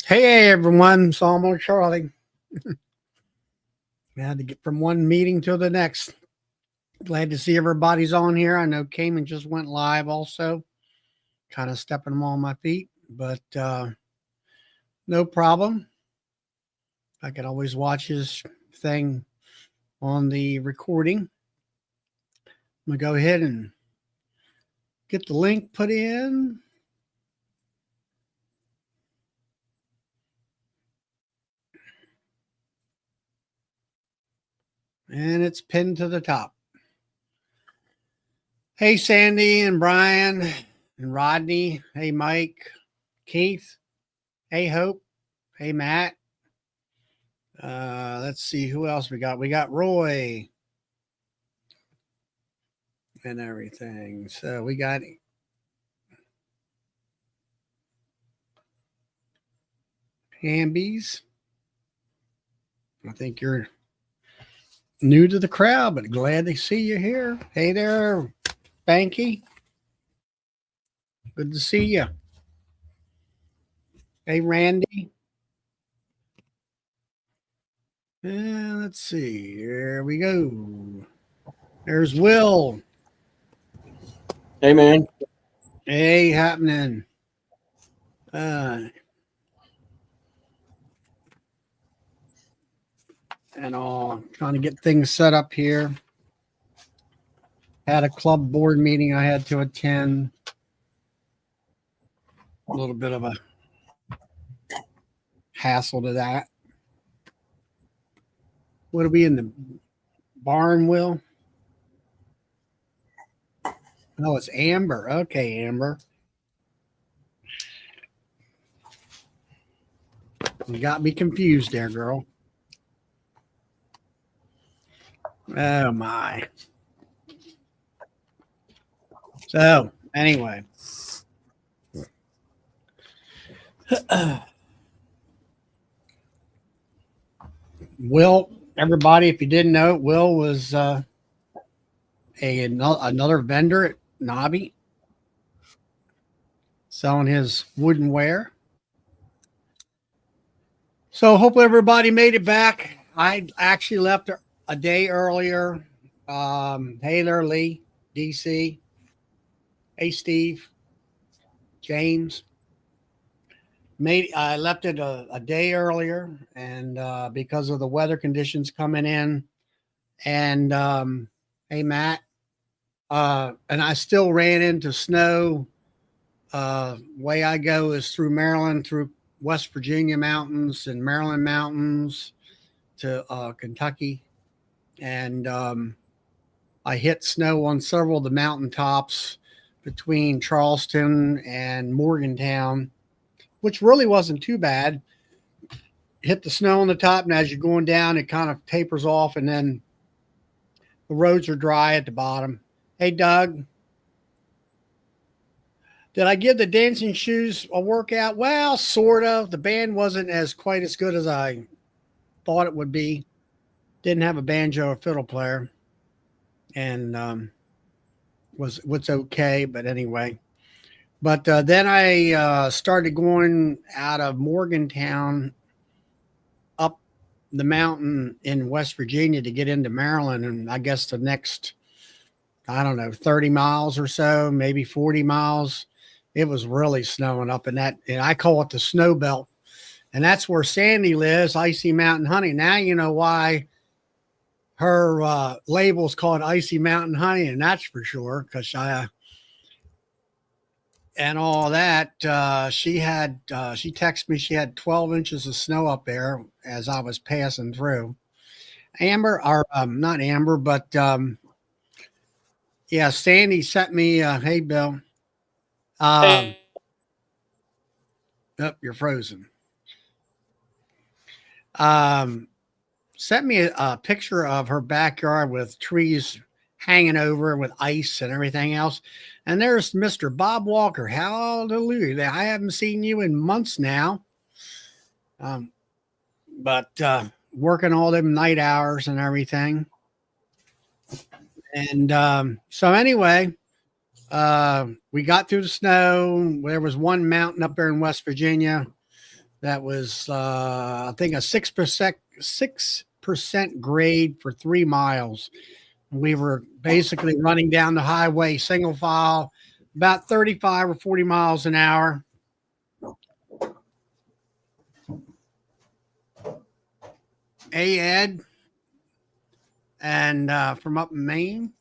Hey everyone, Sawmill Charlie. I had to get from one meeting to the next. Glad to see everybody's on here. I know Cayman just went live also. Kind of stepping them on my feet, but no problem. I can always watch his thing on the recording. I'm going to go ahead and get the link put in. And it's pinned to the top. Hey, Sandy and Brian and Rodney. Hey, Mike, Keith. Hey, Hope. Hey, Matt. Let's see who else we got. We got Roy and everything. So we got Hambies. I think you're new to the crowd, but glad to see you here. Hey there, Banky. Good to see you. Hey, Randy. And let's see. Here we go. There's Will. Hey, man. Hey, happening. And all trying to get things set up here. Had a club board meeting I had to attend. A little bit of a hassle to that. What are we in the barn, Will? Oh, it's Amber. Okay, Amber. You got me confused there, girl. Oh, my. So, anyway. Will, everybody, if you didn't know, Will was another vendor at Nobby selling his wooden ware. So hopefully everybody made it back. I actually left a day earlier. Hey there, Lee, DC. Hey, Steve, James. I left it a day earlier, and because of the weather conditions coming in, and hey, Matt, and I still ran into snow. Way I go is through Maryland, through West Virginia mountains and Maryland mountains to Kentucky, and I hit snow on several of the mountain tops between Charleston and Morgantown, which really wasn't too bad. Hit the snow on the top, and as you're going down, it kind of tapers off, and then the roads are dry at the bottom. Hey, Doug. Did I give the dancing shoes a workout? Well, sort of. The band wasn't quite as good as I thought it would be. Didn't have a banjo or fiddle player, and was okay. But anyway, but then I started going out of Morgantown up the mountain in West Virginia to get into Maryland, and I guess the next, I don't know, 30 miles or so, maybe 40 miles. It was really snowing up in that, and I call it the snow belt. And that's where Sandy lives, Icy Mountain Honey. Now you know why her label's called Icy Mountain Honey, and that's for sure, because and all that. She texted me she had 12 inches of snow up there as I was passing through. Amber, or not Amber, but yeah, Sandy sent me, hey, Bill. Oh, you're frozen. Sent me a picture of her backyard with trees hanging over with ice and everything else. And there's Mr. Bob Walker. Hallelujah. I haven't seen you in months now. But working all them night hours and everything. And so anyway, we got through the snow. There was one mountain up there in West Virginia that was I think a 6% grade for 3 miles. We were basically running down the highway single file, about 35 or 40 miles an hour. Ed, and from up in Maine,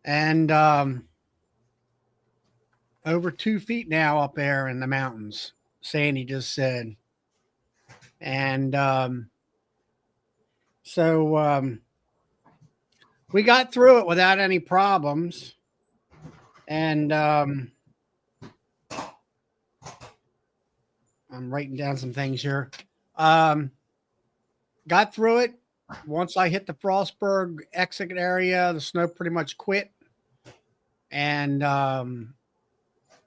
and over 2 feet now up there in the mountains. Sandy just said, and so we got through it without any problems, and I'm writing down some things here. Got through it. Once I hit the Frostburg exit area, the snow pretty much quit. And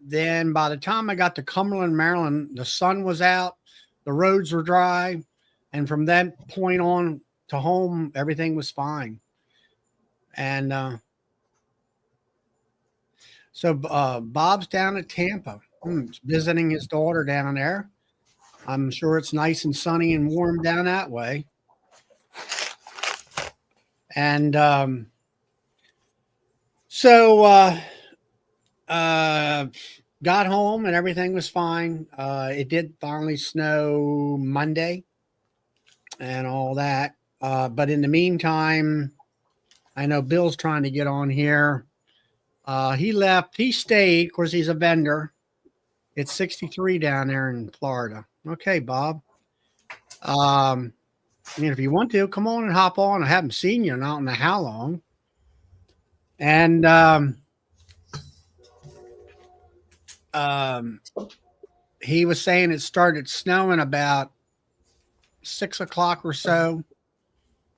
then by the time I got to Cumberland, Maryland, the sun was out, the roads were dry. And from that point on to home, everything was fine. And so Bob's down at Tampa, visiting his daughter down there. I'm sure it's nice and sunny and warm down that way. And so got home and everything was fine. It did finally snow Monday and all that. But in the meantime, I know Bill's trying to get on here. He left. He stayed. Of course, he's a vendor. It's 63 down there in Florida. Okay, Bob. If you want to, come on and hop on. I haven't seen you in I don't know how long. And he was saying it started snowing about 6 o'clock or so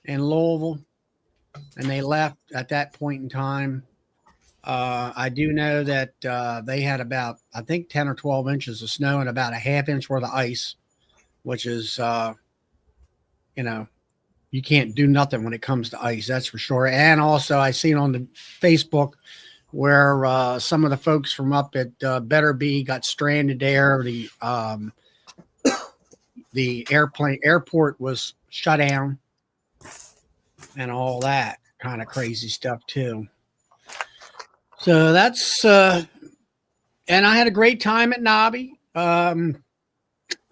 in Louisville, and they left at that point in time. I do know that they had about, I think, 10 or 12 inches of snow and about a half inch worth of ice, which is, you can't do nothing when it comes to ice, that's for sure. And also, I seen on the Facebook where some of the folks from up at Better Be got stranded there. The airport was shut down and all that kind of crazy stuff too. So that's and I had a great time at Nobby.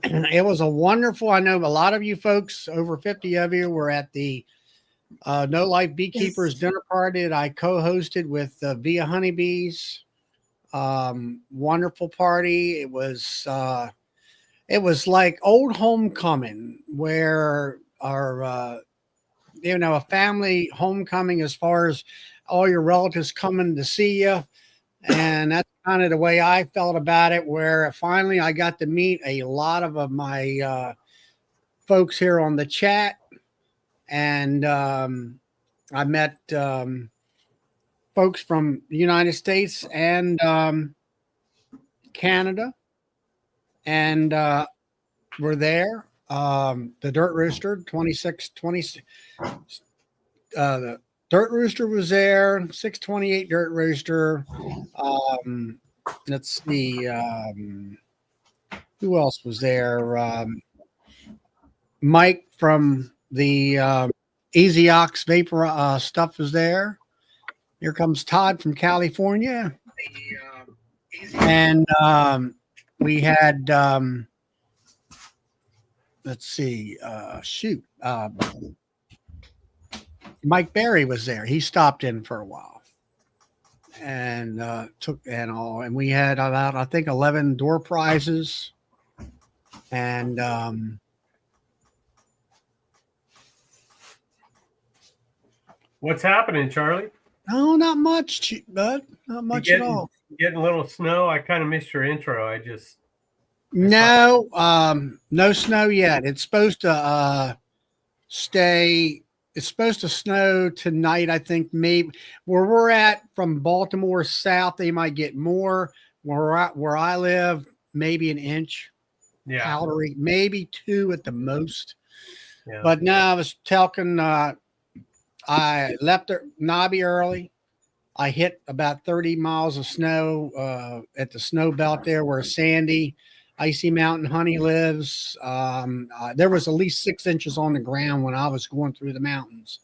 It was a wonderful. I know a lot of you folks, over 50 of you, were at the No Life Beekeepers dinner party that I co-hosted with Via Honeybees. Wonderful party. It was like old homecoming, where our a family homecoming, as far as all your relatives coming to see you. And that's kind of the way I felt about it, where finally I got to meet a lot of my folks here on the chat. And I met folks from the United States and Canada. And we're there. The Dirt Rooster, 20. The Dirt Rooster was there, 628 Dirt Rooster. Let's see. Who else was there? Mike from the Easy Ox Vapor stuff was there. Here comes Todd from California. And we had, let's see, Mike Berry was there. He stopped in for a while and and we had about, I think, 11 door prizes. And what's happening, Charlie? oh, not much, bud. Not much at all. Getting a little snow. I kind of missed your intro. No snow yet. It's supposed to stay. It's supposed to snow tonight, I think. Maybe where we're at from Baltimore south, they might get more. Where I live, maybe an inch. Yeah, powdery, maybe 2 at the most. yeah. But no, I was talking. I left Nobby early. I hit about 30 miles of snow at the snow belt there where Sandy. Icy Mountain honey lives. There was at least 6 inches on the ground when I was going through the mountains,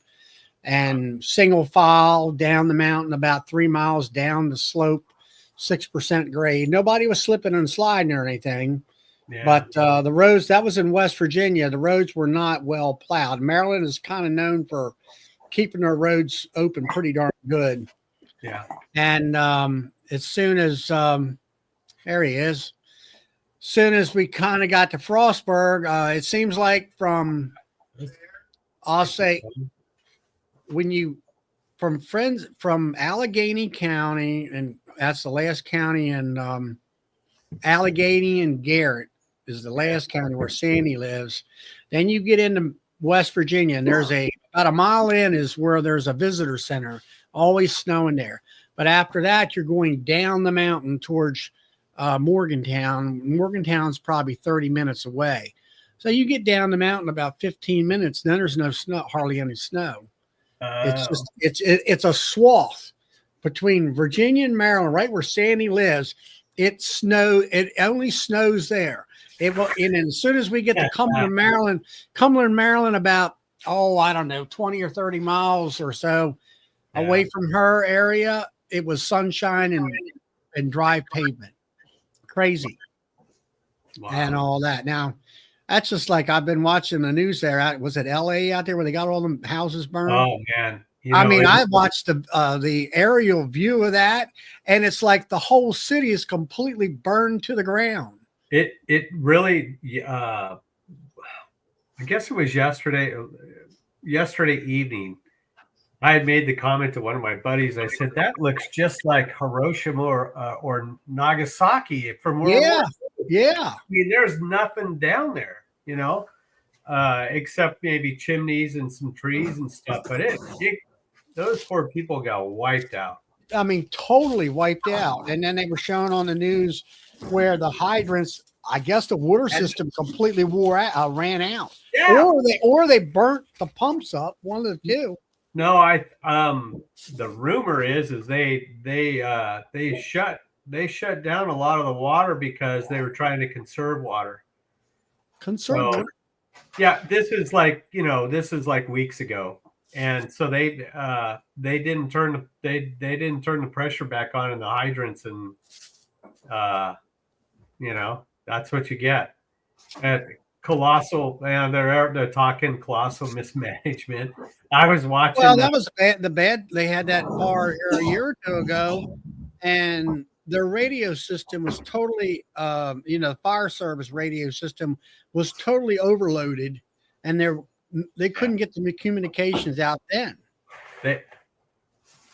and single file down the mountain about 3 miles down the slope, 6% grade. Nobody was slipping and sliding or anything. Yeah. But the roads, that was in West Virginia, the roads were not well plowed. Maryland is kind of known for keeping their roads open pretty darn good. Yeah. And as soon as, there he is, soon as we kind of got to Frostburg, it seems like I'll say, from Allegheny County, and that's the last county, and Allegheny and Garrett is the last county where Sandy lives. Then you get into West Virginia, and there's about a mile in is where there's a visitor center, always snowing there. But after that, you're going down the mountain towards Morgantown. Morgantown's probably 30 minutes away. So you get down the mountain about 15 minutes, then there's no snow, hardly any snow. It's a swath between Virginia and Maryland, right where Sandy lives. It only snows there. And as soon as we get to Cumberland, Maryland, about, I don't know, 20 or 30 miles or so away from her area, it was sunshine and dry pavement. Crazy. Wow. And all that. Now, that's just like I've been watching the news there. Was it LA out there where they got all the houses burned? Oh, man. I watched the aerial view of that, and it's like the whole city is completely burned to the ground. It really, I guess it was yesterday evening. I had made the comment to one of my buddies. I said, that looks just like Hiroshima or Nagasaki from World War II. Yeah. I mean, there's nothing down there, except maybe chimneys and some trees and stuff. But those poor people got wiped out. I mean, totally wiped out. And then they were showing on the news where the hydrants, I guess the water system completely ran out. Yeah. Or they burnt the pumps up, one of the two. No, the rumor is they shut down a lot of the water because they were trying to conserve water. So, yeah, this is like weeks ago. And so they didn't turn the pressure back on in the hydrants, and that's what you get. Colossal, man. They're talking colossal mismanagement. I was watching. Well, that was bad. They had that bar here a year or two ago, and their radio system was totally, fire service radio system was totally overloaded, and they couldn't get the communications out then.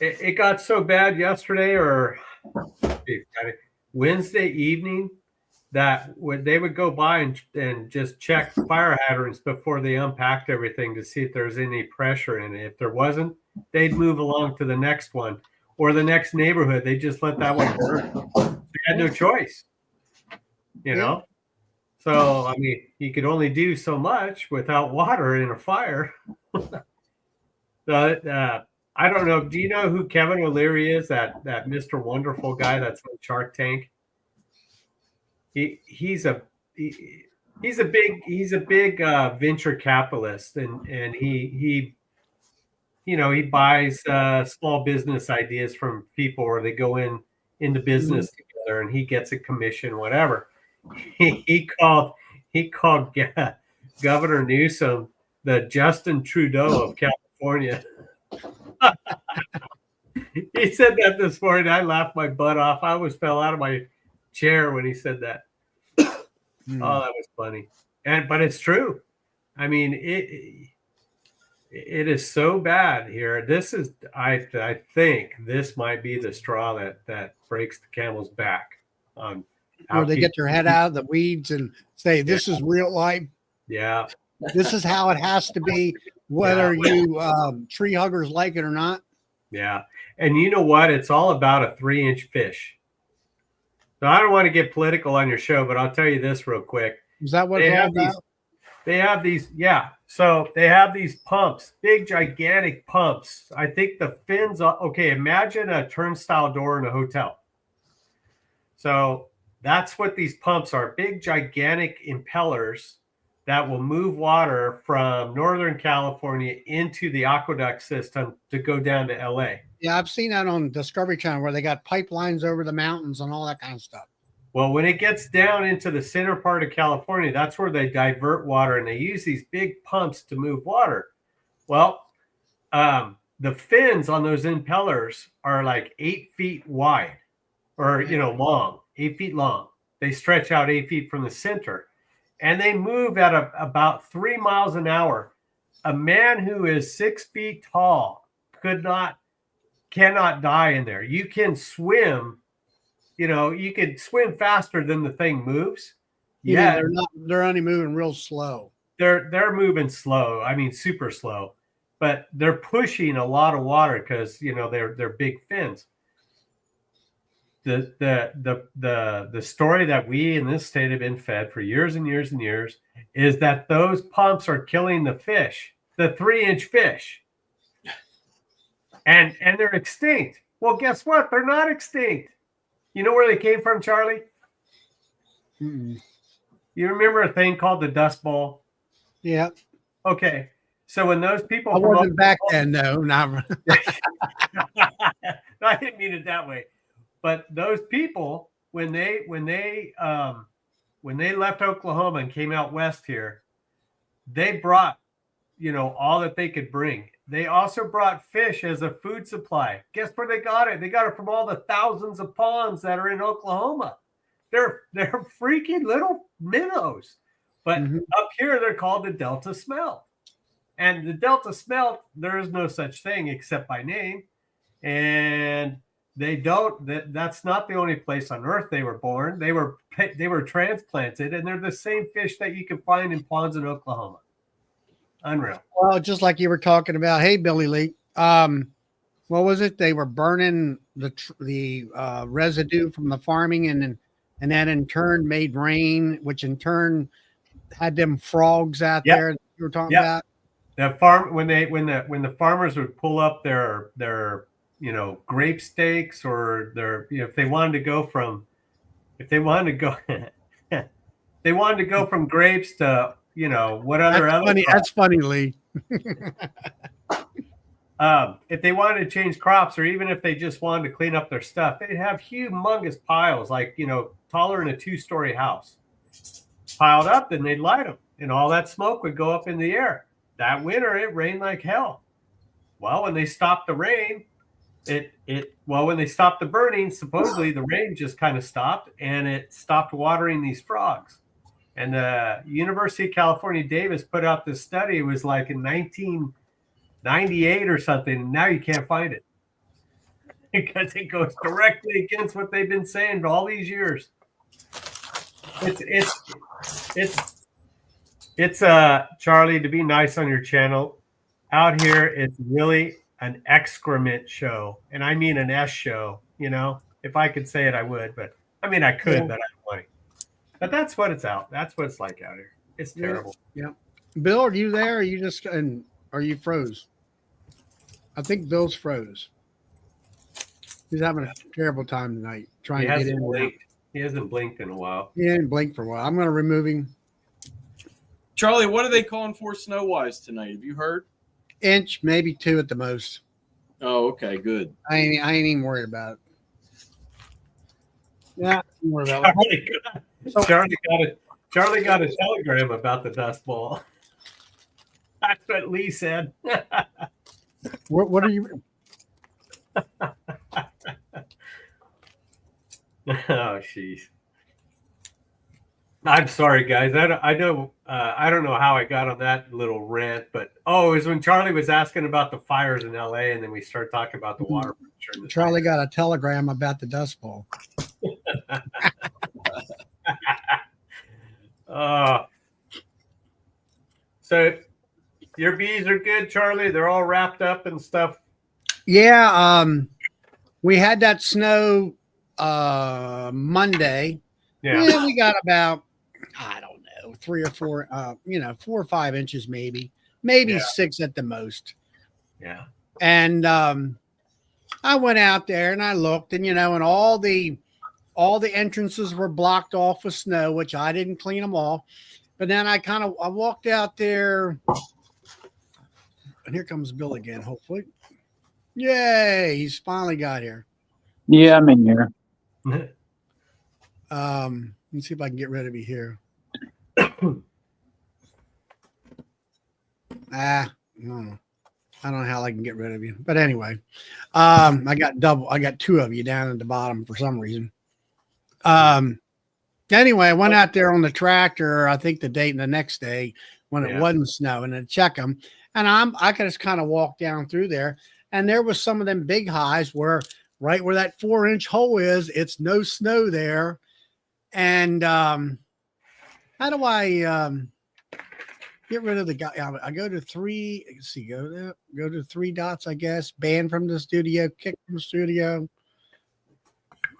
It got so bad yesterday or Wednesday evening that they would go by and just check fire hydrants before they unpacked everything to see if there's any pressure in it. If there wasn't, they'd move along to the next one or the next neighborhood. They just let that one burn. They had no choice, So, I mean, you could only do so much without water in a fire. I don't know. Do you know who Kevin O'Leary is? That Mr. Wonderful guy that's on Shark Tank. He's a big venture capitalist, and he buys small business ideas from people, or they go into business together, and he gets a commission, whatever. He called Governor Newsom the Justin Trudeau of California. He said that this morning. I laughed my butt off. I almost fell out of my chair when he said that. Oh, that was funny. But it's true. I mean, it is so bad here. This is, I think this might be the straw that breaks the camel's back. Where they get their head out of the weeds and say, this is real life. Yeah. This is how it has to be, whether you tree huggers like it or not. Yeah. And you know what? It's all about a 3-inch fish. So I don't want to get political on your show, but I'll tell you this real quick. Is that what it's all about? They have these, yeah. So they have these pumps, big, gigantic pumps. I think the fins, okay, imagine a turnstile door in a hotel. So That's what these pumps are, big, gigantic impellers that will move water from Northern California into the aqueduct system to go down to LA. Yeah, I've seen that on Discovery Channel where they got pipelines over the mountains and all that kind of stuff. Well, when it gets down into the center part of California, that's where they divert water, and they use these big pumps to move water. Well, the fins on those impellers are like 8 feet wide, or long, 8 feet long. They stretch out 8 feet from the center, and they move at about 3 miles an hour. A man who is 6 feet tall cannot die in there. You can swim. You can swim faster than the thing moves. Yeah, they're only moving real slow. They're moving slow. I mean, super slow, but they're pushing a lot of water because they're big fins. The story that we in this state have been fed for years and years and years is that those pumps are killing the fish, the 3-inch fish, and they're extinct. Well, guess what? They're not extinct. You know where they came from, Charlie? Mm-mm. You remember a thing called the Dust Bowl? Yeah. Okay. So when those people I wasn't back then, no. Not I didn't mean it that way. But those people, when they left Oklahoma and came out west here, they brought, all that they could bring. They also brought fish as a food supply. Guess where they got it? They got it from all the thousands of ponds that are in Oklahoma. They're freaking little minnows. But up here, they're called the Delta Smelt. And the Delta Smelt, there is no such thing except by name. And that's not the only place on earth they were born. They were transplanted, and they're the same fish that you can find in ponds in Oklahoma. Unreal. Well, just like you were talking about. Hey, Billy Lee. What was it? They were burning the residue from the farming, and that in turn made rain, which in turn had them frogs out there that you were talking about. The farm when the farmers would pull up their grape stakes, or their if they wanted to go from grapes to what other That's funny, Lee. If they wanted to change crops, or even if they just wanted to clean up their stuff, they'd have humongous piles, like taller than a 2-story house, piled up. Then they'd light them, and all that smoke would go up in the air. That winter, it rained like hell. Well, when they stopped the rain, when they stopped the burning, supposedly the rain just kind of stopped, and it stopped watering these frogs. And the University of California, Davis put out this study. It was like in 1998 or something. And now you can't find it because it goes directly against what they've been saying for all these years. It's Charlie, to be nice on your channel. Out here, it's really an excrement show, and I mean an S show. If I could say it, I would, but I mean I could, but I don't want to. But that's what it's out. That's what it's like out here. It's terrible. Yeah. Bill, are you there? Or are you froze? I think Bill's froze. He's having a terrible time tonight trying to get in. He hasn't blinked in a while. He didn't blink for a while. I'm going to remove him. Charlie, what are they calling for snow-wise tonight? Have you heard? Inch, maybe 2 at the most. Oh, okay, good. I ain't even worried about it. Yeah, I'm worried about it. Charlie got a telegram about the Dust Bowl. That's what Lee said. What are you? Oh, jeez. I'm sorry, guys. I don't know how I got on that little rant, but it was when Charlie was asking about the fires in LA, and then we started talking about the water pressure. Charlie got a telegram about the Dust Bowl. So your bees are good, Charlie? They're all wrapped up and stuff. Yeah, we had that snow Monday. Yeah, we got about, I don't know, 3 or 4, 4 or 5 inches, maybe 6 at the most. Yeah. And I went out there and I looked, and and all the all the entrances were blocked off with snow, which I didn't clean them off. But then I walked out there, and here comes Bill again, hopefully. Yay, he's finally got here. Yeah, I'm in here. Let's see if I can get rid of you here. I don't know how I can get rid of you. But anyway, I got two of you down at the bottom for some reason. Anyway, I went out there on the tractor, I think the next day when it wasn't snowing, and check them. And I could just kind of walk down through there, and there was some of them big highs where right where that 4-inch hole is, it's no snow there. And how do I get rid of the guy? I go to three. Let's see, go to three dots, I guess. Ban from the studio, kick from the studio,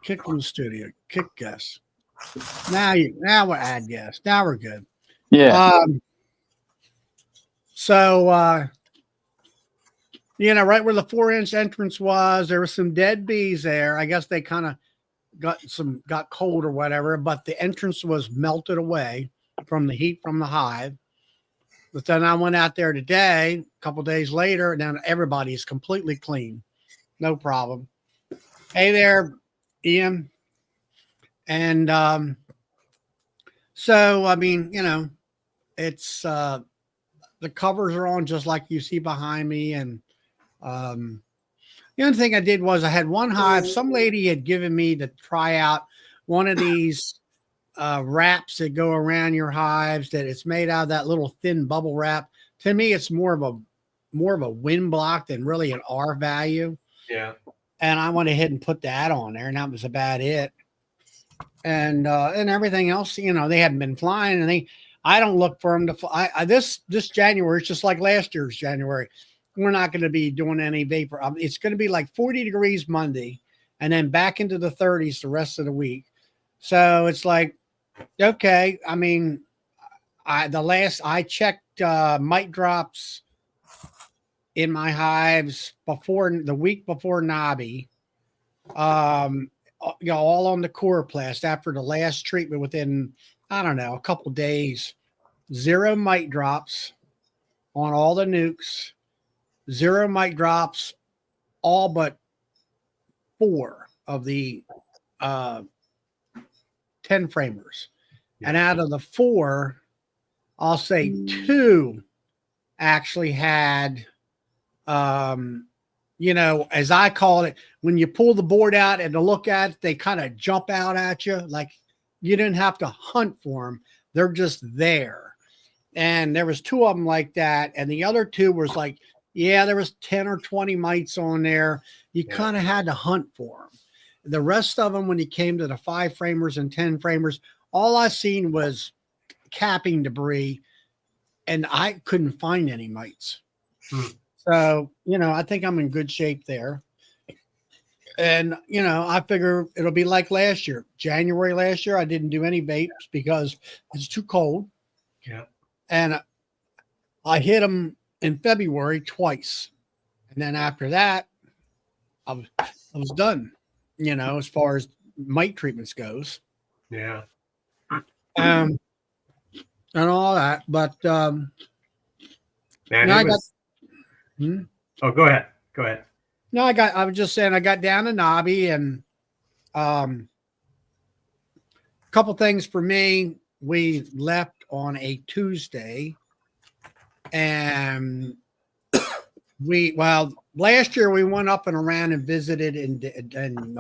kick from the studio, kick guest. Now we're add guest. Now we're good. Yeah. So right where the 4-inch entrance was, there were some dead bees there. I guess they kind of got cold or whatever, but the entrance was melted away from the heat from the hive. But then I went out there today, a couple days later, and then everybody's completely clean. No problem. Hey there, Ian. And so, I mean, it's the covers are on just like you see behind me. And the other thing I did was I had one hive. Some lady had given me to try out one of these wraps that go around your hives, that it's made out of that little thin bubble wrap. To me, it's more of a wind block than really an R value. Yeah. And I went ahead and put that on there, and that was about it. And everything else, they hadn't been flying, and I don't look for them to fly. This January, it's just like last year's January. We're not going to be doing any vapor. It's going to be like 40 degrees Monday, and then back into the 30s the rest of the week. So it's like, okay. I mean, I checked mite drops in my hives the week before Nobby. All on the chloroplast after the last treatment within, I don't know, a couple days. 0 mite drops on all the nukes. 0 mite drops, all but 4 of the 10 framers. Yeah. And out of the 4, I'll say 2 actually had, as I call it, when you pull the board out and to look at it, they kind of jump out at you. Like you didn't have to hunt for them. They're just there. And there was 2 of them like that. And the other 2 was like, there was 10 or 20 mites on there. You kind of had to hunt for them. The rest of them, when you came to the 5 framers and 10 framers, all I seen was capping debris, and I couldn't find any mites. So, I think I'm in good shape there. And, I figure it'll be like last year. January last year, I didn't do any vapes because it's too cold. Yeah. And I hit them in February twice. And then after that, I was done, as far as mite treatments goes. Yeah. And all that. But, Man, Oh, go ahead. No, I was just saying I got down to Nobby, and a couple things for me. We left on a Tuesday, and last year we went up and around and visited in Dayton,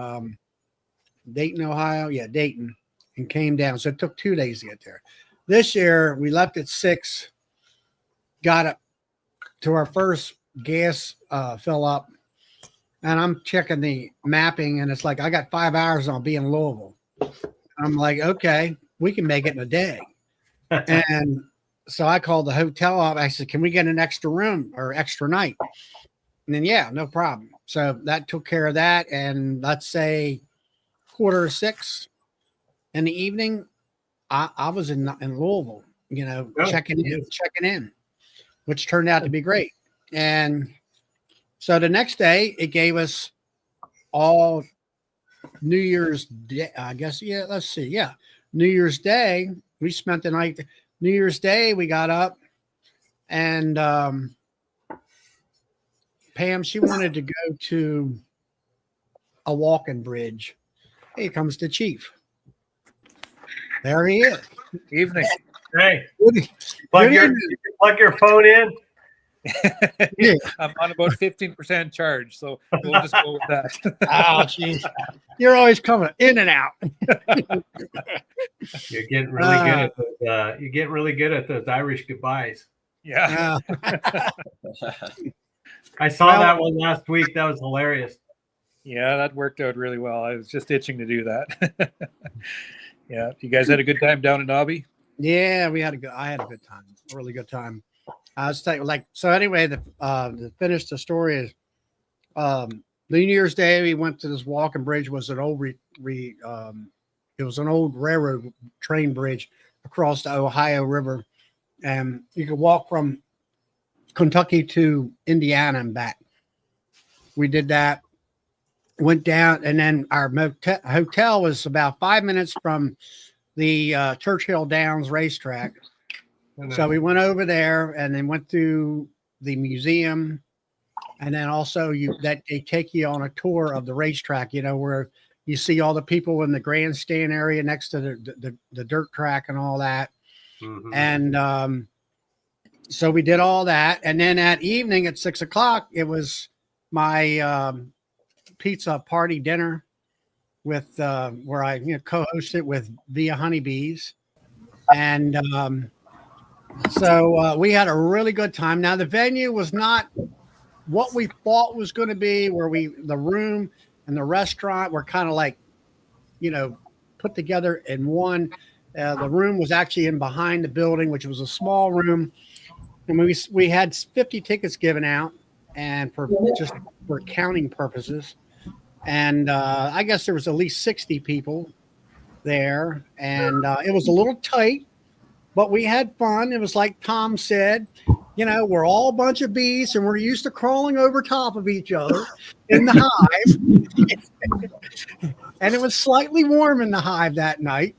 Ohio. Yeah, Dayton, and came down. So it took 2 days to get there. This year we left at 6, got up to our first gas fill up, and I'm checking the mapping, and it's like I got 5 hours and I'll be in Louisville. I'm like, okay, we can make it in a day. And so I called the hotel up. I said, can we get an extra room or extra night? And then no problem. So that took care of that. And let's say 5:45 in the evening, I was in Louisville, checking in, which turned out to be great. And so the next day, it gave us all New Year's Day, I guess. Yeah, let's see. Yeah, New Year's Day, we spent the night. New Year's Day, we got up, and Pam, she wanted to go to a walking bridge. Here comes the chief. There he is. Evening. Hey, Good- plug good your phone in. Yeah. I'm on about 15% charge, so we'll just go with that. Oh, jeez. You're always coming in and out. You're getting really good at those. You're getting really good at those Irish goodbyes. Yeah. I saw Well- that one last week. That was hilarious. Yeah, that worked out really well. I was just itching to do that. Yeah. You guys had a good time down in Nobby? Yeah, I had a good time. A really good time. I was like, so anyway, to finish the story is the New Year's Day we went to this walking bridge. Was an old it was an old railroad train bridge across the Ohio River, and you could walk from Kentucky to Indiana and back. We did that, went down, and then our hotel was about 5 minutes from the Churchill Downs racetrack. So we went over there and then went through the museum, and then also they take you on a tour of the racetrack, where you see all the people in the grandstand area next to the dirt track and all that. Mhm. And so we did all that, and then that evening at 6:00, it was my pizza party dinner with where I co-hosted with Via Honeybees, and so we had a really good time. Now the venue was not what we thought was going to be, where the room and the restaurant were kind of like, put together in one. The room was actually in behind the building, which was a small room, and we had 50 tickets given out, and for counting purposes, and I guess there was at least 60 people there, and it was a little tight. But we had fun. It was like Tom said, we're all a bunch of bees and we're used to crawling over top of each other in the hive. And it was slightly warm in the hive that night.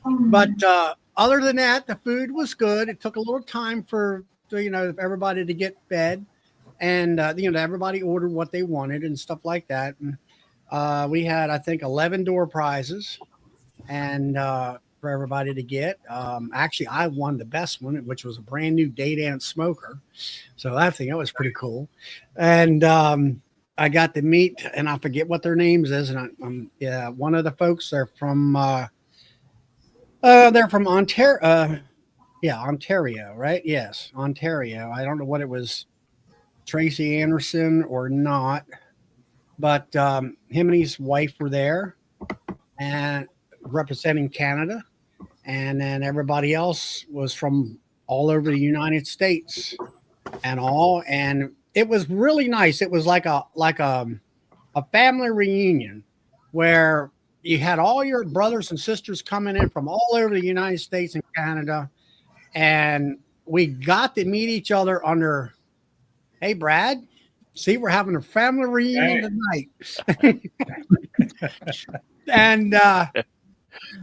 But other than that, the food was good. It took a little time for everybody to get fed. And, everybody ordered what they wanted and stuff like that. And, we had, I think, 11 door prizes. And for everybody to get. Actually, I won the best one, which was a brand new Day Dance smoker. So that was pretty cool. And I got to meet, and I forget what their names is. And one of the folks, they're from Ontario. Ontario, right? Yes, Ontario. I don't know what it was, Tracy Anderson or not, but him and his wife were there and representing Canada, and then everybody else was from all over the United States and it was really nice. It was like a family reunion where you had all your brothers and sisters coming in from all over the United States and Canada, and we got to meet each other under, hey Brad, see, we're having a family reunion tonight. And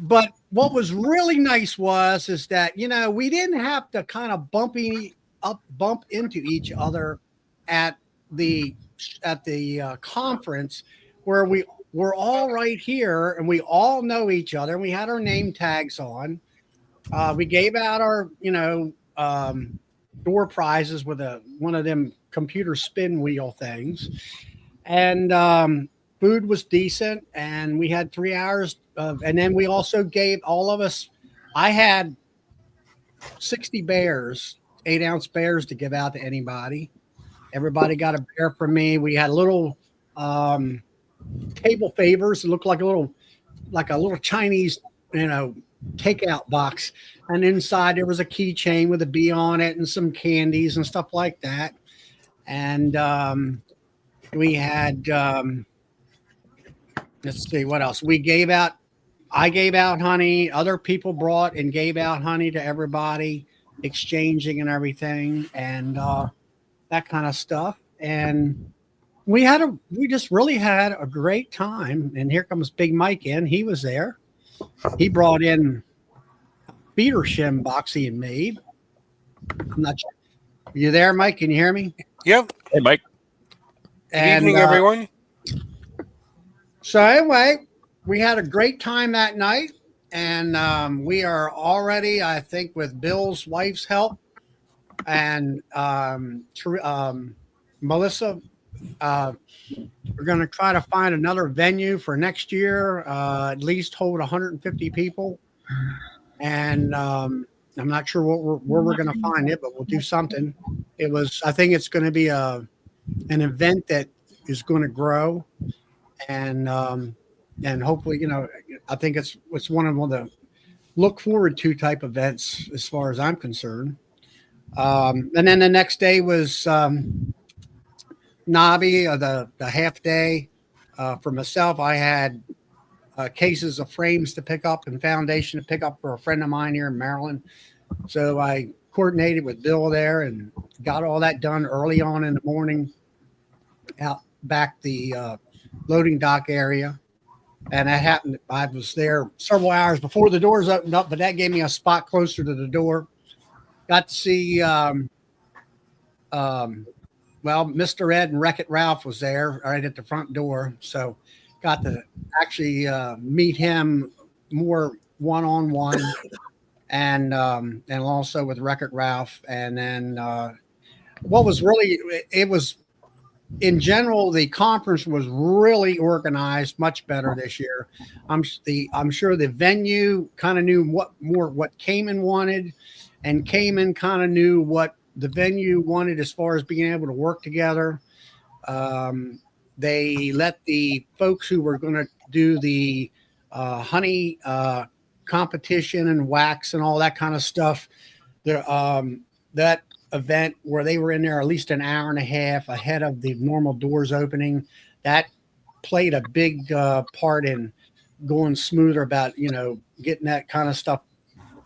but what was really nice is that we didn't have to kind of bump into each other at the conference, where we were all right here and we all know each other and we had our name tags on. We gave out our door prizes with one of them computer spin wheel things, and food was decent, and we had 3 hours and then we also gave all of us, I had 60 bears, 8-ounce bears to give out to anybody. Everybody got a bear from me. We had little table favors. It looked like a little Chinese, takeout box. And inside there was a keychain with a bee on it and some candies and stuff like that. And we had, let's see what else. I gave out honey. Other people brought and gave out honey to everybody, exchanging and everything, and that kind of stuff. And we just really had a great time. And here comes Big Mike in. He was there. He brought in feeder shim box he had made. I'm not sure. Are you there, Mike? Can you hear me? Yep. Hey, Mike. Good evening, everyone. So anyway, we had a great time that night, and we are already, I think, with Bill's wife's help and Melissa, we're going to try to find another venue for next year, at least hold 150 people. And I'm not sure where we're going to find it, but we'll do something. I think it's going to be an event that is going to grow, and hopefully, I think it's one of the look forward to type events as far as I'm concerned. And then the next day was Nobby, the half day. For myself, I had cases of frames to pick up and foundation to pick up for a friend of mine here in Maryland. So I coordinated with Bill there and got all that done early on in the morning out back the loading dock area. And that happened. I was there several hours before the doors opened up, but that gave me a spot closer to the door. Got to see, Mr. Ed and Wreck-It Ralph was there right at the front door. So got to actually meet him more one-on-one and also with Wreck-It Ralph. And then what was really, it was, in general, the conference was really organized much better this year. I'm sure the venue kind of knew what Cayman wanted, and Cayman kind of knew what the venue wanted as far as being able to work together. They let the folks who were going to do the honey competition and wax and all that kind of stuff, that event where they were in there at least an hour and a half ahead of the normal doors opening, that played a big part in going smoother about, getting that kind of stuff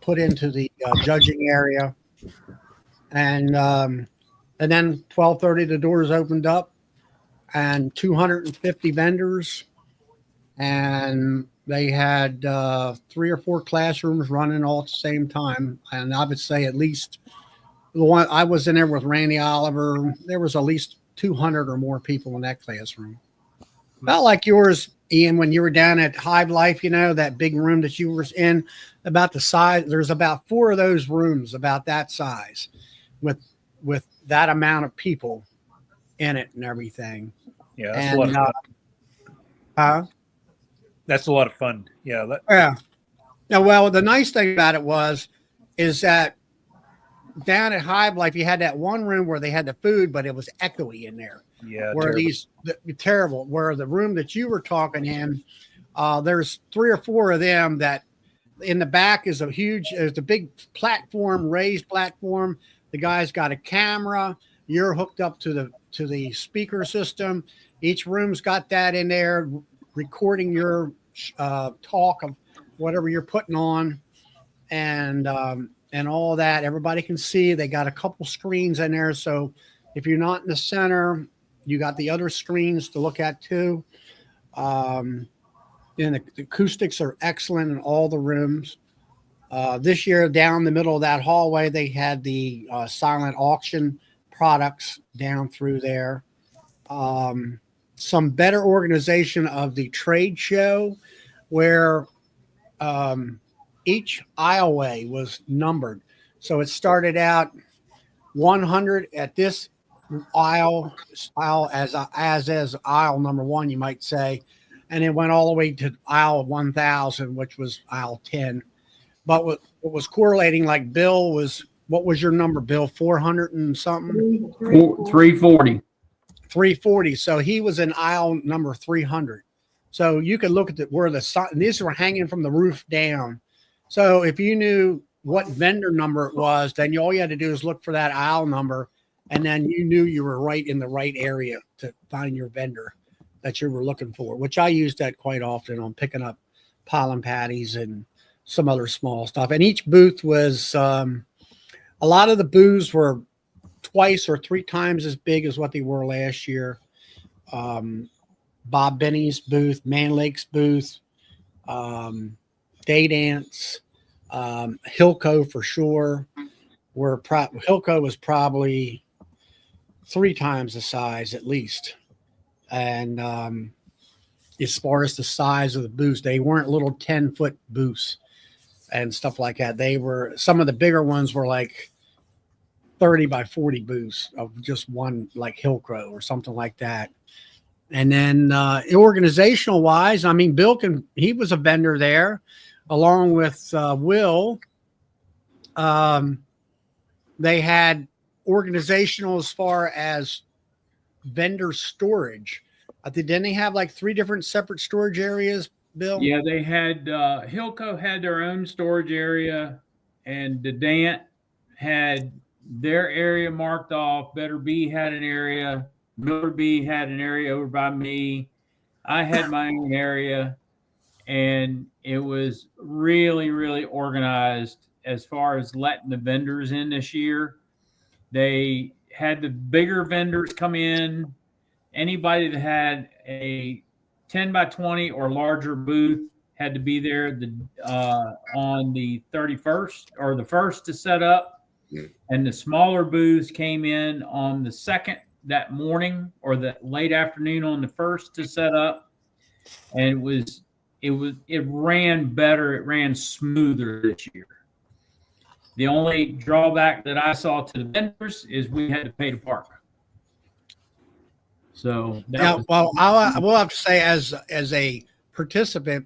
put into the judging area. And then 12:30 the doors opened up, and 250 vendors, and they had 3 or 4 classrooms running all at the same time. And I would say at least the one I was in there with Randy Oliver, there was at least 200 or more people in that classroom. Not like yours, Ian, when you were down at Hive Life, that big room that you were in, about the size. There's about 4 of those rooms about that size with that amount of people in it and everything. Yeah, that's a lot of fun. That's a lot of fun. Yeah. Yeah. Now, well, the nice thing about it is that down at Hive Life, you had that one room where they had the food, but it was echoey in there. Yeah. Where terrible. Where the room that you were talking in, there's 3 or 4 of them that in the back is there's a big platform, raised platform. The guy's got a camera. You're hooked up to the speaker system. Each room's got that in there, recording your talk of whatever you're putting on, and all that. Everybody can see. They got a couple screens in there, so if you're not in the center, you got the other screens to look at too. And the acoustics are excellent in all the rooms. This year, down the middle of that hallway, they had the silent auction products down through there. Some better organization of the trade show, where each aisleway was numbered. So it started out 100 at this aisle as aisle number 1, you might say, and it went all the way to aisle 1000, which was aisle 10. But what was correlating, like Bill was, what was your number, Bill? 400 and something? 340. 340. So he was in aisle number 300. So you could look at where the sign, these were hanging from the roof down. So if you knew what vendor number it was, then all you had to do is look for that aisle number, and then you knew you were right in the right area to find your vendor that you were looking for, which I use that quite often on picking up pollen patties and some other small stuff. And each booth was, a lot of the booths were twice or 3 times as big as what they were last year. Bob Benny's booth, Man Lake's booth, Day Dance, Hilco for sure. Hilco was probably 3 times the size at least. And as far as the size of the booths, they weren't little 10-foot booths and stuff like that. They were, some of the bigger ones were like 30 by 40 booths of just one, like Hillcrow or something like that. And then organizational wise, I mean, he was a vendor there along with Will. They had organizational as far as vendor storage. Didn't they have like 3 different separate storage areas, Bill? Yeah, they had Hilco had their own storage area, and the Dant had their area marked off. Better B had an area. Miller B had an area over by me. I had my own area, and it was really, really organized as far as letting the vendors in this year. They had the bigger vendors come in. Anybody that had a 10 by 20 or larger booth had to be there on the 31st or the 1st to set up. And the smaller booths came in on the 2nd that morning or the late afternoon on the 1st to set up. And it ran better. It ran smoother this year. The only drawback that I saw to the vendors is we had to pay to park. So I will have to say, as a participant,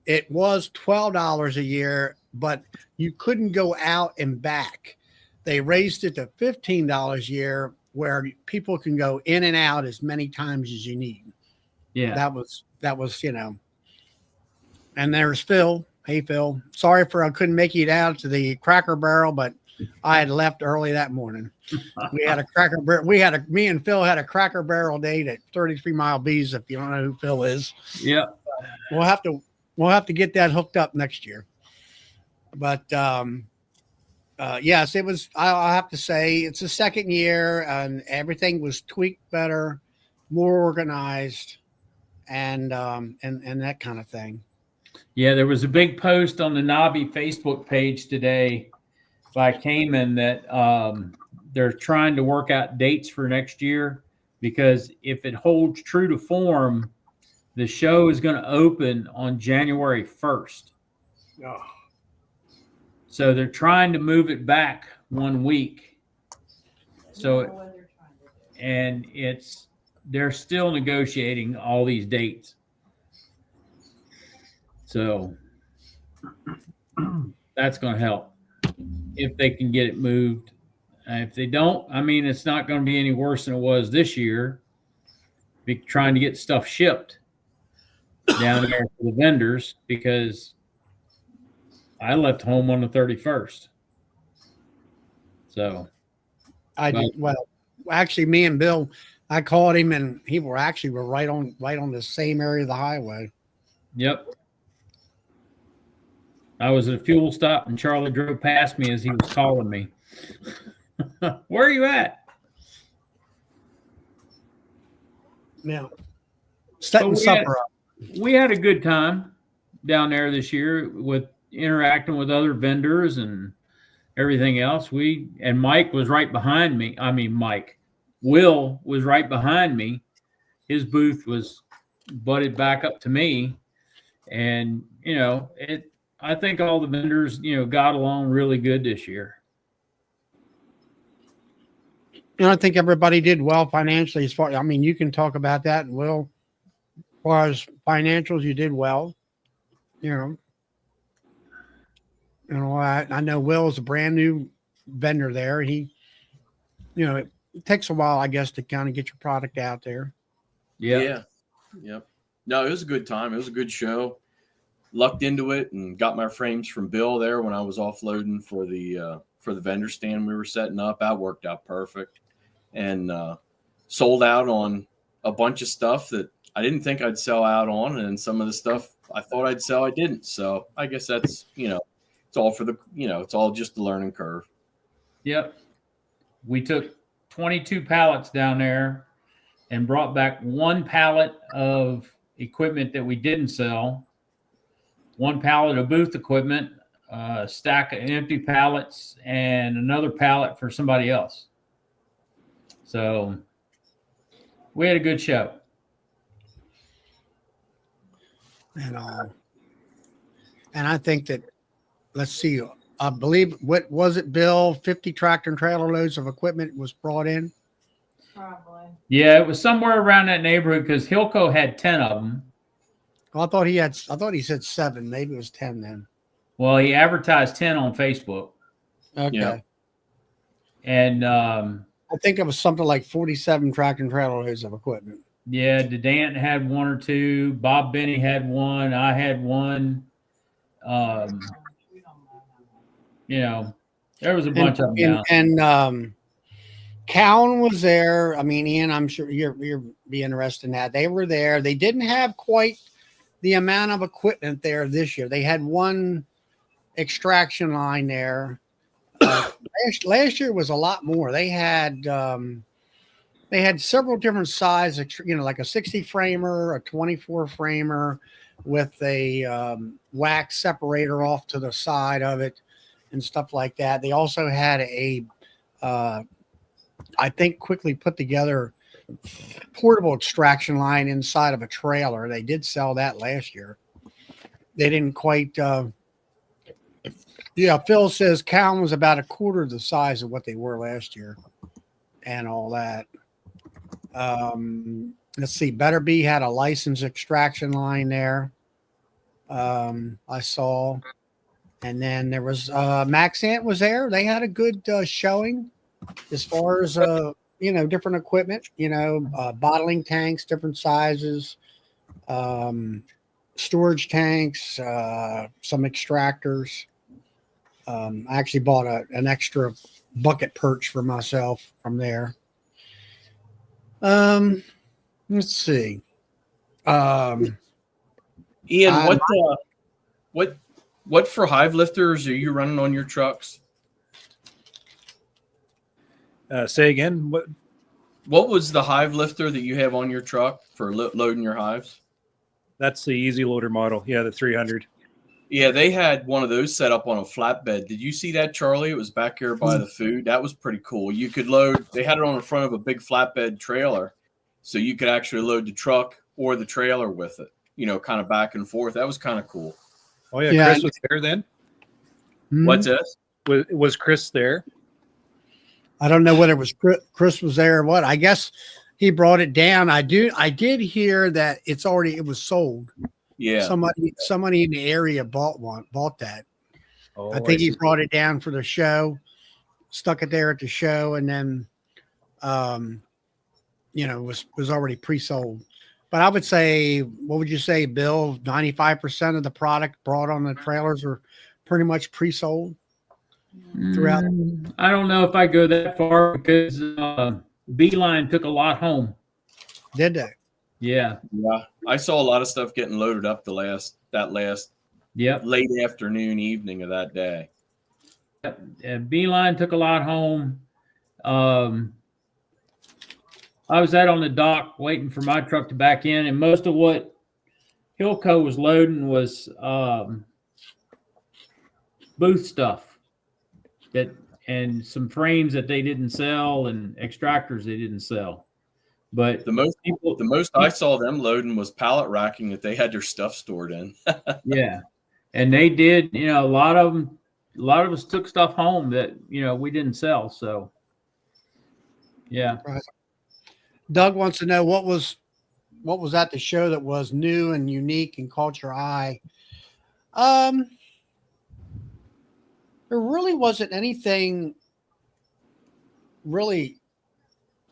it was $12 a year, but you couldn't go out and back. They raised it to $15 a year, where people can go in and out as many times as you need. Yeah, that was And there's Phil. Hey, Phil. Sorry I couldn't make it out to the Cracker Barrel, but I had left early that morning. We had a Cracker Barrel. Me and Phil had a Cracker Barrel date at 33 Mile Bees. If you don't know who Phil is, yeah, we'll have to get that hooked up next year. But yes, it was. I'll have to say it's the 2nd year, and everything was tweaked better, more organized, and that kind of thing. Yeah, there was a big post on the Nobby Facebook page today by Cayman that they're trying to work out dates for next year, because if it holds true to form, the show is going to open on January 1st. Oh. So they're trying to move it back 1 week. So, and they're still negotiating all these dates. So that's going to help if they can get it moved. If they don't, I mean, it's not going to be any worse than it was this year. Be trying to get stuff shipped down there for the vendors, because I left home on the 31st. So I did. Well, actually, me and Bill, I called him, and he were right on the same area of the highway. Yep. I was at a fuel stop, and Charlie drove past me as he was calling me. Where are you at? Now, setting supper up. We had a good time down there this year with interacting with other vendors and everything else. And Mike was right behind me. Will was right behind me. His booth was butted back up to me. And, I think all the vendors, got along really good this year. I think everybody did well financially. You can talk about that. Will, as far as financials, you did well. I know Will's a brand new vendor there. It takes a while, I guess, to kind of get your product out there. Yeah. Yep. No, it was a good time. It was a good show. Lucked into it and got my frames from Bill there when I was offloading for the vendor stand we were setting up. That worked out perfect, and sold out on a bunch of stuff that I didn't think I'd sell out on, and some of the stuff I thought I'd sell, I didn't. So I guess that's it's all it's all just the learning curve. Yep. We took 22 pallets down there and brought back 1 pallet of equipment that we didn't sell, 1 pallet of booth equipment, a stack of empty pallets, and another pallet for somebody else. So we had a good show. And I think that, let's see, I believe, what was it, Bill? 50 tractor and trailer loads of equipment was brought in. Probably. Yeah, it was somewhere around that neighborhood because Hilco had 10 of them. Well, I thought he said 7. Maybe it was 10 then. Well, he advertised 10 on Facebook. Okay. Yeah. And I think it was something like 47 tractor and trailer loads of equipment. yeah, DeDant had 1 or 2. Bob Benny had 1. I had 1. You know, there was a bunch of them. And Cowan was there. I mean, Ian, I'm sure you're be interested in that. They were there. They didn't have quite the amount of equipment there this year. They had 1 extraction line there. Last year was a lot more. They had several different sizes, like a 60 framer, a 24 framer with a wax separator off to the side of it and stuff like that. They also had I think quickly put together portable extraction line inside of a trailer. They did sell that last year. They didn't quite Phil says Cowan was about a quarter of the size of what they were last year and all that. Let's see, Better Bee had a licensed extraction line there. I saw. And then there was Max Ant was there. They had a good showing as far as different equipment, bottling tanks, different sizes, storage tanks, some extractors. I actually bought an extra bucket perch for myself from there. Let's see. Ian, what for hive lifters are you running on your trucks? Say again. What was the hive lifter that you have on your truck for loading your hives? That's the easy loader model. Yeah, the 300. Yeah, they had one of those set up on a flatbed. Did you see that, Charlie? It was back here by the food. That was pretty cool. You could load. They had it on the front of a big flatbed trailer, so you could actually load the truck or the trailer with it. Kind of back and forth. That was kind of cool. Oh yeah, Chris was there then. What's this? Was Chris there? I don't know whether it was Chris was there or what. I guess he brought it down. I did hear that it was sold. Yeah. Somebody in the area bought that. Oh, I think he brought it down for the show, stuck it there at the show, and then was already pre-sold. But I would say, what would you say, Bill? 95% of the product brought on the trailers are pretty much pre-sold throughout. I don't know if I go that far because Beeline took a lot home. Did they? Yeah. Yeah. I saw a lot of stuff getting loaded up that last late afternoon, evening of that day. Beeline took a lot home. I was out on the dock waiting for my truck to back in, and most of what Hilco was loading was booth stuff and some frames that they didn't sell and extractors they didn't sell. But the most I saw them loading was pallet racking that they had their stuff stored in. Yeah, and they did. A lot of us took stuff home that we didn't sell. So yeah. Right. Doug wants to know what was at the show that was new and unique and caught your eye. There really wasn't anything really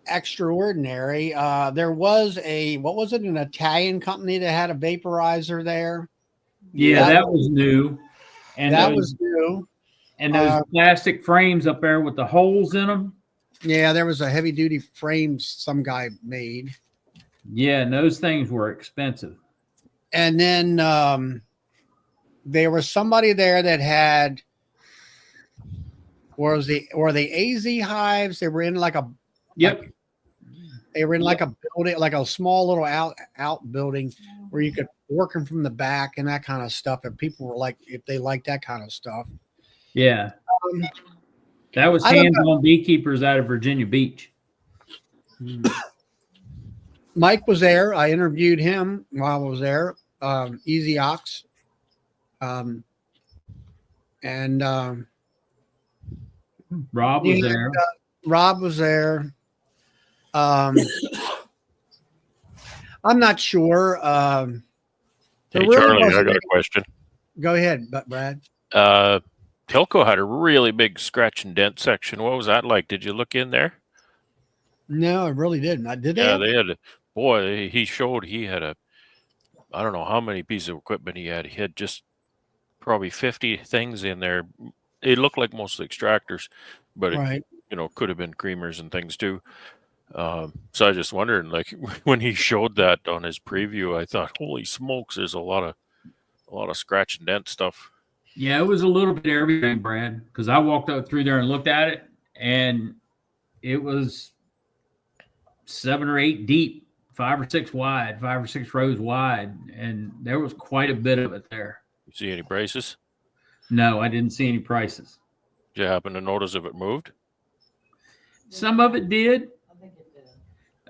extraordinary. There was an Italian company that had a vaporizer there. Yeah, that was new. And that was new. And those plastic frames up there with the holes in them. Yeah, there was a heavy duty frame some guy made. Yeah, and those things were expensive. And then there was somebody there that had were the AZ hives. They were in like a They were in like a building, like a small little out building where you could work them from the back and that kind of stuff. And people were like, if they liked that kind of stuff. Yeah. That was I don't hands-on beekeepers out of Virginia Beach. Mike was there. I interviewed him while I was there. Easy Ox. And Rob was there. Rob was there. I'm not sure. Hey, Charlie, I got a question. Go ahead, Brad. Hilco had a really big scratch and dent section. What was that like? Did you look in there? No, I really didn't. I did. Yeah, they had. Boy, he showed he had I don't know how many pieces of equipment he had. He had just probably 50 things in there. It looked like mostly extractors, but Right. it could have been creamers and things too. So I just wondered, like when he showed that on his preview, I thought, holy smokes, there's a lot of scratch and dent stuff. Yeah, it was a little bit of everything, Brad, because I walked up through there and looked at it, and it was 7 or 8 deep, 5 or 6 wide, 5 or 6 rows wide, and there was quite a bit of it there. You see any prices? No, I didn't see any prices. Did you happen to notice if it moved? Some of it did.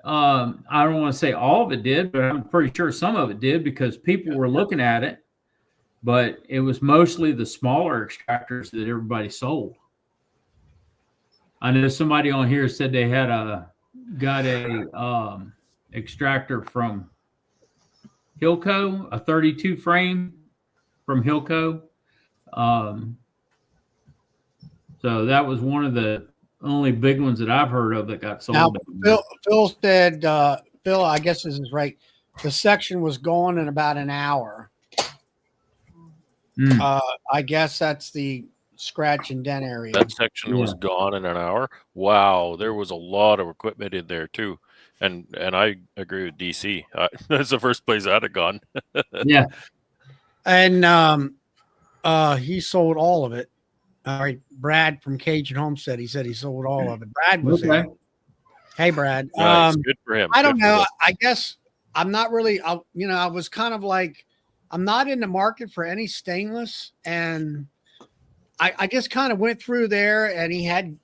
I don't want to say all of it did, but I'm pretty sure some of it did because people were looking at it. But it was mostly the smaller extractors that everybody sold. I know somebody on here said they had got a extractor from Hilco, a 32 frame from Hilco. So that was one of the only big ones that I've heard of that got sold. Now, Phil said, Phil, I guess this is right. The section was gone in about an hour. I guess that's the scratch and dent area. That section was gone in an hour. Wow, there was a lot of equipment in there too, and I agree with DC. That's the first place I'd have gone. Yeah, and he sold all of it. All right, Brad from Cajun Homestead. He said he sold all of it. Brad was there. Hey, Brad. Nice. Good for him. I don't know. I guess I'm not really. I was kind of like, I'm not in the market for any stainless, and I just kind of went through there, and he had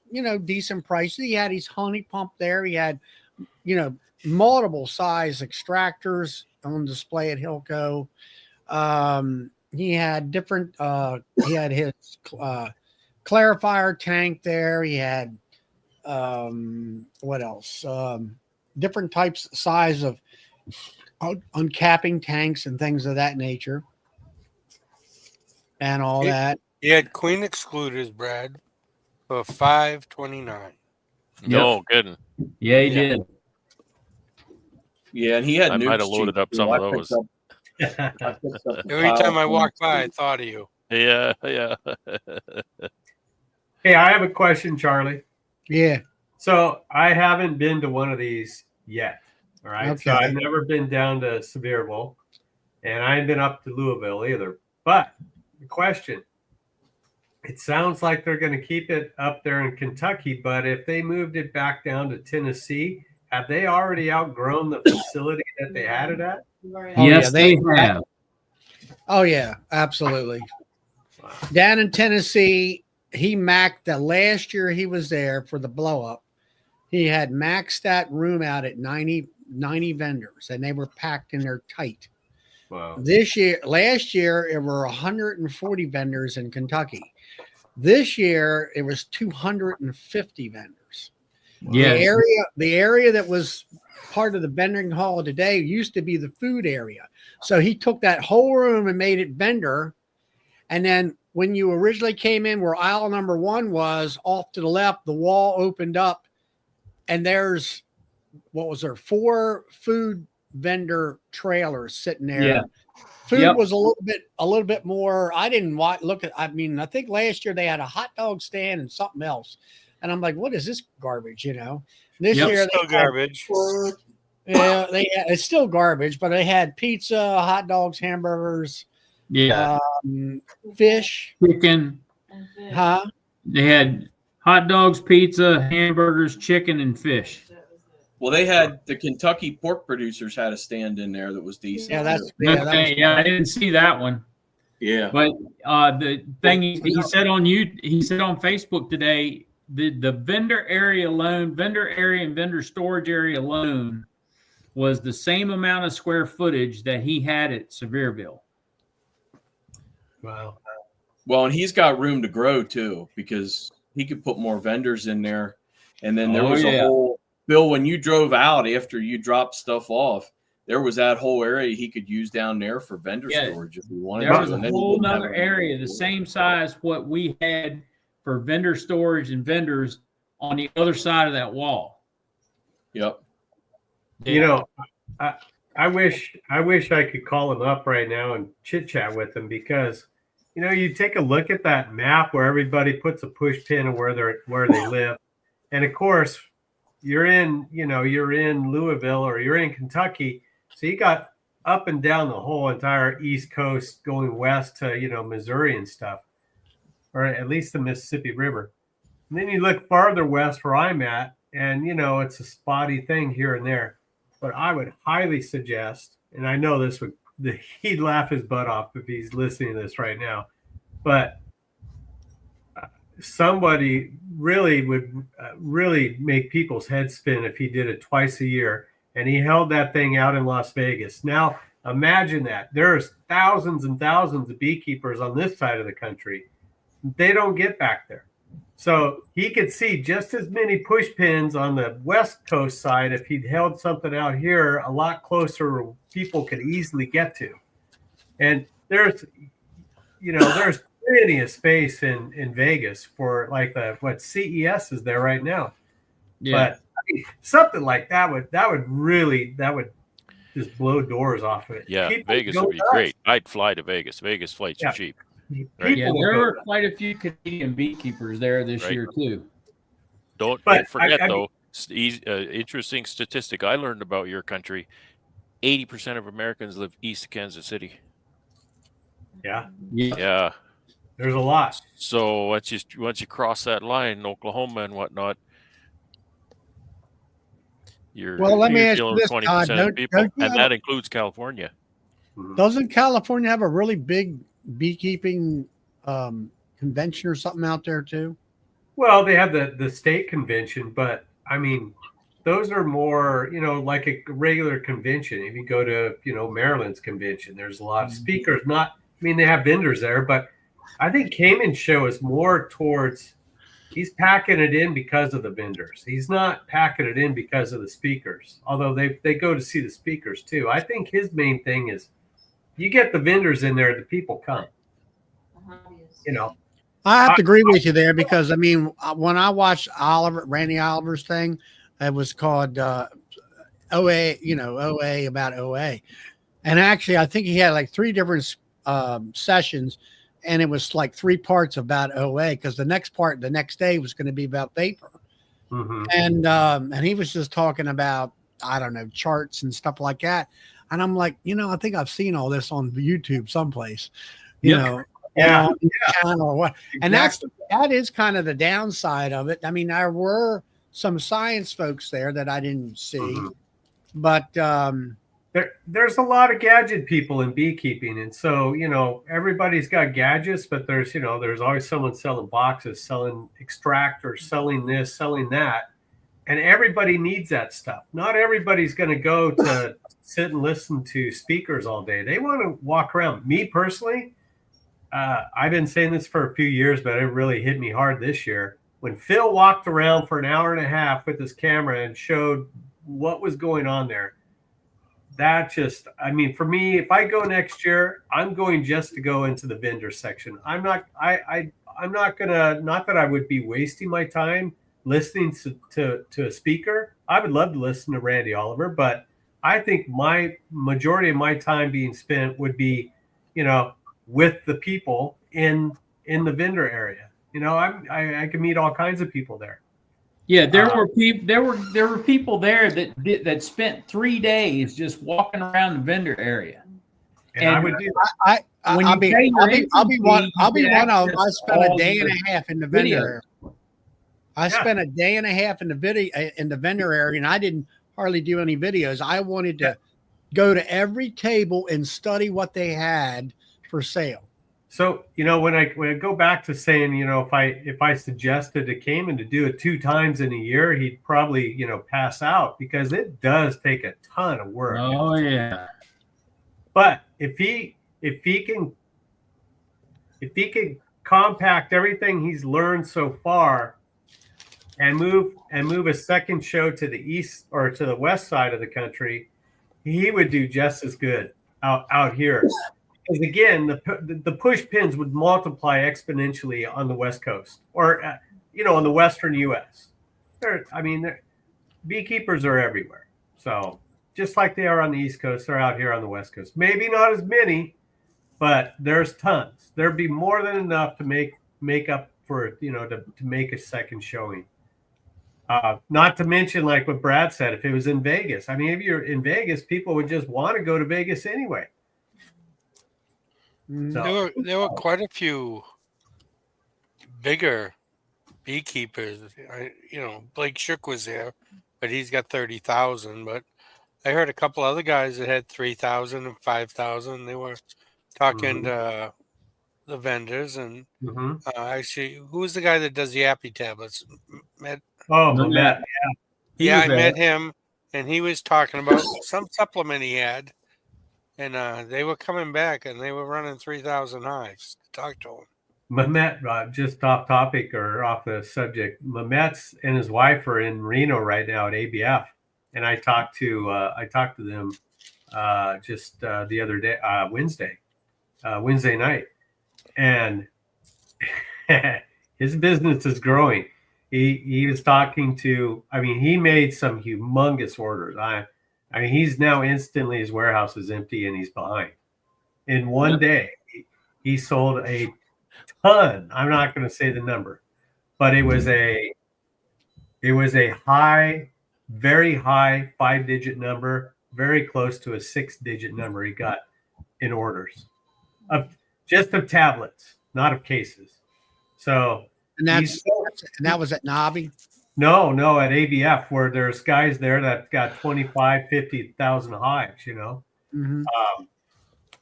decent prices. He had his honey pump there. He had multiple size extractors on display at Hilco. He had different. He had his clarifier tank there. He had what else? Different types, size of uncapping tanks and things of that nature, and all that. He had queen excluders, Brad, for $529. No kidding. Yeah, he did. Yeah, and he had. I might have loaded up some of those. Every time I walked by, I thought of you. Yeah. Hey, I have a question, Charlie. Yeah. So I haven't been to one of these yet. All right. Okay. So I've never been down to Sevierville, and I haven't been up to Louisville either. But the question, it sounds like they're going to keep it up there in Kentucky, but if they moved it back down to Tennessee, have they already outgrown the facility that they had it at? Yes, they have. Oh yeah, absolutely. Down in Tennessee, he maxed the last year he was there for the blow up. He had maxed that room out at 90 vendors, and they were packed in there tight. Wow. Last year, it were 140 vendors in Kentucky. This year, it was 250 vendors. Yeah. The area that was part of the vending hall today used to be the food area. So he took that whole room and made it vendor. And then when you originally came in where aisle number 1 was, off to the left, the wall opened up, and there's, what was there, 4 food vendor trailers sitting there. Yeah. Food was a little bit more. I didn't look at. I mean, I think last year they had a hot dog stand and something else, and I'm like, what is this garbage? This year Still garbage. Yeah, it's still garbage, but they had pizza, hot dogs, hamburgers, fish, chicken. Huh? They had hot dogs, pizza, hamburgers, chicken, and fish. Well, they had the Kentucky pork producers had a stand in there that was decent. Yeah, too. Okay, yeah, I didn't see that one. Yeah. But the thing he said on he said on Facebook today, the vendor area alone, vendor area and vendor storage area alone was the same amount of square footage that he had at Sevierville. Wow. Well, and he's got room to grow too because he could put more vendors in there. And then there was a whole Bill, when you drove out after you dropped stuff off, there was that whole area he could use down there for vendor storage if he wanted to. There was a whole nother area the same size what we had for vendor storage and vendors on the other side of that wall. Yep. You know, I wish I could call him up right now and chit chat with him because, you know, you take a look at that map where everybody puts a push pin of where they live, and of course, you're in Louisville or you're in Kentucky, so you got up and down the whole entire East Coast going west to Missouri and stuff, or at least the Mississippi River. And then you look farther west where I'm at, and it's a spotty thing here and there. But I would highly suggest, and I know he'd laugh his butt off if he's listening to this right now, but somebody really would really make people's heads spin if he did it twice a year and he held that thing out in Las Vegas. Now, imagine that. There's thousands and thousands of beekeepers on this side of the country. They don't get back there. So he could see just as many push pins on the West Coast side if he'd held something out here a lot closer where people could easily get to. And there's plenty of space in Vegas for like what CES is there right now. Yeah. But something like that would just blow doors off of it. Yeah, People Vegas would be great. I'd fly to Vegas. Vegas flights are cheap. Right? Yeah, there were quite a few Canadian beekeepers there this year too. Don't forget though, interesting statistic I learned about your country: 80% of Americans live east of Kansas City. Yeah. Yeah. There's a lot. So once you cross that line, Oklahoma and whatnot, let me ask you this, 20% of people, and that includes California. Doesn't California have a really big beekeeping convention or something out there too? Well, they have the state convention, but I mean, those are more, like a regular convention. If you go to, Maryland's convention, there's a lot of speakers. They have vendors there, but I think Cayman's show is more towards he's packing it in because of the vendors. He's not packing it in because of the speakers, although they go to see the speakers too. I think his main thing is you get the vendors in there, the people come. I have to agree with you there because when I watched Randy Oliver's thing, it was called OA, OA about OA, and actually I think he had like 3 different sessions, and it was like 3 parts about OA because the next day was going to be about vapor, and he was just talking about charts and stuff like that. And I'm like, I think I've seen all this on YouTube someplace, channel or what. Exactly. And that is kind of the downside of it. There were some science folks there that I didn't see, but there's a lot of gadget people in beekeeping. And so, everybody's got gadgets, but there's always someone selling boxes, selling extractors, selling this, selling that. And everybody needs that stuff. Not everybody's going to go to sit and listen to speakers all day. They want to walk around. Me personally, I've been saying this for a few years, but it really hit me hard this year. When Phil walked around for an hour and a half with his camera and showed what was going on there, that just, for me, if I go next year, I'm going just to go into the vendor section. I'm not gonna, not that I would be wasting my time listening to a speaker. I would love to listen to Randy Oliver, but I think my majority of my time being spent would be, with the people in the vendor area. I can meet all kinds of people there. Yeah, there were people there that spent 3 days just walking around the vendor area. And I would do. I'll be one of them. I spent a day and a half in the vendor area. I spent a day and a half in the vendor area, and I didn't hardly do any videos. I wanted to go to every table and study what they had for sale. So, when I go back to saying, if I suggested to Cayman to do it 2 times in a year, he'd probably, pass out because it does take a ton of work. Oh yeah. But if he can compact everything he's learned so far and move a second show to the east or to the west side of the country, he would do just as good out here. Because again, the push pins would multiply exponentially on the West Coast or, in the Western U.S. Beekeepers are everywhere. So just like they are on the East Coast, they're out here on the West Coast. Maybe not as many, but there's tons. There'd be more than enough to make up for, to make a second showing. Not to mention, like what Brad said, if it was in Vegas, if you're in Vegas, people would just want to go to Vegas anyway. So, There were quite a few bigger beekeepers. Blake Shook was there, but he's got 30,000. But I heard a couple other guys that had 3,000 and 5,000. They were talking to the vendors, and actually, who's the guy that does the Appy tablets? Matt. Yeah, I met him, and he was talking about some supplement he had. And they were coming back, and they were running 3,000 hives. Talk to him. Mehmet, just off topic or off the subject, Mehmet and his wife are in Reno right now at ABF, and I talked to them just the other day, Wednesday night, and his business is growing. He was talking to. He made some humongous orders. He's now instantly, his warehouse is empty and he's behind. In one day, he sold a ton. I'm not going to say the number, but it was a high, very high 5-digit number, very close to a 6-digit number he got in orders of tablets, not of cases. So, and that was at Nobby. No, at ABF, where there's guys there that got 25, 50,000 hives, Mm-hmm.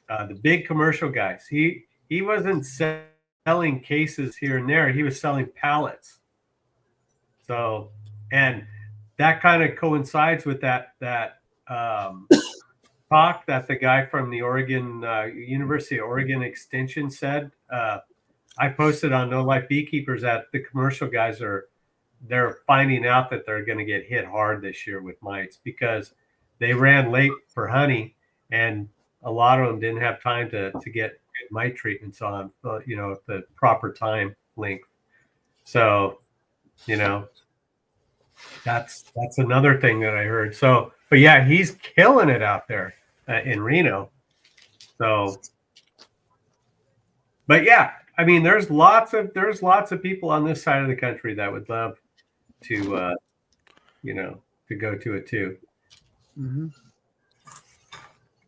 The big commercial guys. He wasn't selling cases here and there. He was selling pallets. So, and that kind of coincides with that talk that the guy from the University of Oregon Extension said. I posted on No Life Beekeepers that the commercial guys they're finding out that they're going to get hit hard this year with mites because they ran late for honey, and a lot of them didn't have time to get mite treatments on, the proper time length. So, that's another thing that I heard. So, but yeah, he's killing it out there in Reno. So, but yeah, there's lots of people on this side of the country that would love to go to it too. Mm-hmm.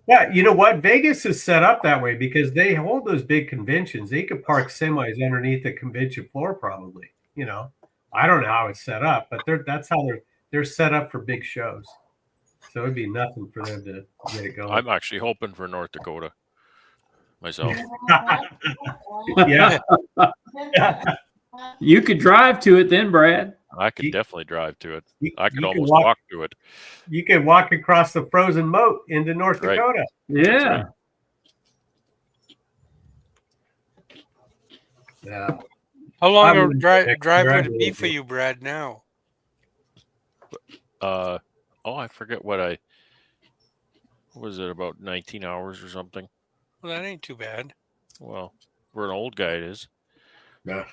Yeah, you know what? Vegas is set up that way because they hold those big conventions. They could park semis underneath the convention floor, probably. I don't know how it's set up, but that's how they're set up for big shows. So it'd be nothing for them to get it going. I'm actually hoping for North Dakota myself. Yeah. You could drive to it then, Brad. I could definitely drive to it. I could you almost walk to it. You could walk across the frozen moat into North Dakota. Yeah. Right. Yeah. How long a drive would it be for you, Brad, now? I forget what was it, about 19 hours or something? Well, that ain't too bad. Well, for an old guy, it is. Yeah.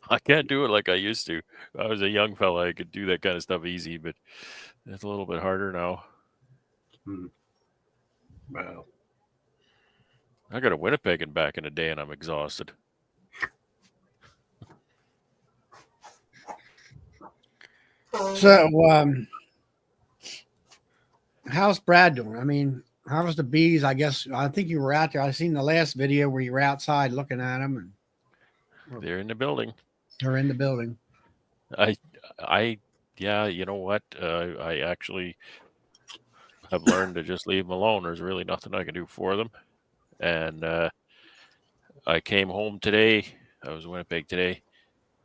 I can't do it like I used to. I was a young fella. I could do that kind of stuff easy, but it's a little bit harder now. Wow. I got a Winnipeg and back in a day, and I'm exhausted. So, how's Brad doing? How was the bees? I think you were out there. I seen the last video where you were outside looking at them, and They're in the building. they're in the building. yeah, you know what? I actually have learned to just leave them alone. There's really nothing I can do for them. And I came home today. I was in Winnipeg today.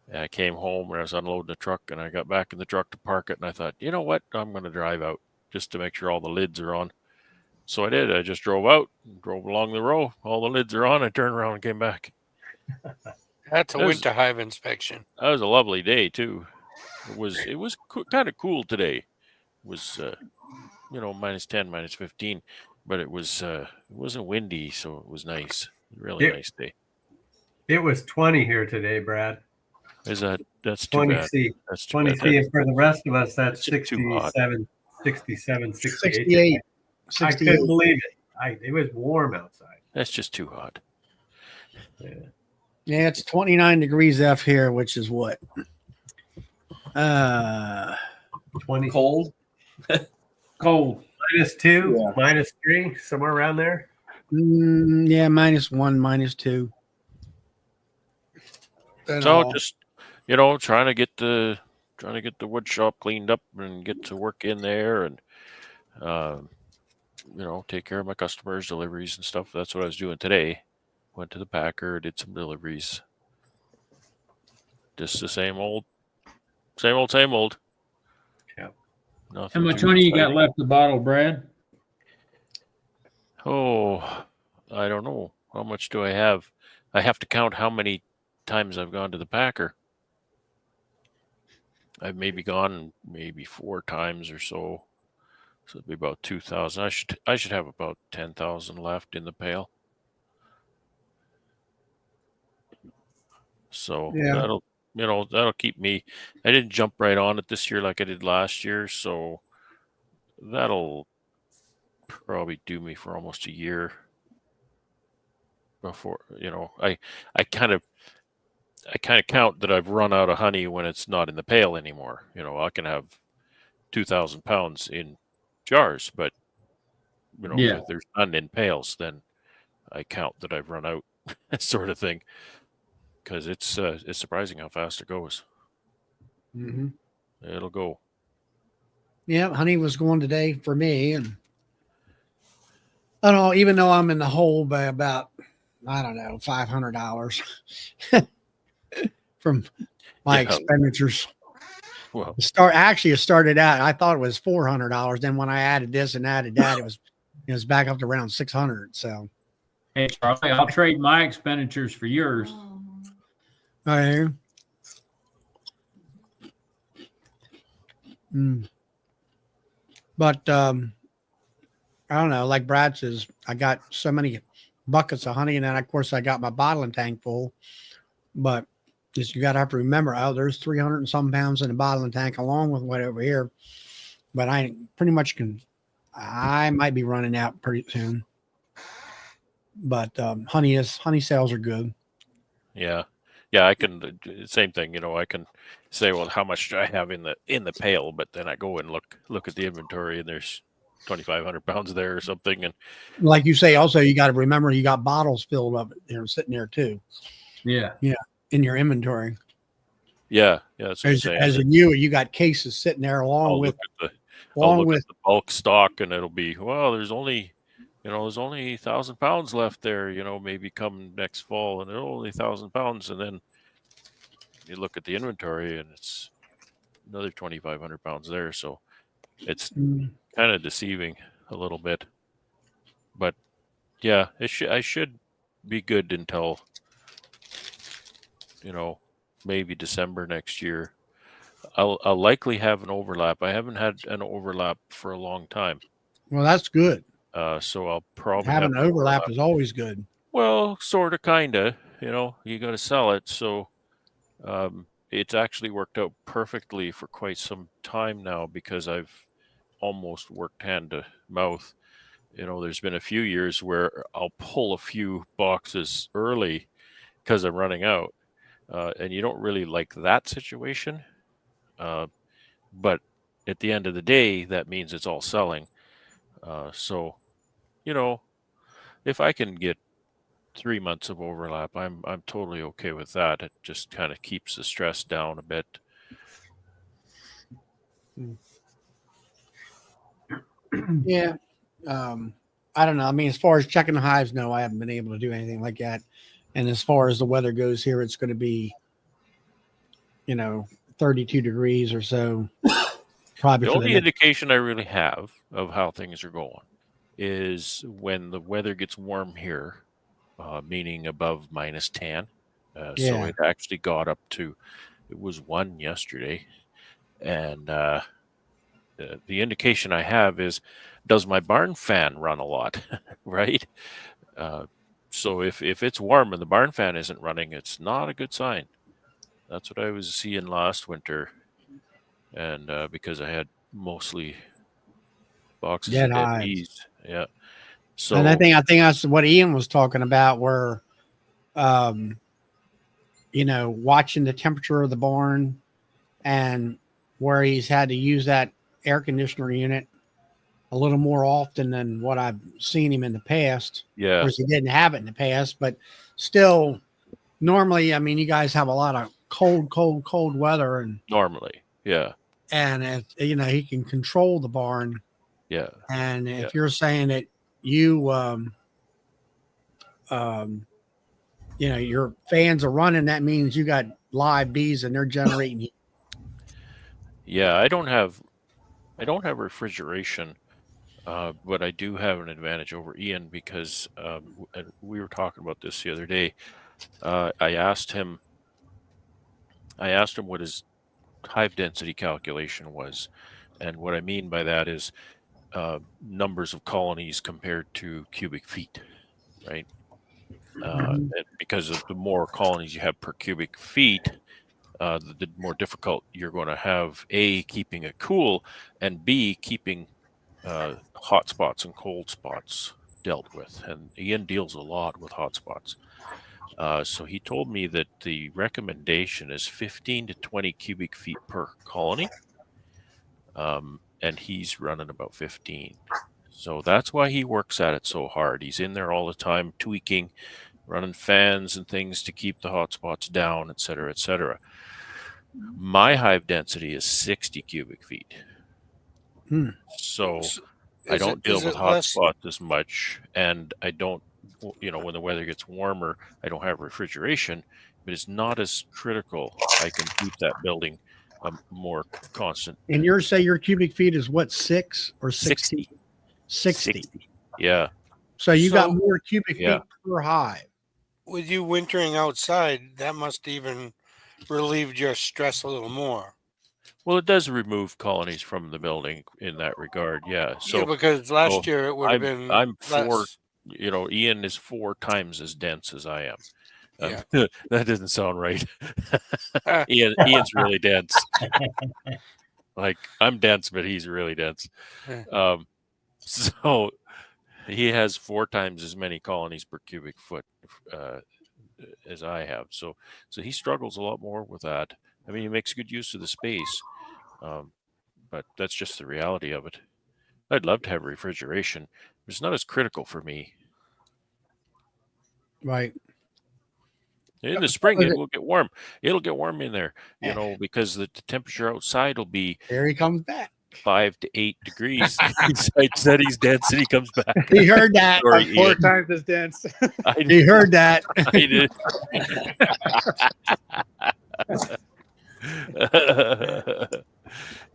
And I came home and I was unloading the truck, and I got back in the truck to park it. And I thought, you know what? I'm going to drive out just to make sure all the lids are on. So I did. I just drove out, drove along the row. All the lids are on. I turned around and came back. That's a It was- winter hive inspection. That was a lovely day too. It was kind of cool today. It was minus 10, minus 15, but it wasn't windy, so it was nice. Really nice day. It was 20 here today, Brad. That's too 20 bad. C. That's too 20 bad. C, and for the rest of us, that's That's just too hot. 67, 68. 68. I 68. couldn't believe it. It was warm outside. That's just too hot. Yeah. Yeah, it's 29 degrees F here, which is what? 20 Cold. Cold. -2, Yeah. -3, somewhere around there. yeah, -1, -2. So just trying to get the wood shop cleaned up and get to work in there, and take care of my customers, deliveries and stuff. That's what I was doing today. Went to the packer, did some deliveries. Just the same old. Yeah. How much honey you got left the bottle, Brad? Oh, I don't know. How much do I have? I have to count how many times I've gone to the packer. I've maybe gone 4 times or so. So it'd be about 2,000. I should have about 10,000 left in the pail. So Yeah. that'll keep me. I didn't jump right on it this year like I did last year, so that'll probably do me for almost a year before, I kind of count that I've run out of honey when it's not in the pail anymore. I can have 2,000 pounds in jars, but Yeah. if there's none in pails, then I count that I've run out, sort of thing. Because it's surprising how fast it goes. Mm-hmm. It'll go. Yeah, honey was going today for me, and I don't know. Even though I'm in the hole by about $500 from my expenditures. Well, It started out. I thought it was $400. Then when I added this and added that, it was back up to around 600. So, Hey, Charlie, I'll trade my expenditures for yours. okay. But I don't know. Like Brad says, I got so many buckets of honey, and then of course I got my bottling tank full. But just you got to have to remember, there's 300 and some pounds in the bottling tank, along with what over here. But I pretty much I might be running out pretty soon. But honey sales are good. yeah, I can. Same thing. I can say, well, how much do I have in the pail? But then I go and look at the inventory, and there's 2,500 pounds there or something. And like you say, also you got to remember you got bottles filled up there, sitting there too. Yeah. In your inventory. Yeah, that's what I'm saying. As in you got cases sitting there I'll look at the bulk stock, and it'll be, well, there's only 1,000 pounds left there. Maybe come next fall, and there's only 1,000 pounds, and then you look at the inventory, and it's another 2,500 pounds there. So it's kind of deceiving a little bit. But yeah, I should be good until maybe December next year. I'll likely have an overlap. I haven't had an overlap for a long time. Well, that's good. So I'll probably having an overlap is always good. Well, sort of, kind of. You got to sell it. So it's actually worked out perfectly for quite some time now, because I've almost worked hand to mouth. There's been a few years where I'll pull a few boxes early because I'm running out. And you don't really like that situation. But at the end of the day, that means it's all selling. So, if I can get 3 months of overlap, I'm totally okay with that. It just kind of keeps the stress down a bit. Yeah. I don't know. I mean, as far as checking the hives, no, I haven't been able to do anything like that. And as far as the weather goes here, it's going to be, 32 degrees or so. Probably The for the only next. indication I really have of how things are going is when the weather gets warm here, meaning above -10. So Yeah. it actually got up to, it was 1 yesterday. And the indication I have is, does my barn fan run a lot? Right? So if it's warm and the barn fan isn't running, it's not a good sign. That's what I was seeing last winter. And because I had mostly boxes Dead of dead hives. bees. Yeah. And I So think that's what Ian was talking about, where, watching the temperature of the barn and where he's had to use that air conditioner unit a little more often than what I've seen him in the past. Of yeah, course, he didn't have it in the past, but still, normally, I mean, you guys have a lot of cold weather, normally. Yeah. and he can control the barn. Yeah. And Yeah. if you're saying that you, your fans are running, that means you got live bees and they're generating heat. Yeah. I don't have refrigeration, but I do have an advantage over Ian because and we were talking about this the other day. I asked him what his hive density calculation was, and what I mean by that is numbers of colonies compared to cubic feet, right? And because of the more colonies you have per cubic feet, the more difficult you're going to have, A, keeping it cool, and B, keeping hot spots and cold spots dealt with. And Ian deals a lot with hot spots. So he told me that the recommendation is 15 to 20 cubic feet per colony. And he's running about 15. So that's why he works at it so hard. He's in there all the time tweaking, running fans and things to keep the hot spots down, et cetera, et cetera. My hive density is 60 cubic feet. So I don't deal with hot spots as much, and I don't, when the weather gets warmer, I don't have refrigeration, but it's not as critical. I can keep that building more constant. And your cubic feet is what, 6 or 60? 60. Yeah. So you got more cubic yeah. feet per hive. With you wintering outside, that must even relieve your stress a little more. Well, it does remove colonies from the building in that regard. Yeah. So yeah, because last year it would have been. I'm less. Ian is 4 times as dense as I am. Yeah. That doesn't sound right. Ian's really dense. Like, I'm dense, but he's really dense. So he has 4 times as many colonies per cubic foot as I have. So he struggles a lot more with that. I mean, he makes good use of the space, but that's just the reality of it. I'd love to have refrigeration, but it's not as critical for me. Right. In the spring, it will get warm. It'll get warm in there, because the temperature outside will be. There he comes back. 5 to 8 degrees. I said he's dense, and he comes back. He heard that. Sorry, 4 times as dense. He heard that. I did.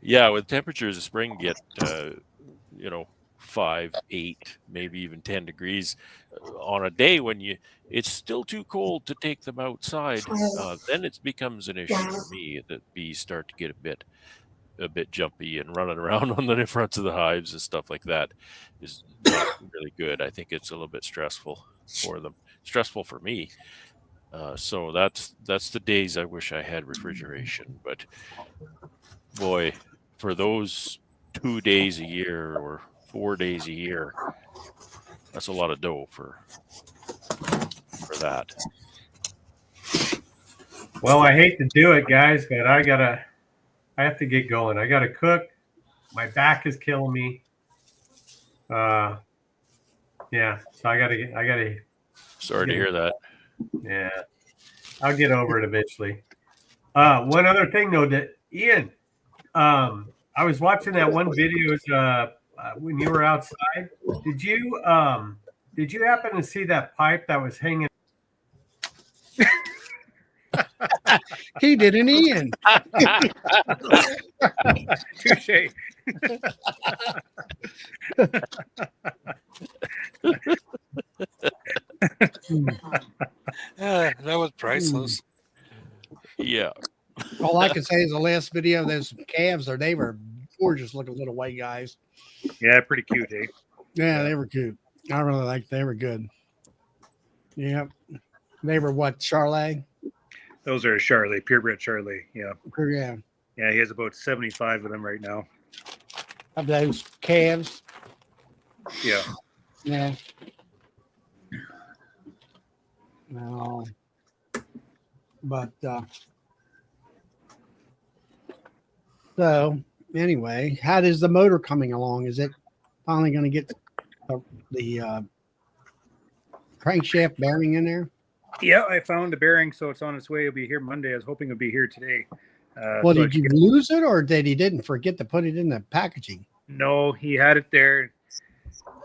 Yeah, with temperatures of spring get 5, 8, maybe even 10 degrees on a day when it's still too cold to take them outside, then it becomes an issue for me that bees start to get a bit jumpy and running around on the fronts of the hives and stuff like that is not really good. I think it's a little bit stressful for them, stressful for me. So that's the days I wish I had refrigeration, but boy, for those 2 days a year or 4 days a year, that's a lot of dough for that. Well, I hate to do it, guys, but I have to get going. I gotta cook. My back is killing me. Yeah, so I gotta. Sorry to hear that. Yeah, I'll get over it eventually. One other thing though, that Ian, I I was watching that one video when you were outside. Did you happen to see that pipe that was hanging? He did an Ian. Touche. Yeah, that was priceless. Yeah. All I can say is the last video, those calves they were gorgeous looking little white guys. Yeah, pretty cute, eh? Yeah, they were cute. I really liked. They were good. Yeah, they were what, Charlet? Those are Charlie, purebred Charlie. Yeah. Yeah, Yeah, he has about 75 of them right now. of those calves. Yeah. Yeah. No. But so anyway, how is the motor coming along? Is it finally going to get the crankshaft bearing in there? Yeah, I found the bearing, so it's on its way. It'll be here Monday. I was hoping it'd be here today. Well, so did you lose it, or did he didn't forget to put it in the packaging? No, he had it there,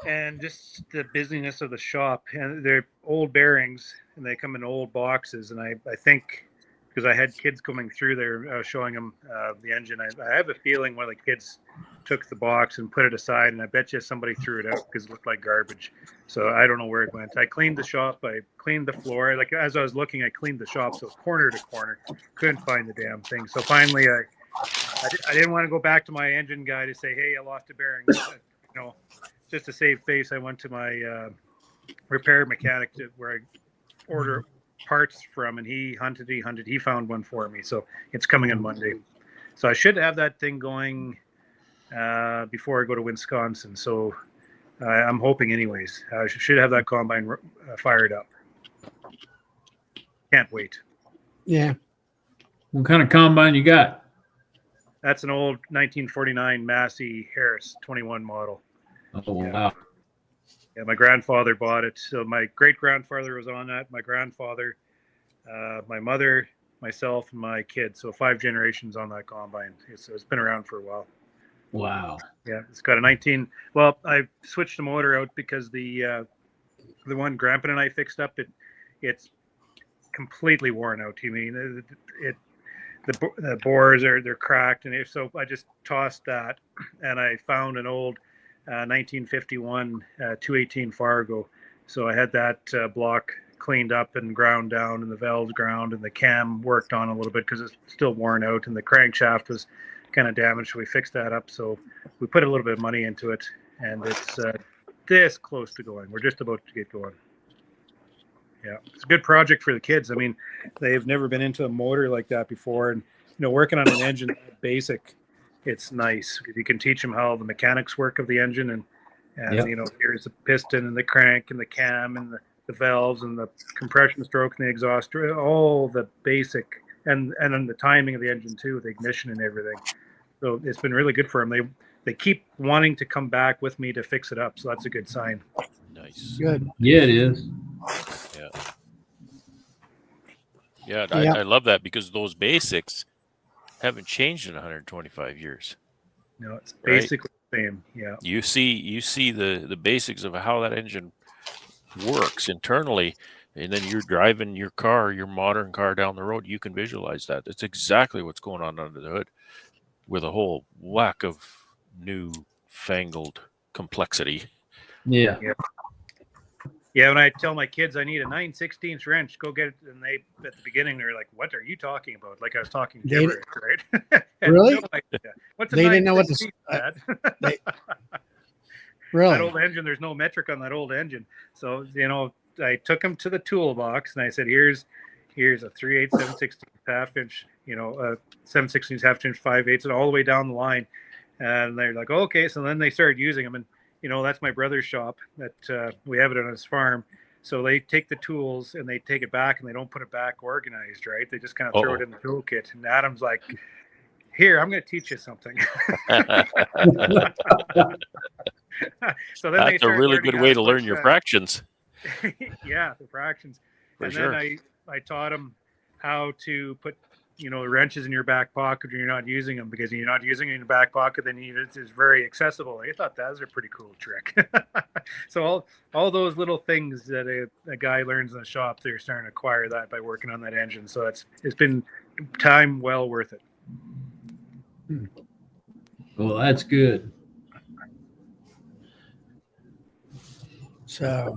and just the busyness of the shop, and they're old bearings, and they come in old boxes. And I think because I had kids coming through there, showing them the engine, I have a feeling one of the kids took the box and put it aside, and I bet you somebody threw it out because it looked like garbage. So I don't know where it went. I cleaned the shop. I cleaned the floor. Like as I was looking, I cleaned the shop, so corner to corner. Couldn't find the damn thing. So finally, I didn't want to go back to my engine guy to say, "Hey, I lost a bearing." Just to save face, I went to my repair mechanic where I order parts from, and he hunted. He found one for me, so it's coming on Monday. So I should have that thing going before I go to Wisconsin. So I'm hoping, anyways. I should have that combine fired up. Can't wait. Yeah. What kind of combine you got? That's an old 1949 Massey Harris 21 model. Oh, wow. Yeah, my grandfather bought it. So my great grandfather was on that. My grandfather, my mother, myself, and my kids. So 5 generations on that combine. It's been around for a while. Wow. Yeah, it's got a 19. Well, I switched the motor out because the one Grandpa and I fixed up, it's completely worn out. You mean the bores they're cracked, and so I just tossed that, and I found an old 1951 218 Fargo. So I had that block cleaned up and ground down, and the valves ground, and the cam worked on a little bit because it's still worn out, and the crankshaft was kind of damaged. So we fixed that up. So we put a little bit of money into it, and it's this close to going. We're just about to get going. Yeah, it's a good project for the kids. I mean, they've never been into a motor like that before, and working on an engine basic, it's nice. You can teach them how the mechanics work of the engine, and Yep. Here's the piston and the crank and the cam and the valves and the compression stroke and the exhaust, all the basic, and then the timing of the engine too, the ignition and everything. So it's been really good for them. They keep wanting to come back with me to fix it up, so that's a good sign. Nice. Good. Yeah, it is. Yeah. Yeah, I love that because those basics haven't changed in 125 years. No, it's Right. basically the same. Yeah. You see the basics of how that engine works internally, and then you're driving your modern car down the road, you can visualize that. It's exactly what's going on under the hood with a whole whack of new fangled complexity. Yeah. Yeah, when I tell my kids I need a 9/16 wrench, go get it, and they at the beginning they're like, "What are you talking about?" Like I was talking gibberish, right? Really? No idea. What's a They didn't know what to 9/16, Dad? Really? That old engine, there's no metric on that old engine. So I took them to the toolbox and I said, "Here's a 3/8, 7/16 half inch, 7/16 half inch, 5/8, and all the way down the line." And they're like, "Okay." So then they started using them, and that's my brother's shop that we have it on his farm. So they take the tools and they take it back, and they don't put it back organized, right? They just kind of throw it in the toolkit. And Adam's like, "Here, I'm going to teach you something." So then That's a really good way to learn your fractions. Yeah, the fractions. For And sure. then I taught them how to put wrenches in your back pocket when you're not using them, because you're not using it in your back pocket, then it's very accessible. I thought that was a pretty cool trick. So all those little things that a guy learns in the shop, they're starting to acquire that by working on that engine. So it's been time well worth it. Well, that's good. So,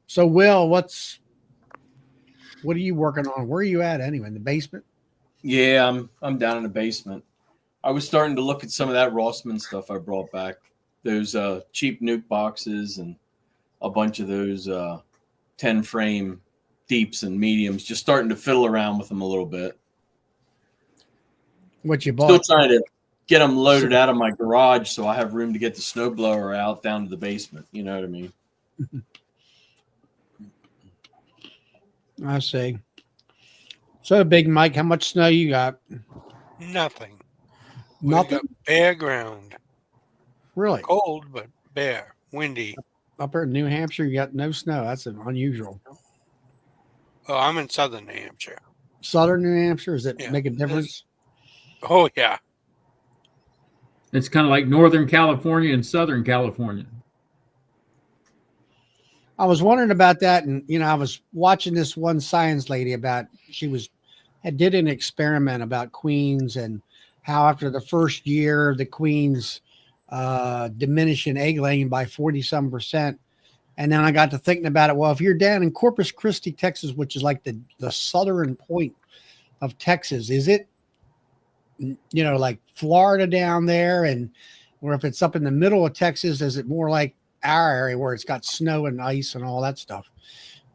so Will, what are you working on? Where are you at anyway? In the basement? Yeah, I'm down in the basement. I was starting to look at some of that Rossman stuff I brought back. Those cheap nuke boxes and a bunch of those 10 frame deeps and mediums, just starting to fiddle around with them a little bit. What you bought? Still trying to get them loaded out of my garage so I have room to get the snowblower out down to the basement. You know what I mean? I see. So, Big Mike, how much snow you got? Nothing. We Nothing? got bare ground. Really? Cold, but bare. Windy. Up here in New Hampshire, you got no snow. That's unusual. Oh, I'm in southern New Hampshire. Southern New Hampshire, does it Yeah. make a difference? Oh, yeah. It's kind of like Northern California and Southern California. I was wondering about that, and I was watching this one science lady did an experiment about queens and how after the first year the queens diminish in egg laying by 40-some%. And then I got to thinking about it. Well, if you're down in Corpus Christi, Texas, which is like the southern point of Texas, is it like Florida down there, or if it's up in the middle of Texas, is it more like our area where it's got snow and ice and all that stuff?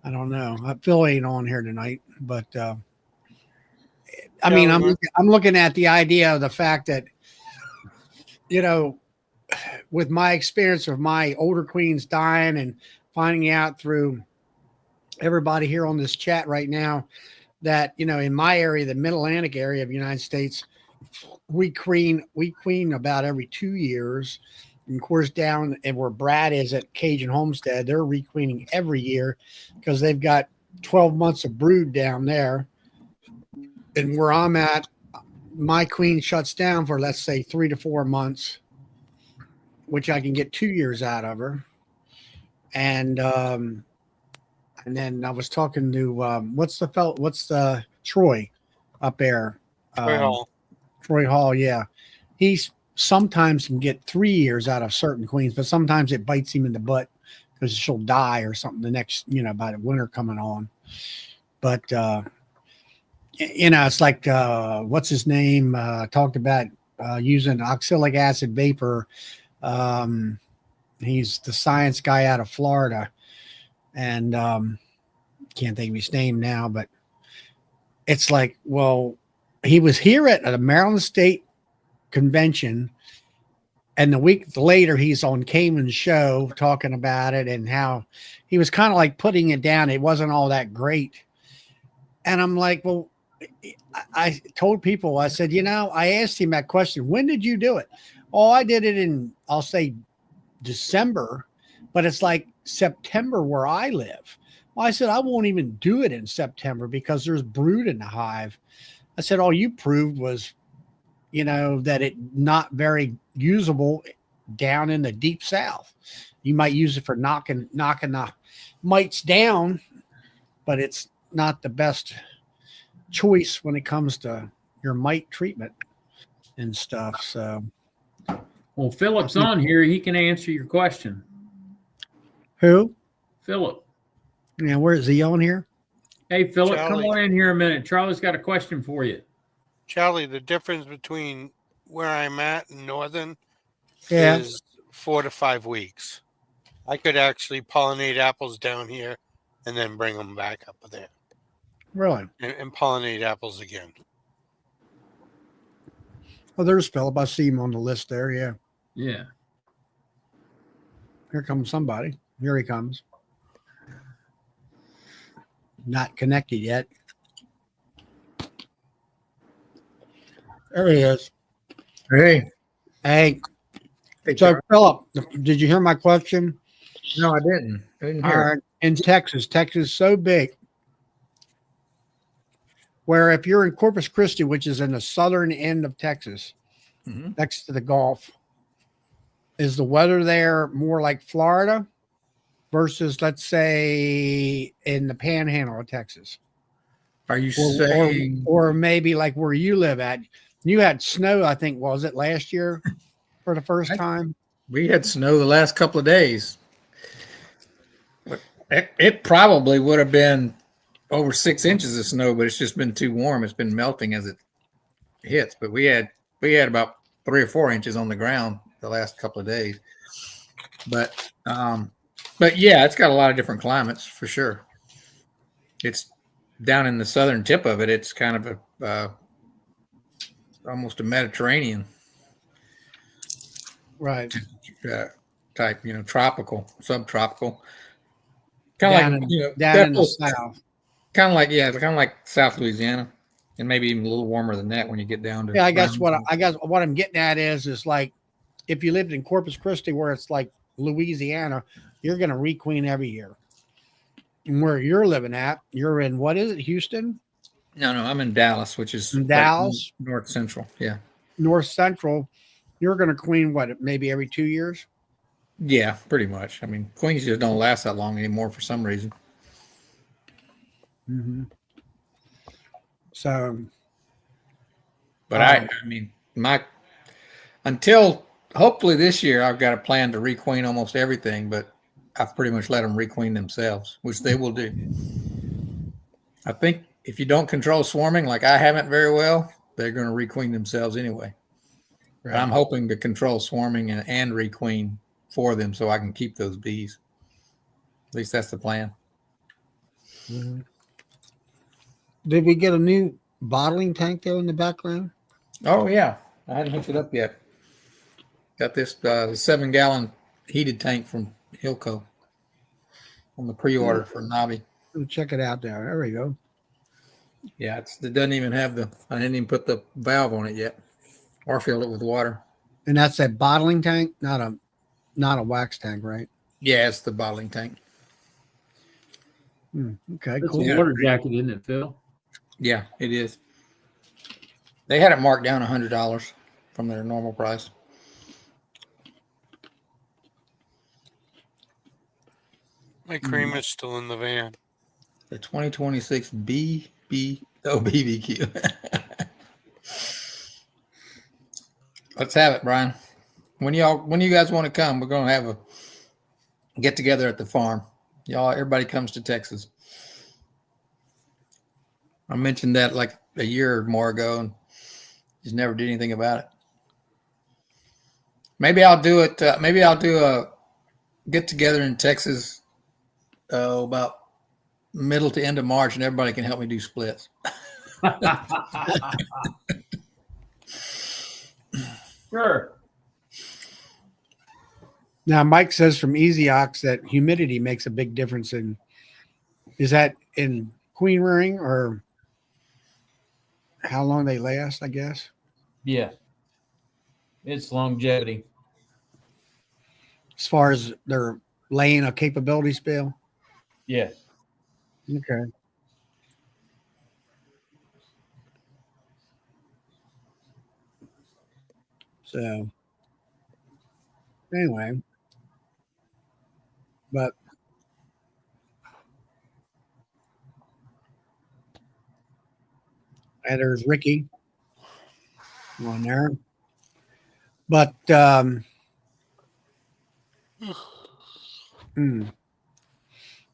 I don't know. Phil ain't on here tonight, but I mean, I'm looking at the idea of the fact that, with my experience of my older queens dying and finding out through everybody here on this chat right now that, in my area, the Mid-Atlantic area of the United States, we queen about every 2 years. And of course, down and where Brad is at Cajun Homestead, they're requeening every year because they've got 12 months of brood down there. And where I'm at, my queen shuts down for, let's say, 3 to 4 months, which I can get 2 years out of her. And then I was talking to what's the Troy up there? Troy Hall, yeah. He's sometimes can get 3 years out of certain queens, but sometimes it bites him in the butt because she'll die or something the next, by the winter coming on. But it's like what's his name talked about using oxalic acid vapor. He's the science guy out of Florida, and can't think of his name now, but it's like, well, he was here at a Maryland State convention, and the week later he's on Cayman's show talking about it and how he was kind of like putting it down. It wasn't all that great. And I'm like, well, I told people, I said, I asked him that question. When did you do it? Oh, I did it in, I'll say December, but it's like September where I live. Well, I said, I won't even do it in September because there's brood in the hive. I said, all you proved was, that it not very usable down in the deep south. You might use it for knocking the mites down, but it's not the best choice when it comes to your mite treatment and stuff. So, well, Philip's on here. He can answer your question. Who? Philip. Yeah, where is he on here? Hey, Philip, Charlie. come on in here a minute. Charlie's got a question for you. Charlie, the difference between where I'm at in Northern Yeah. is 4 to 5 weeks. I could actually pollinate apples down here and then bring them back up there Really? and pollinate apples again. Oh, there's Philip. I see him on the list there. Yeah. Yeah. Here comes somebody. Here he comes. Not connected yet. There he is. Hey, Hey. hey, So, Charlie. Philip, did you hear my question? No, I didn't. I didn't All hear. right. In Texas is so big. where if you're in Corpus Christi, which is in the southern end of Texas, Mhm. next to the Gulf, is the weather there more like Florida versus, let's say, in the Panhandle of Texas, Are you or saying or maybe like where you live at? You had snow, I think, was it last year for the first time? we had snow the last couple of days? It probably would have been over 6 inches of snow, but it's just been too warm. It's been melting as it hits. But we had about 3 or 4 inches on the ground the last couple of days. But yeah, it's got a lot of different climates for sure. It's down in the southern tip of it. It's kind of a almost a Mediterranean Right. type, tropical, subtropical, Down kind of like in, down in the south. kind of like South Louisiana, and maybe even a little warmer than that when you get down to. Yeah, I guess what I'm getting at is like if you lived in Corpus Christi, where it's like Louisiana, you're going to requeen every year. And where you're living at, you're in, what is it, Houston? No, I'm in Dallas, which is In Dallas, North Central. Yeah, North Central. You're going to queen what, maybe every 2 years? yeah, pretty much. I mean, queens just don't last that long anymore for some reason. Mm-hmm. So, But I mean, until hopefully this year, I've got a plan to requeen almost everything, but I've pretty much let them requeen themselves, which they will do. I think if you don't control swarming like I haven't very well, they're going to requeen themselves anyway. Right. I'm hoping to control swarming and requeen for them so I can keep those bees. At least that's the plan. mm-hmm. Did we get a new bottling tank there in the background? Oh, yeah. I hadn't hooked it up yet. Got this 7-gallon heated tank from Hilco on the pre-order for Nobby. Check it out there. There we go. Yeah, it doesn't even have I didn't even put the valve on it yet or fill it with water. And that's a bottling tank, not a wax tank, right? Yeah, it's the bottling tank. Okay, That's cool. a water jacket, isn't it, Phil? Yeah, it is. They had it marked down $100 from their normal price. My cream is still in the van. The 2026 BBQ. Let's have it, Brian. When you guys want to come, we're gonna have a get together at the farm. Everybody comes to Texas. I mentioned that like a year or more ago and just never did anything about it. Maybe I'll do it. Maybe I'll do a get together in Texas about middle to end of March, and everybody can help me do splits. Sure. Now, Mike says from Easy Ox that humidity makes a big difference is that in queen rearing or how long they last, I guess? Yeah. It's longevity. As far as their laying a capability spill? Yeah. Okay. So, anyway, but and there's Ricky on there. But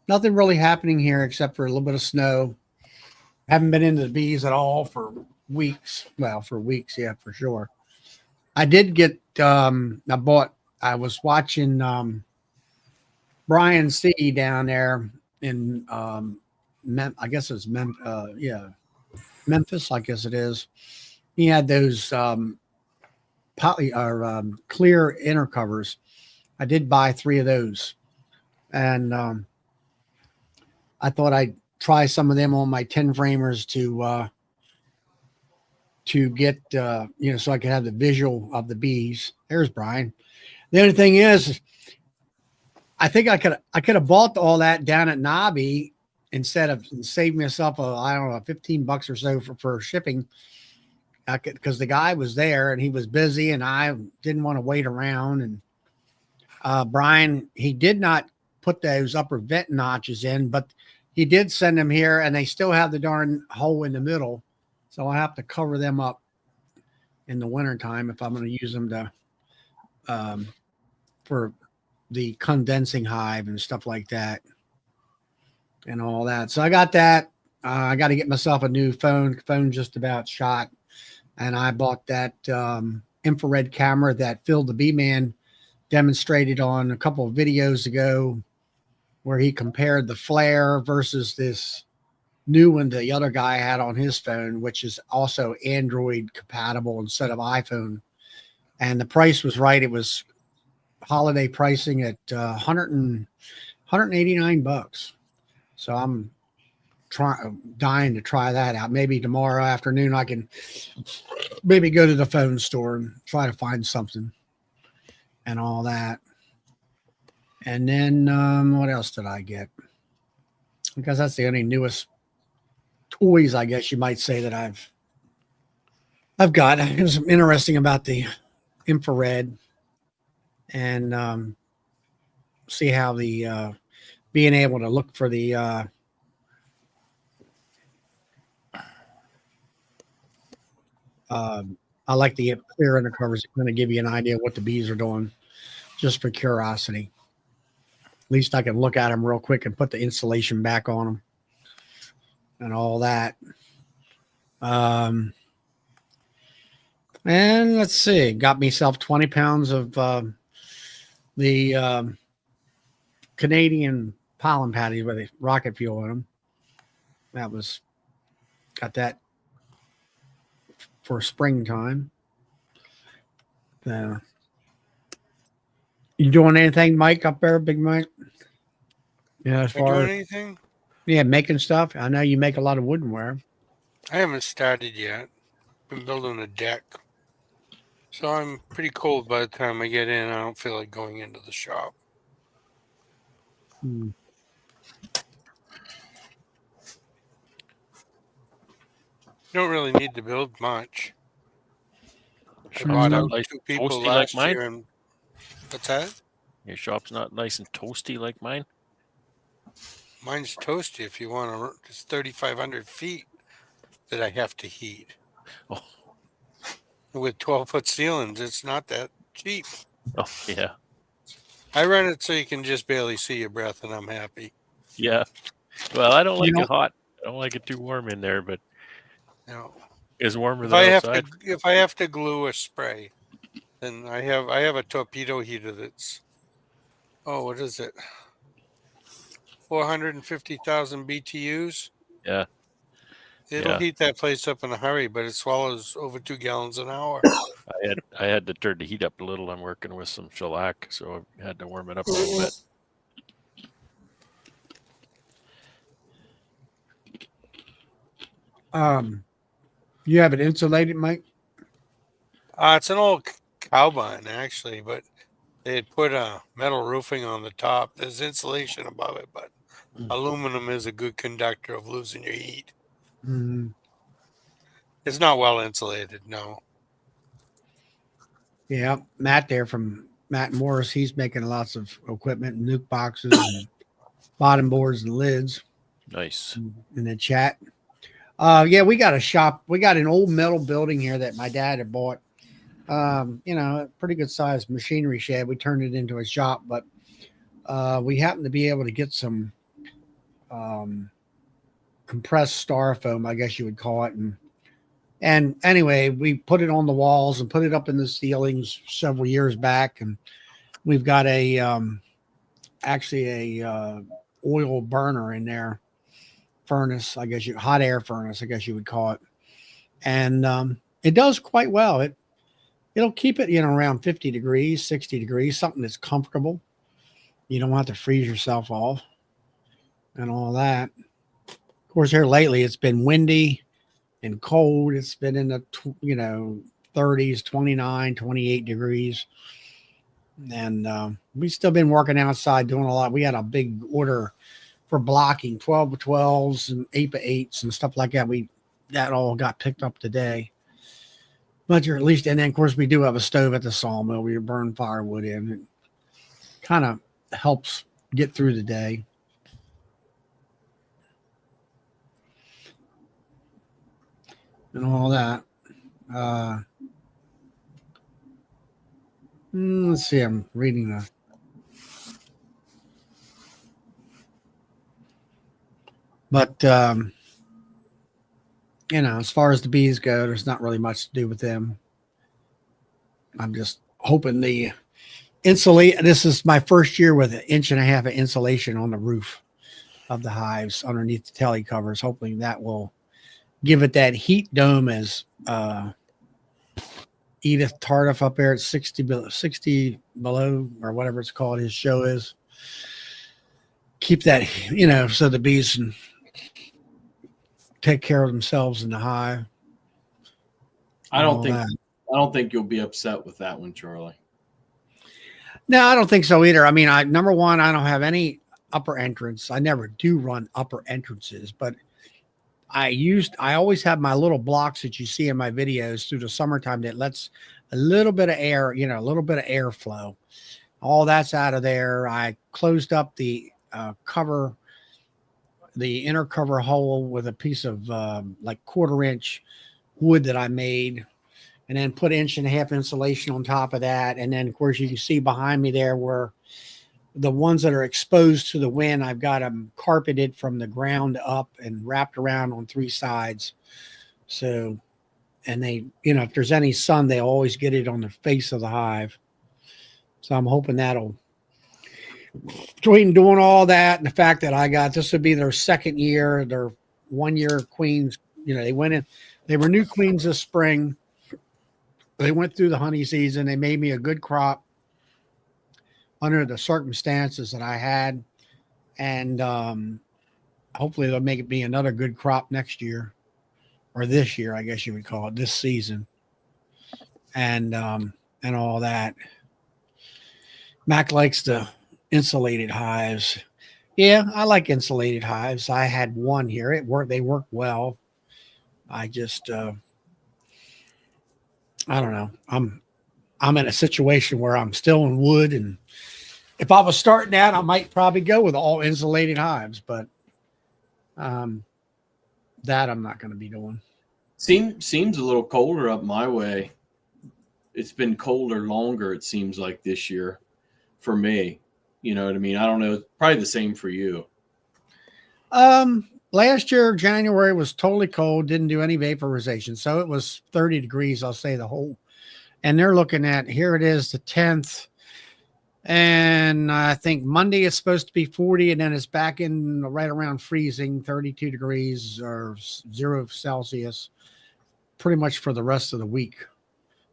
nothing really happening here except for a little bit of snow. Haven't been into the bees at all for weeks. Well, for weeks, yeah, for sure. I did get I was watching Brian C down there in I guess it's Memphis, I guess it is. He had those poly or clear inner covers. I did buy 3 of those, and I thought I'd try some of them on my 10 framers to get so I could have the visual of the bees. There's Brian. The only thing is, I think I could have bought all that down at Nobby instead of saving myself I don't know, $15 or so for shipping, because the guy was there and he was busy and I didn't want to wait around. And Brian, he did not put those upper vent notches in, but he did send them here and they still have the darn hole in the middle. So I have to cover them up in the wintertime if I'm going to use them to, for the condensing hive and stuff like that and all that. So I got that. I got to get myself a new phone. Phone just about shot. And I bought that infrared camera that Phil the Bee Man demonstrated on a couple of videos ago, where he compared the flare versus this new one the other guy had on his phone, which is also Android compatible instead of iPhone. And the price was right. It was holiday pricing at $189. So I'm dying to try that out. Maybe tomorrow afternoon I can maybe go to the phone store and try to find something and all that. And then what else did I get? Because that's the only newest toys, I guess you might say, that I've got. It was interesting about the infrared and see how the being able to look for the I like the clear undercovers to kind of give you an idea of what the bees are doing, just for curiosity. At least I can look at them real quick and put the insulation back on them and all that. And let's see, got myself 20 pounds of the Canadian pollen patties with the rocket fuel in them. Got that for springtime. You doing anything, Mike, up there, Big Mike? Yeah, as Am I far doing as anything? making stuff. I know you make a lot of woodenware. I haven't started yet. Been building a deck. So I'm pretty cold by the time I get in. I don't feel like going into the shop. Hmm. You don't really need to build much. I Shop's bought not out nice 2 and people toasty like last mine. year, and what's that? Your shop's not nice and toasty like mine. Mine's toasty. If you want to, it's 3,500 feet that I have to heat. Oh. With 12-foot ceilings, it's not that cheap. Oh yeah, I run it so you can just barely see your breath, and I'm happy. yeah. Well, I don't You like know- it hot. I don't like it too warm in there, but Now, it's warmer if than I have outside. if I have to glue a spray, then I have a torpedo heater that's, what is it? 450,000 BTUs. Yeah, It'll yeah. heat that place up in a hurry, but it swallows over 2 gallons an hour. I had to turn the heat up a little. I'm working with some shellac, so I had to warm it up a little bit. You have it insulated, Mike? It's an old cow barn, actually, but they had put a metal roofing on the top. There's insulation above it, but aluminum is a good conductor of losing your heat. Mm-hmm. It's not well insulated, no. Yeah, Matt there from Matt Morris. He's making lots of equipment, nuke boxes, and bottom boards and lids Nice. in the chat. Yeah, we got a shop. We got an old metal building here that my dad had bought. A pretty good sized machinery shed. We turned it into a shop, but we happened to be able to get some compressed styrofoam, I guess you would call it. And anyway, we put it on the walls and put it up in the ceilings several years back. And we've got actually a oil burner in there, furnace, I guess hot air furnace, I guess you would call it. And it does quite well. It'll keep it, around 50 degrees, 60 degrees, something that's comfortable. You don't have to freeze yourself off and all that. Of course, here lately, it's been windy and cold. It's been in the, 30s, 29, 28 degrees. And we've still been working outside doing a lot. We had a big order for blocking, 12 by 12s and 8 by 8s and stuff like that. That all got picked up today. But you're at least, and then of course we do have a stove at the sawmill where you burn firewood in. It kind of helps get through the day. And all that. Let's see, I'm reading the but as far as the bees go, there's not really much to do with them. I'm just hoping the insulate. This is my first year with 1.5 inches of insulation on the roof of the hives underneath the telly covers. Hoping that will give it that heat dome as Edith Tardif up there at 60 below or whatever it's called. His show is keep that, so the bees can take care of themselves in the hive. I don't think you'll be upset with that one, Charlie. No, I don't think so either. I mean, number one, I don't have any upper entrance. I never do run upper entrances, but I always have my little blocks that you see in my videos through the summertime that lets a little bit of air, a little bit of airflow. All that's out of there. I closed up the cover, the inner cover hole with a piece of like 1/4 inch wood that I made, and then put 1.5 inch insulation on top of that. And then of course you can see behind me there where the ones that are exposed to the wind, I've got them carpeted from the ground up and wrapped around on 3 sides. So, and they, if there's any sun, they always get it on the face of the hive. So I'm hoping that'll, between doing all that and the fact that this would be their second year, their 1 year queens, they went in, they were new queens this spring. They went through the honey season. They made me a good crop under the circumstances that I had. And hopefully they'll make it be another good crop next year, or this year, I guess you would call it, this season. And all that. Mac likes the insulated hives. Yeah, I like insulated hives. I had one here. They work well. I just I don't know. I'm in a situation where I'm still in wood, and if I was starting out, I might probably go with all insulated hives, but that I'm not going to be doing. Seems a little colder up my way. It's been colder longer, it seems like, this year for me. You know what I mean? I don't know. It's probably the same for you. Last year, January was totally cold, didn't do any vaporization. So it was 30 degrees, I'll say the whole. And they're looking at, here it is, the 10th. And I think Monday is supposed to be 40, and then it's back in right around freezing, 32 degrees or 0 Celsius, pretty much for the rest of the week.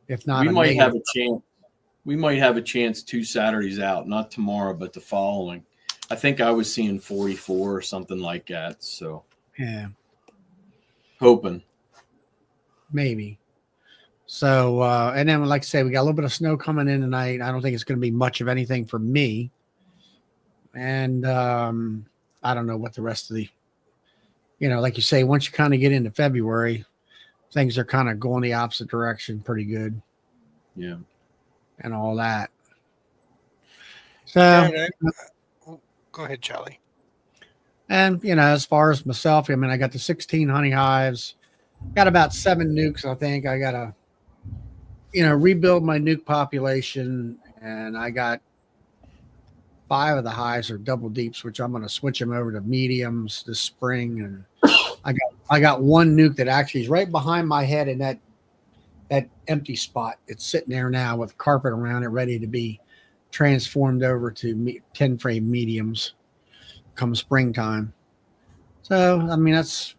If not, we might have a chance. We might have a chance 2 Saturdays out, not tomorrow, but the following. I think I was seeing 44 or something like that. So yeah, hoping maybe. So and then, like I say, we got a little bit of snow coming in tonight. I don't think it's going to be much of anything for me. And I don't know what the rest of the, like you say, once you kind of get into February, things are kind of going the opposite direction pretty good. Yeah. And all that. So go ahead, Charlie. And as far as myself, I mean, I got the 16 honey hives, got about 7 nukes. I think I got to, rebuild my nuke population, and I got 5 of the hives are double deeps, which I'm going to switch them over to mediums this spring. And I got 1 nuke that actually is right behind my head in that empty spot. It's sitting there now with carpet around it, ready to be transformed over to 10 frame mediums come springtime. So, I mean, that's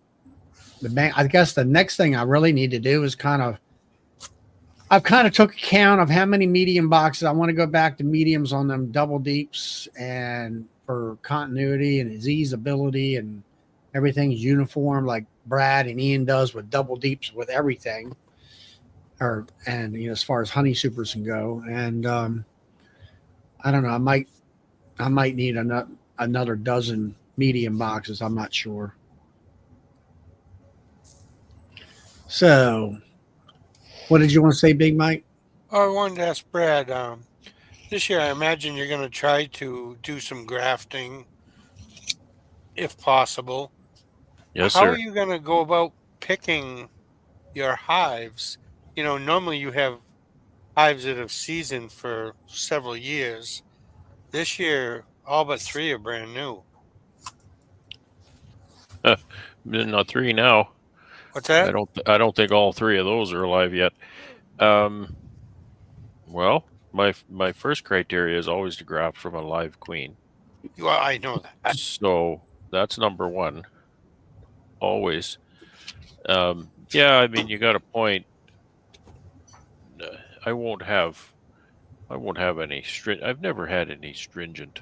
the bank. I guess the next thing I really need to do is I've kind of took account of how many medium boxes. I want to go back to mediums on them double deeps, and for continuity and easeability, and everything's uniform like Brad and Ian does with double deeps with everything. As far as honey supers can go. And I don't know, I might need another dozen medium boxes. I'm not sure. So, what did you want to say, Big Mike? Oh, I wanted to ask Brad. This year, I imagine you're going to try to do some grafting, if possible. Yes, How are sir. you going to go about picking your hives? Normally you have hives that have seasoned for several years. This year, all but 3 are brand new. Not 3 now. What's that? I don't think all 3 of those are alive yet. Well, my first criteria is always to graft from a live queen. Well, I know that. So that's number 1. Always. Yeah, I mean, you got a point. I won't have any I've never had any stringent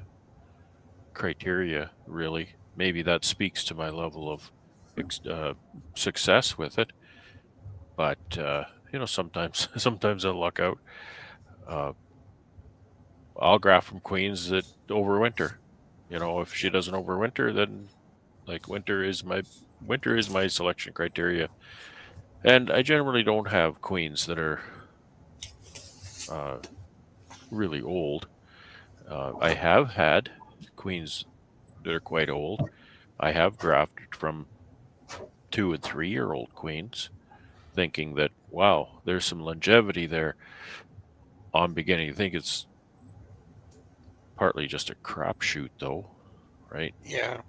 criteria, really. Maybe that speaks to my level of success with it. But sometimes sometimes I luck out. I'll graft from queens that overwinter. If she doesn't overwinter, then like winter is my selection criteria. And I generally don't have queens that are really old. I have had queens that are quite old. I have grafted from 2 and 3-year-old queens, thinking that, wow, there's some longevity there. I'm beginning to think it's partly just a crapshoot, though, right? Yeah.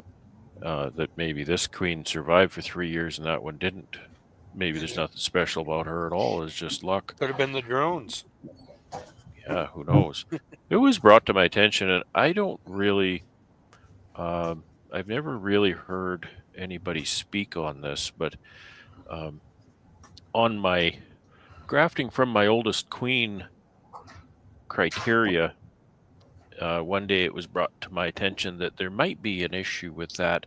That maybe this queen survived for 3 years and that one didn't. Maybe there's nothing special about her at all. It's just luck. Could have been the drones. Yeah, who knows? It was brought to my attention, and I don't really. I've never really heard anybody speak on this, but on my grafting from my oldest queen criteria, one day it was brought to my attention that there might be an issue with that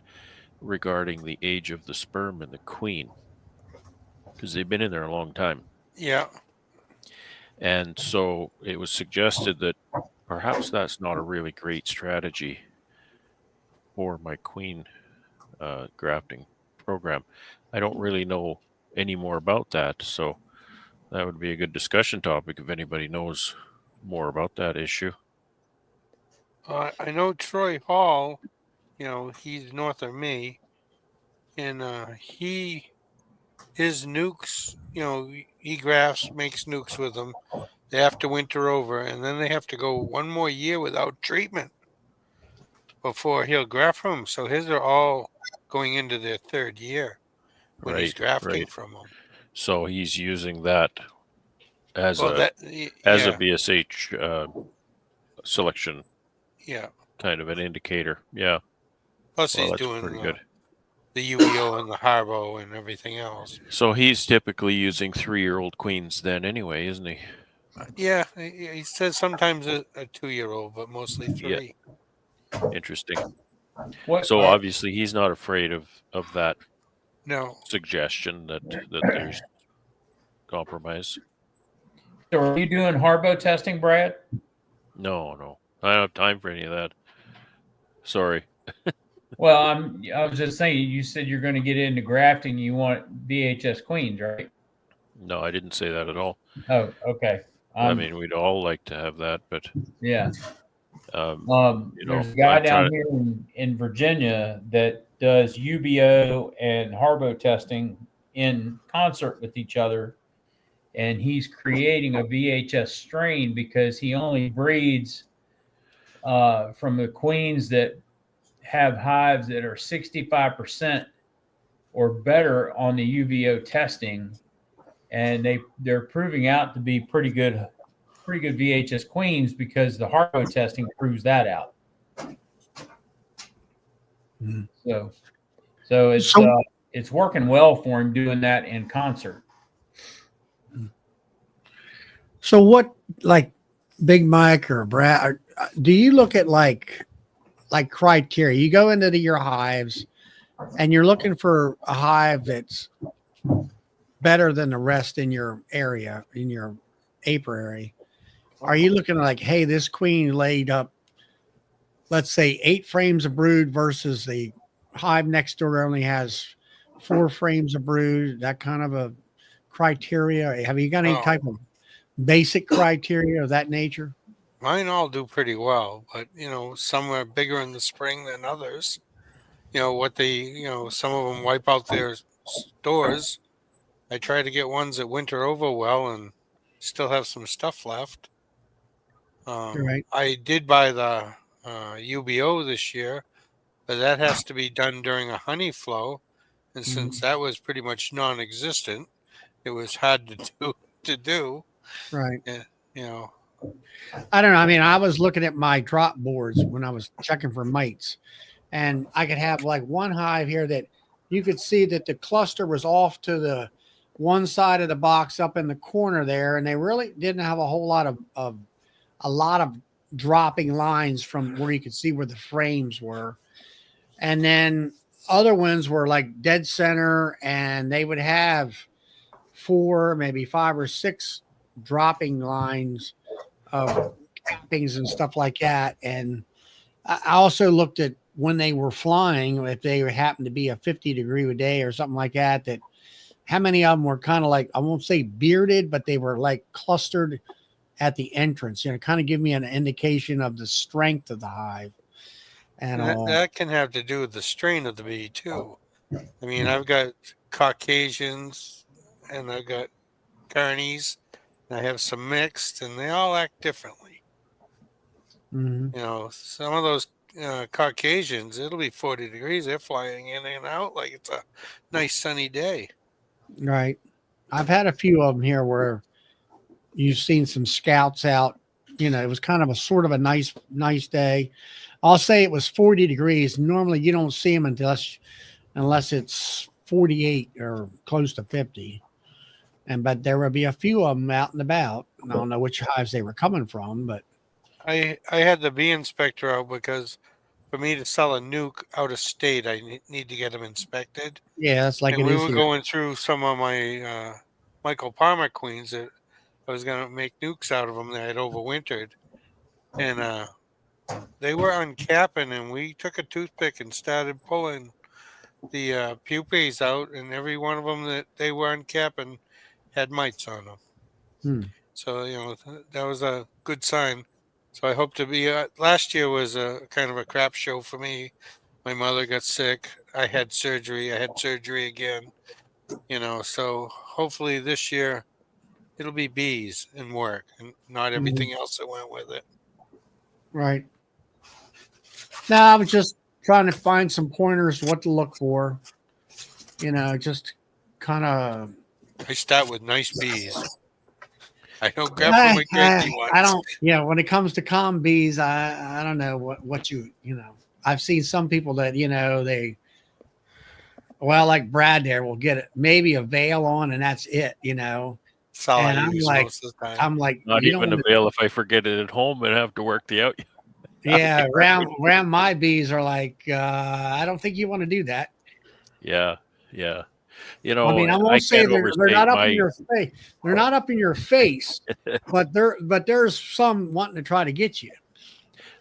regarding the age of the sperm and the queen, because they've been in there a long time. Yeah. And so it was suggested that perhaps that's not a really great strategy for my queen grafting program. I don't really know any more about that, so that would be a good discussion topic if anybody knows more about that issue. I know Troy Hall, he's north of me, and his nukes, he grafts, makes nukes with them. They have to winter over, and then they have to go 1 more year without treatment before he'll graft from them. So his are all going into their 3rd year when he's grafting from them. So he's using that as Well, a BSH selection, kind of an indicator. Yeah. Plus he's that's doing pretty good. The UVO and the Harbo and everything else. So he's typically using 3-year-old queens then anyway, isn't he? Yeah, he says sometimes a 2-year-old, but mostly 3. Yeah. Interesting. So obviously he's not afraid of that suggestion that there's compromise. So are you doing Harbo testing, Brad? No. I don't have time for any of that. Sorry. Well, I was just saying, you said you're going to get into grafting. You want VHS queens, right? No, I didn't say that at all. Oh, okay. I mean, we'd all like to have that, but yeah. There's a guy down here in Virginia that does UBO and Harbo testing in concert with each other, and he's creating a VHS strain because he only breeds from the queens that have hives that are 65% or better on the UVO testing, and they're proving out to be pretty good VHS queens because the Harbo testing proves that out. So it's working well for him doing that in concert. So what, like Big Mike or Brad, do you look at like criteria? You go into your hives and you're looking for a hive that's better than the rest in your area, in your apiary. Are you looking like, hey, this queen laid up let's say 8 frames of brood versus the hive next door only has 4 frames of brood, that kind of a criteria? Have you got any Oh, type of basic criteria of that nature? mine all do pretty well, but some are bigger in the spring than others. Some of them wipe out their stores. I try to get ones that winter over well and still have some stuff left. Right. I did buy the UBO this year, but that has to be done during a honey flow, and since that was pretty much non-existent, it was hard to do. To do, Right. yeah, you know. I don't know. I mean, I was looking at my drop boards when I was checking for mites, and I could have like one hive here that you could see that the cluster was off to the one side of the box up in the corner there, and they really didn't have a whole lot of a lot of dropping lines from where you could see where the frames were. And then other ones were like dead center, and they would have 4, maybe 5 or 6 dropping lines of cappings and stuff like that. And I also looked at when they were flying, if they happened to be a 50-degree a day or something like that, that how many of them were kind of like, I won't say bearded, but they were like clustered at the entrance, kind of give me an indication of the strength of the hive. And That can have to do with the strain of the bee too. I mean, I've got Caucasians and I've got Carnies, and I have some mixed, and they all act differently. Some of those Caucasians, it'll be 40 degrees. They're flying in and out like it's a nice sunny day. Right. I've had a few of them here where you've seen some scouts out. It was kind of a sort of a nice day. I'll say it was 40 degrees. Normally you don't see them unless it's 48 or close to 50. But there will be a few of them out and about. I don't know which hives they were coming from, but I had the bee inspector out because for me to sell a nuke out of state, I need to get them inspected. yeah, that's like and it we is were here. going through some of my Michael Palmer queens that I was going to make nukes out of them that had overwintered. And they were uncapping, and we took a toothpick and started pulling the pupae out, and every one of them that they were uncapping had mites on them. So, that was a good sign. So I hope to be, last year was a kind of a crap show for me. My mother got sick. I had surgery. I had surgery again, so hopefully this year it'll be bees and work and not everything else that went with it. Right. Now I was just trying to find some pointers what to look for. Just kind of. I start with nice bees. I don't grab from the crazy ones. I don't. When it comes to calm bees, I don't know what I've seen some people that they. Well, like Brad there will get it, maybe a veil on, and that's it. That's all And I I'm use like, most of the time. I'm like, Not you even don't a veil if I forget it at home and have to work the out. Yeah, around my bees are like, I don't think you want to do that. Yeah. I mean, I won't say they're not up in your face. They're not up in your face, but there's some wanting to try to get you.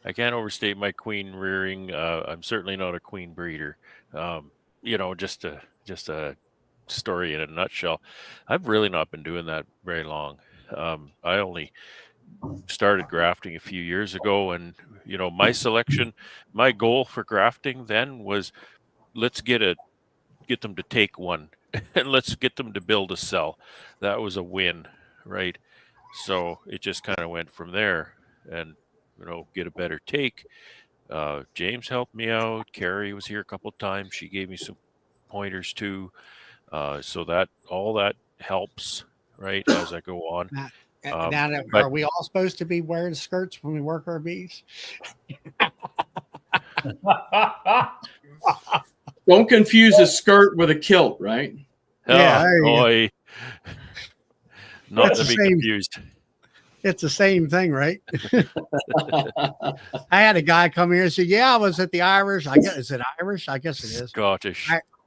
I can't overstate my queen rearing. I'm certainly not a queen breeder. Just a story in a nutshell. I've really not been doing that very long. I only started grafting a few years ago, and my goal for grafting then was let's get them to take one and let's get them to build a cell. That was a win, right? So it just kind of went from there, and get a better take. James helped me out. Carrie was here a couple of times. She gave me some pointers too. So that all that helps, right, as I go on. Now, are we all supposed to be wearing skirts when we work our bees? Don't confuse a skirt with a kilt, right? Yeah, boy. Not to be confused. It's the same thing, right? I had a guy come here and say, "Yeah, I was at the Irish. I guess is it Irish? I guess it is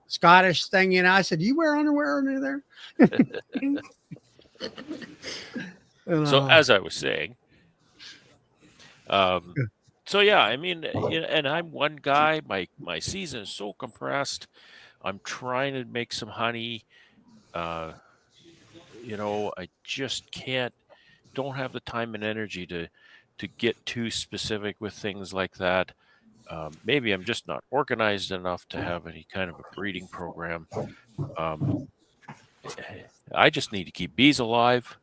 Scottish thing." I said, "You wear underwear under there?" So as I was saying, So yeah, I mean, and I'm one guy. My season is so compressed. I'm trying to make some honey. Uh, I just can't. Don't have the time and energy to get too specific with things like that. Maybe I'm just not organized enough to have any kind of a breeding program. Um, I just need to keep bees alive,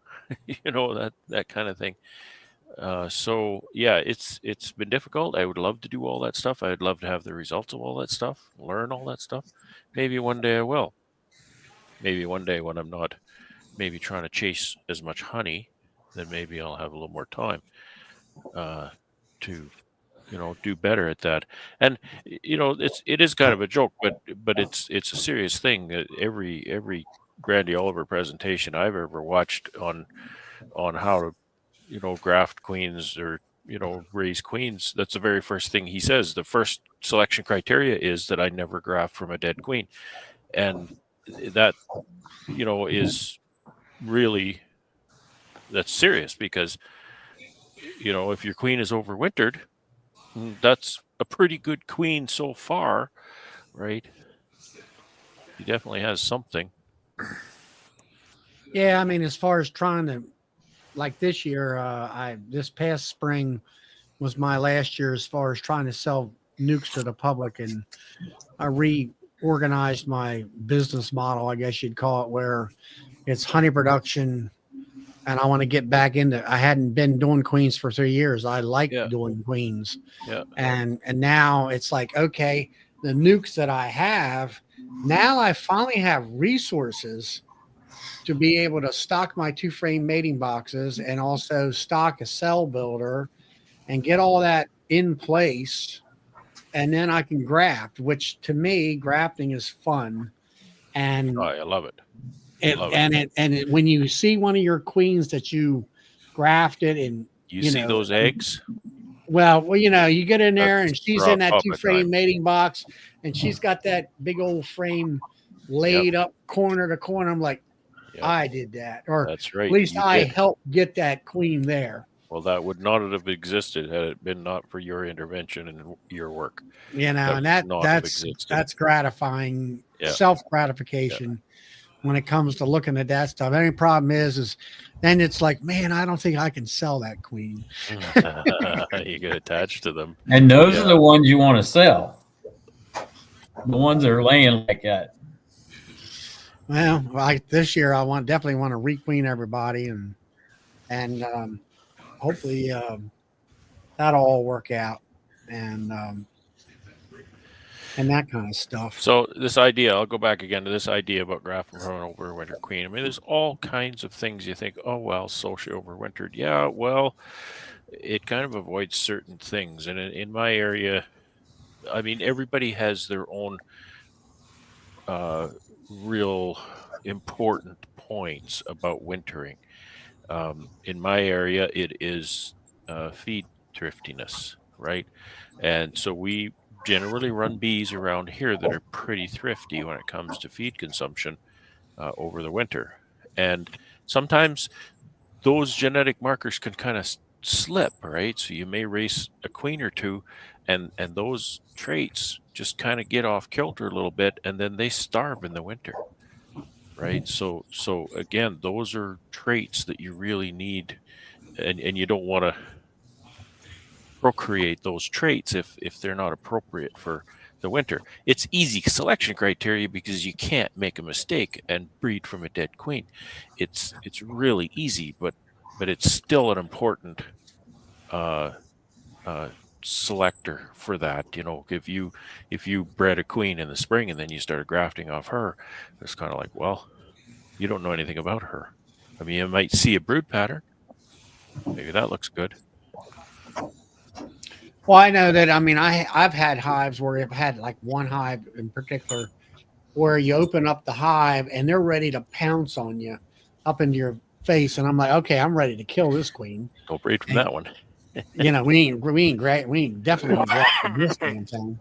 that kind of thing. So yeah, it's been difficult. I would love to do all that stuff. I'd love to have the results of all that stuff, learn all that stuff. Maybe one day I will. Maybe one day when I'm not maybe trying to chase as much honey, then maybe I'll have a little more time to do better at that. And it is kind of a joke, but it's a serious thing. Every Grandy Oliver presentation I've ever watched on how to graft queens or raise queens, that's the very first thing he says. The first selection criteria is that I never graft from a dead queen, and that is really, that's serious, because if your queen is overwintered, that's a pretty good queen so far, right? He definitely has something. Yeah, I mean, as far as trying to, like this year, this past spring was my last year as far as trying to sell nukes to the public, and I reorganized my business model, I guess you'd call it, where it's honey production, and I want to get back into. I hadn't been doing queens for 3 years. I like doing queens, and now it's like, okay, the nukes that I have now, I finally have resources to be able to stock my 2-frame mating boxes and also stock a cell builder and get all that in place. And then I can graft, which to me, grafting is fun. And I love it. When you see one of your queens that you grafted and you see those eggs. Well, you get in there and she's in that puppet 2-frame time. mating box and she's got that big old frame laid up corner to corner. I'm like, I did that, or that's right. At least I helped get that queen there. Well, that would not have existed had it been not for your intervention and your work. And that's gratifying, self gratification when it comes to looking at that stuff. The only problem is then it's like, man, I don't think I can sell that queen. You get attached to them, and those are the ones you want to sell. The ones that are laying like that. Well, this year I definitely want to requeen everybody, and hopefully that'll all work out, and that kind of stuff. So this idea, I'll go back again to this idea about grafting from an overwintered queen. I mean, there's all kinds of things you think, oh well, so she overwintered. Yeah, well, it kind of avoids certain things, and in my area, I mean, everybody has their own real important points about wintering. In my area, it is feed thriftiness, right? And so we generally run bees around here that are pretty thrifty when it comes to feed consumption over the winter. And sometimes those genetic markers can kind of slip, right? So you may raise a queen or two, and those traits just kind of get off kilter a little bit, and then they starve in the winter, right? So again, those are traits that you really need, and you don't want to procreate those traits if they're not appropriate for the winter. It's easy selection criteria because you can't make a mistake and breed from a dead queen. It's really easy, but it's still an important selector for that. If you bred a queen in the spring and then you started grafting off her, it's kind of like, well, you don't know anything about her. I mean, you might see a brood pattern. Maybe that looks good. Well, I know that. I mean, I've had hives where I've had like one hive in particular where you open up the hive and they're ready to pounce on you up into your face, and I'm like, okay, I'm ready to kill this queen. Don't breed from that one. We ain't definitely grafting this damn thing.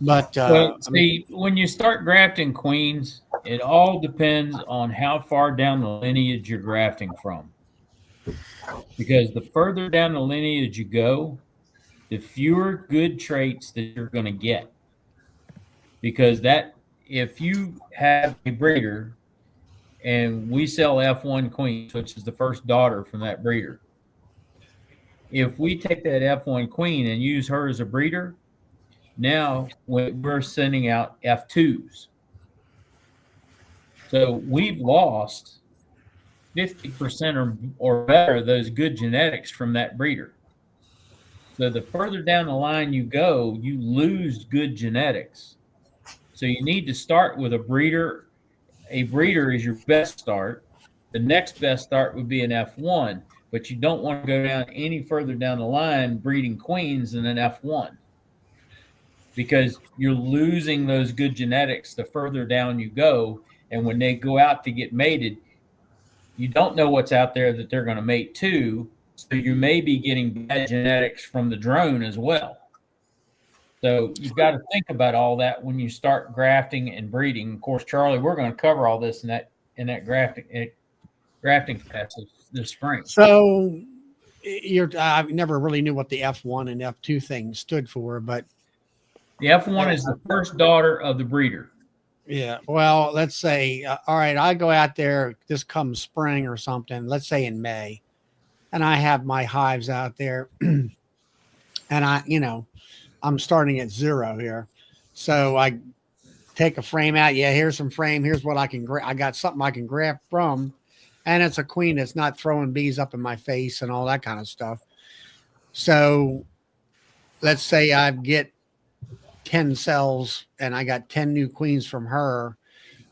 But see, when you start grafting queens, it all depends on how far down the lineage you're grafting from. Because the further down the lineage you go, the fewer good traits that you're going to get. Because that, if you have a breeder, and we sell F1 queens, which is the first daughter from that breeder, if we take that F1 queen and use her as a breeder, now we're sending out F2s. So we've lost 50% or better of those good genetics from that breeder. So the further down the line you go, you lose good genetics. So you need to start with a breeder. A breeder is your best start. The next best start would be an F1, but you don't want to go down any further down the line breeding queens than an F1, because you're losing those good genetics the further down you go. And when they go out to get mated, you don't know what's out there that they're going to mate to. So you may be getting bad genetics from the drone as well. So you've got to think about all that when you start grafting and breeding. Of course, Charlie, we're going to cover all this in that grafting class this spring. So I never really knew what the F1 and F2 thing stood for, but the F1 is the first daughter of the breeder. Yeah. Well, let's say, all right, I go out there this comes spring or something, let's say in May, and I have my hives out there and I'm starting at 0 here. So I take a frame out. Yeah, here's some frame. Here's what I can I got something I can graft from. And it's a queen that's not throwing bees up in my face and all that kind of stuff. So let's say I get 10 cells and I got 10 new queens from her.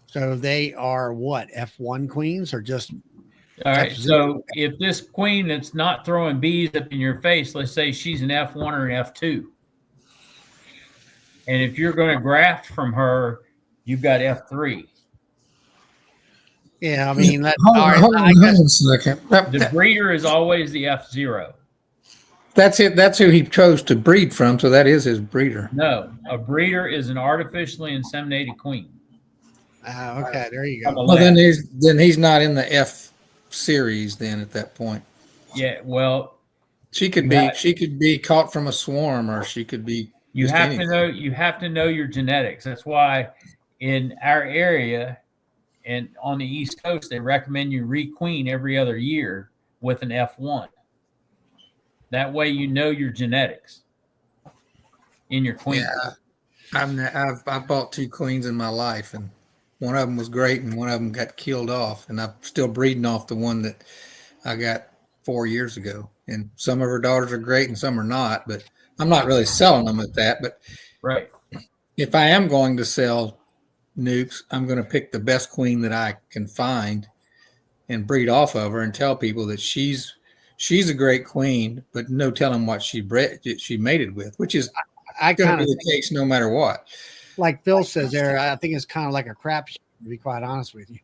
So they are what, F1 queens or just all right? So if this queen that's not throwing bees up in your face, let's say she's an F1 or an F2. And if you're going to graft from her, you've got F3. Yeah, I mean, hold on a second. The breeder is always the F0. That's it. That's who he chose to breed from. So that is his breeder. No, a breeder is an artificially inseminated queen. Okay, there you go. Well, then he's not in the F series. Then at that point, yeah. Well, she could be caught from a swarm, or she could be. You have to know your genetics. That's why in our area and on the East Coast, they recommend you requeen every other year with an F1. That way, you know your genetics in your queen. Yeah, I've bought 2 queens in my life, and one of them was great, and one of them got killed off, and I'm still breeding off the one that I got 4 years ago. And some of her daughters are great, and some are not, but I'm not really selling them at that. But right, if I am going to sell nukes, I'm going to pick the best queen that I can find and breed off of her, and tell people that she's a great queen, but no telling what she mated with, which is going to be the case no matter what. Like Phil says there, I think it's kind of like a crap show, to be quite honest with you.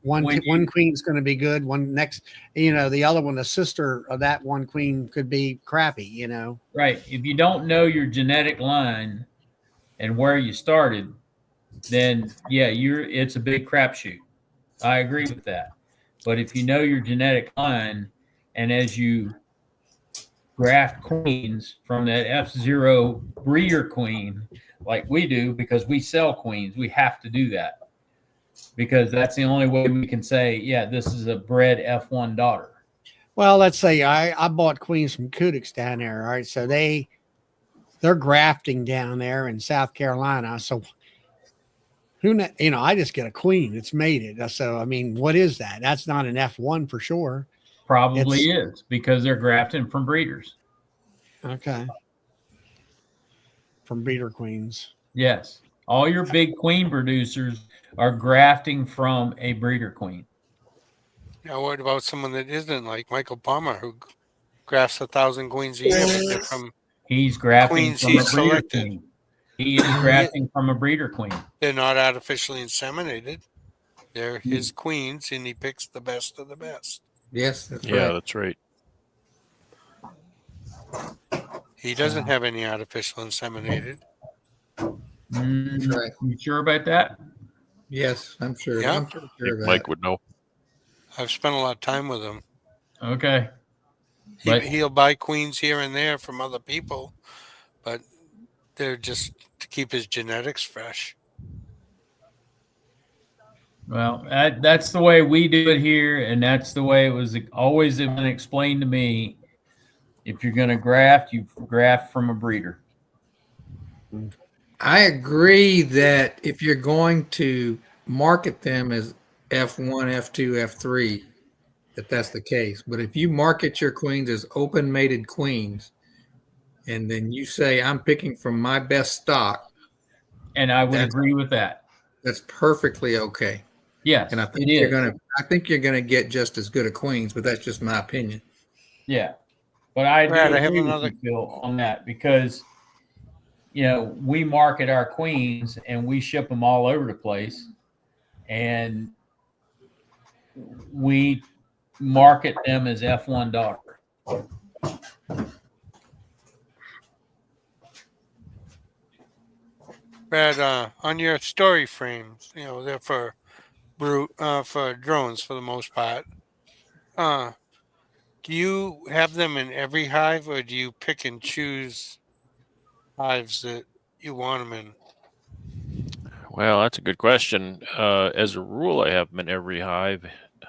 One queen's going to be good. One next, the other one, the sister of that one queen could be crappy, Right. If you don't know your genetic line and where you started, then it's a big crapshoot. I agree with that. But if you know your genetic line, and as you graft queens from that F0 breeder queen, like we do, because we sell queens, we have to do that. Because that's the only way we can say, yeah, this is a bred F1 daughter. Well, let's say I bought queens from Kudix down there. All right. So they're grafting down there in South Carolina. So I just get a queen. It's mated. So, I mean, what is that? That's not an F1 for sure. Probably is, because they're grafting from breeders. Okay. From breeder queens. Yes. All your big queen producers are grafting from a breeder queen. Now, what about someone that isn't, like Michael Palmer, who grafts 1,000 queens a year, but they're from He's grafting queens from he a breeder selected. queen. He is grafting from a breeder queen. They're not artificially inseminated. They're his queens, and he picks the best of the best. Yes, that's Yeah, right. that's right. He doesn't have any artificial inseminated. That's right. You sure about that? Yes, I'm sure. Yeah. I'm pretty sure of that. Mike would know. I've spent a lot of time with him. Okay. But- He'll buy queens here and there from other people, but they're just to keep his genetics fresh. Well, that's the way we do it here, and that's the way it was always been explained to me. If you're going to graft, you graft from a breeder. I agree that if you're going to market them as F1, F2, F3, that's the case. But if you market your queens as open mated queens, and then you say, I'm picking from my best stock, And I would agree with that. that's perfectly okay. Yes, And I think it is. I think you're gonna get just as good a queens, but that's just my opinion. Yeah. But I Brad, do I have agree with another- you, Phil, on that because, you know, we market our queens and we ship them all over the place. And we market them as F1 daughter. Brad, on your story frames, you know, they're for for drones for the most part. Do you have them in every hive, or do you pick and choose hives that you want them in? Well, that's a good question. As a rule, I have them in every hive.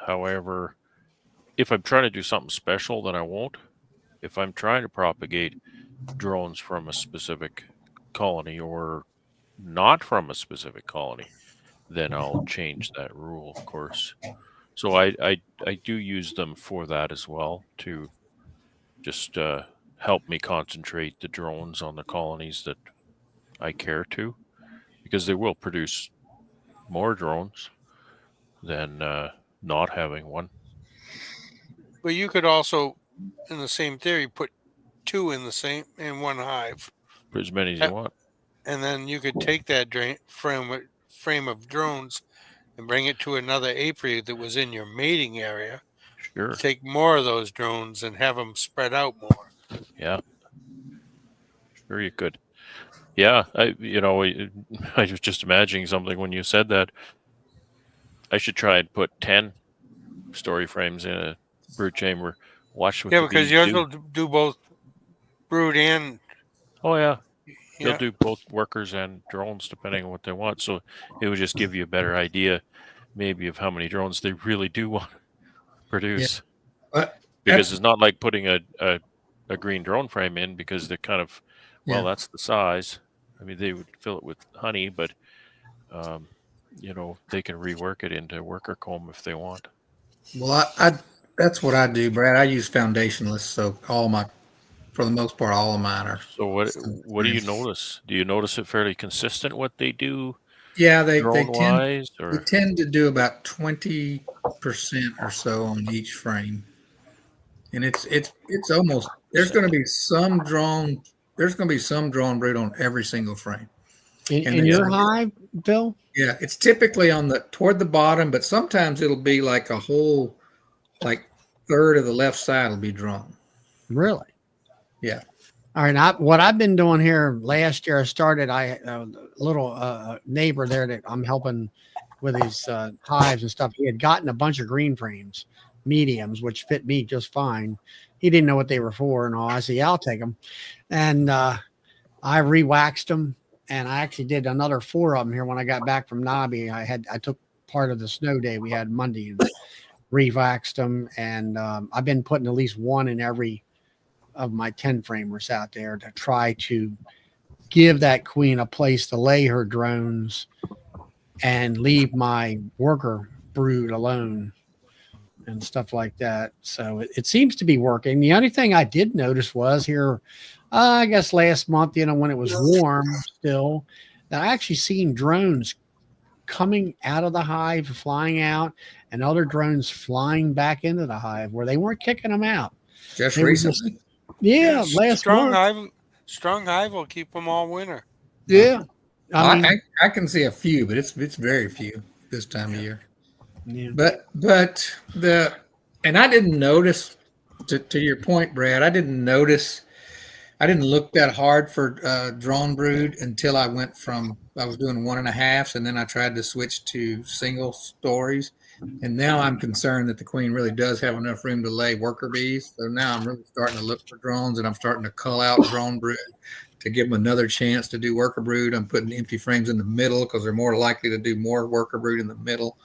However, if I'm trying to do something special, then I won't. If I'm trying to propagate drones from a specific colony or not from a specific colony, then I'll change that rule, of course. So I do use them for that as well, to just help me concentrate the drones on the colonies that I care to, because they will produce more drones than not having one. But you could also, in the same theory, put two in one hive, For as many as you want. and then you could take that frame of drones and bring it to another apiary that was in your mating area. Sure. Take more of those drones and have them spread out more. Yeah. Sure, you could. Yeah, I was just imagining something when you said that. I should try and put 10 story frames in a brood chamber. Watch what Yeah, the because bees yours do. will do both brood and. Oh yeah, they'll Yeah. do both workers and drones depending on what they want. So it would just give you a better idea, maybe, of how many drones they really do want to produce. But Because it's not like putting a green drone frame in, because they're kind of, well, Yeah. that's the size. I mean, they would fill it with honey, but they can rework it into worker comb if they want. Well, I that's what I do, Brad. I use foundationless, so for the most part, all of mine are. So what do you notice? Do you notice it fairly consistent what they do? Yeah, they drone tend wise, they or tend to do about 20% or so on each frame, and it's almost there's going to be some drone brood on every single frame. In your hive, Bill? Yeah, it's typically toward the bottom, but sometimes it'll be like a whole third of the left side will be drawn. Really? Yeah. All right. What I've been doing here last year, I started. A little neighbor there that I'm helping with his hives and stuff. He had gotten a bunch of green frames, mediums, which fit me just fine. He didn't know what they were for and all. I said, "Yeah, I'll take them," and I re-waxed them. And I actually did another 4 of them here when I got back from Nobby. I took part of the snow day we had Monday and re-waxed them. And I've been putting at least one in every of my 10 framers out there to try to give that queen a place to lay her drones and leave my worker brood alone and stuff like that. So it seems to be working. The only thing I did notice was here, I guess last month, when it was warm still, that I actually seen drones coming out of the hive, flying out, and other drones flying back into the hive where they weren't kicking them out. Just They were recently? last strong month. Strong hive will keep them all winter. Yeah. I mean, I can see a few, but it's very few this time of year. yeah. But and I didn't notice, to your point, Brad, I didn't look that hard for drone brood until I was doing 1.5s, and then I tried to switch to single stories. And now I'm concerned that the queen really does have enough room to lay worker bees. So now I'm really starting to look for drones, and I'm starting to cull out drone brood to give them another chance to do worker brood. I'm putting empty frames in the middle because they're more likely to do more worker brood in the middle.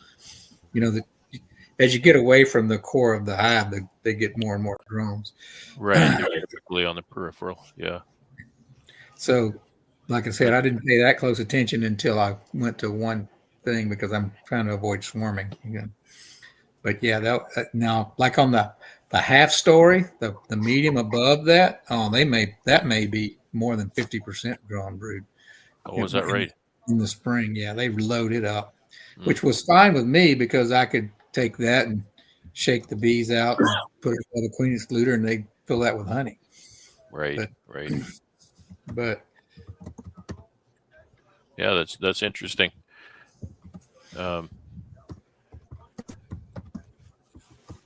As you get away from the core of the hive, they get more and more drones. Right. They're typically on the peripheral. Yeah. So, like I said, I didn't pay that close attention until I went to one thing because I'm trying to avoid swarming. But yeah, now like on the half story, the medium above that, that may be more than 50% drawn brood. Oh, is that right? In the spring, yeah, they load it up, which was fine with me because I could take that and shake the bees out and put it in a queen excluder, and they fill that with honey. Right, right. But yeah, that's interesting.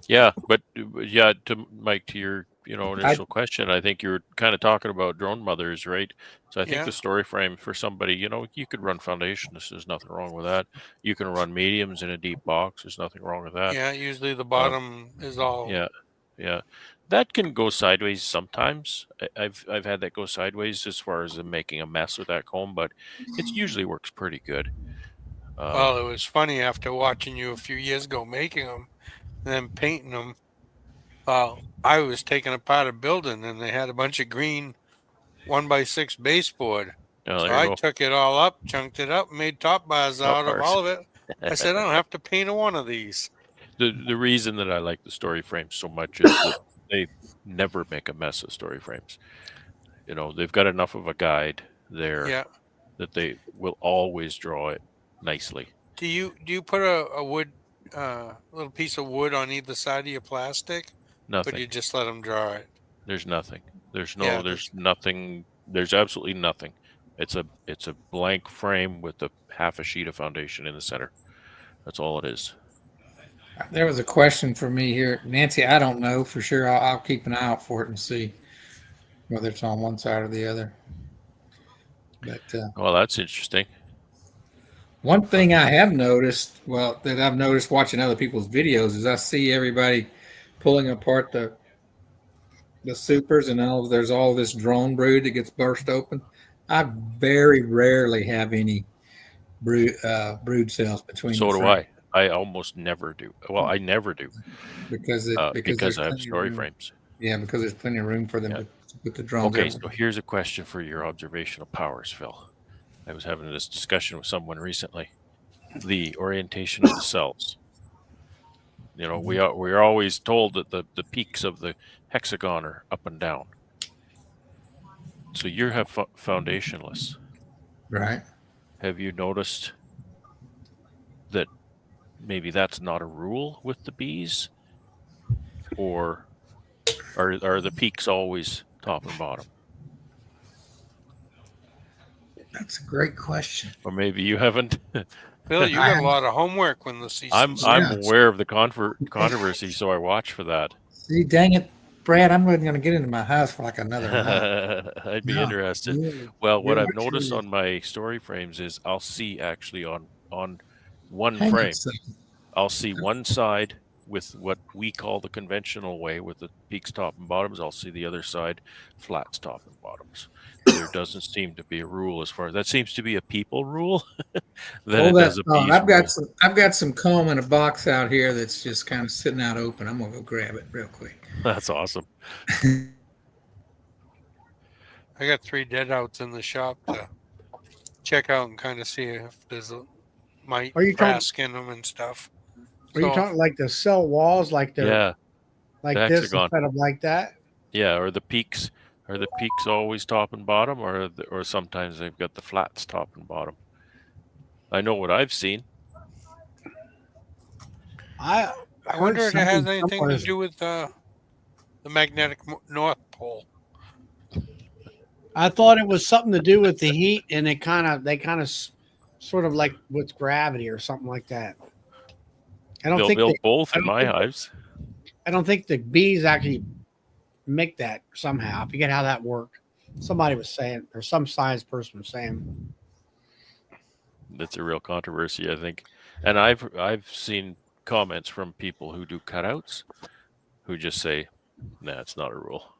Yeah, but yeah, to Mike, to your initial question, I think you're kind of talking about drone mothers, right? So I think the story frame for somebody, you could run foundations. There's nothing wrong with that. You can run mediums in a deep box. There's nothing wrong with that. Yeah, usually the bottom is all. Yeah, that can go sideways sometimes. I've had that go sideways as far as them making a mess with that comb, but it usually works pretty good. Well, it was funny after watching you a few years ago making them and then painting them. I was taking apart a building and they had a bunch of green 1x6 baseboard. Oh, so I took it all up, chunked it up, made top bars out of all of it. I said, I don't have to paint one of these. The reason that I like the story frames so much is that they never make a mess of story frames. They've got enough of a guide there that they will always draw it nicely. Do you put a wood little piece of wood on either side of your plastic? Nothing. But you just let them draw it. There's nothing. There's nothing. There's absolutely nothing. It's a blank frame with half a sheet of foundation in the center. That's all it is. There was a question for me here, Nancy. I don't know for sure. I'll keep an eye out for it and see whether it's on one side or the other. But well, that's interesting. One thing I have noticed, that I've noticed watching other people's videos, is I see everybody pulling apart the supers, and there's all this drone brood that gets burst open. I very rarely have any brood cells between. So do I. I almost never do. Well, I never do because I have story frames. Yeah, because there's plenty of room for them to put the drones. Okay, so here's a question for your observational powers, Phil. I was having this discussion with someone recently. The orientation of the cells. We're always told that the peaks of the hexagon are up and down. So you have foundationless, right? Have you noticed that maybe that's not a rule with the bees, or are the peaks always top and bottom? That's a great question. Or maybe you haven't. Phil, you got a lot of homework when the season. I'm aware of the controversy, so I watch for that. See, dang it, Brad! I'm not going to get into my house for like another month. I'd be interested. Well, what I've noticed on my story frames is I'll see actually on one frame, I'll see one side with what we call the conventional way with the peaks, top, and bottoms. I'll see the other side flats, top, and bottoms. There doesn't seem to be a rule as far as that seems to be a people rule. I've got some comb in a box out here that's just kind of sitting out open. I'm gonna go grab it real quick. That's awesome. I got 3 dead outs in the shop to check out and kind of see if there's a mite grass in them and stuff. Are you talking like the cell walls, like this instead of like that? Yeah, or the peaks. Are the peaks always top and bottom, or sometimes they've got the flats top and bottom? I know what I've seen. I wonder if it has anything to do with the magnetic North Pole. I thought it was something to do with the heat, and they kind of sort of like with gravity or something like that. I don't think both in my hives. I don't think the bees actually make that somehow. I forget how that worked. Somebody was saying, or some science person was saying. That's a real controversy, I think. And I've seen comments from people who do cutouts who just say, nah, it's not a rule.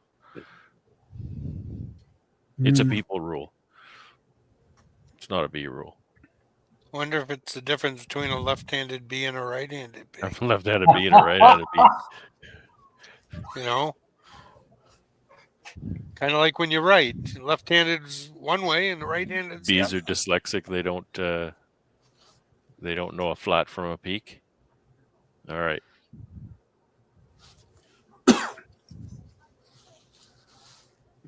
It's a people rule. It's not a bee rule. Wonder if it's the difference between a left-handed bee and a right-handed bee. A left-handed bee and a right-handed bee. You know, kind of like when you write, left-handed is one way and the right-handed. Bees are dyslexic. They don't know a flat from a peak. All right.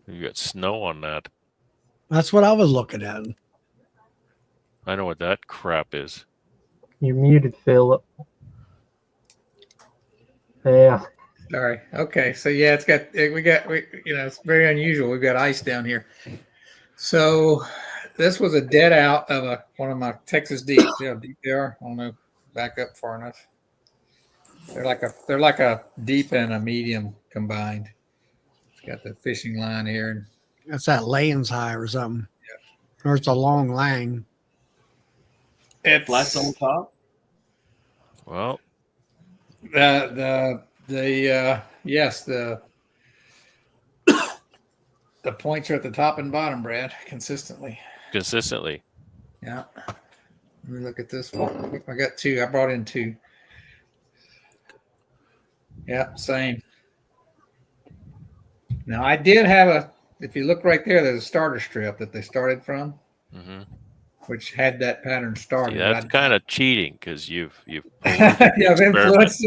You got snow on that. That's what I was looking at. I know what that crap is. You're muted, Philip. Yeah. Sorry. Okay. So yeah, it's got it's very unusual. We've got ice down here. So this was a dead out of one of my Texas deep. See how deep they are? I don't know. Back up far enough. They're like a deep and a medium combined. It's got the fishing line here. That's that Layens high or something. Yeah. Or it's a long lang. It's Flats on top. Well, the points are at the top and bottom, Brad, consistently. Yeah. Let me look at this one. I got two. I brought in two. Yeah, same. Now I did have if you look right there, there's a starter strip that they started from, which had that pattern started. See, that's kind of cheating because you've I've influenced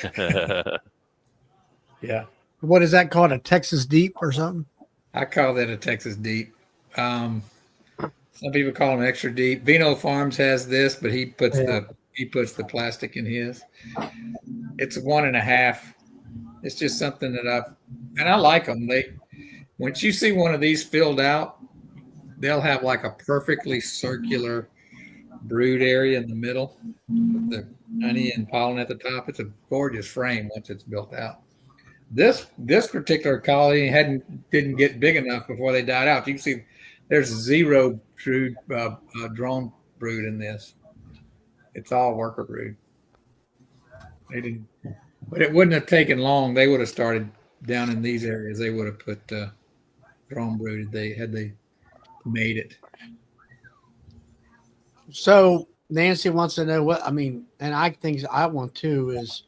it. Yeah. What is that called? A Texas deep or something? I call that a Texas deep. Some people call them extra deep. Vino Farms has this, but he puts the plastic in his. It's 1.5. It's just something that I like them. Once you see one of these filled out, they'll have like a perfectly circular brood area in the middle with the honey and pollen at the top. It's a gorgeous frame once it's built out. This particular colony didn't get big enough before they died out. You can see there's 0 brood, drone brood in this. It's all worker brood. They didn't, but it wouldn't have taken long. They would have started down in these areas. They would have put drone brooded. Had they made it. So Nancy wants to know and I think I want to is.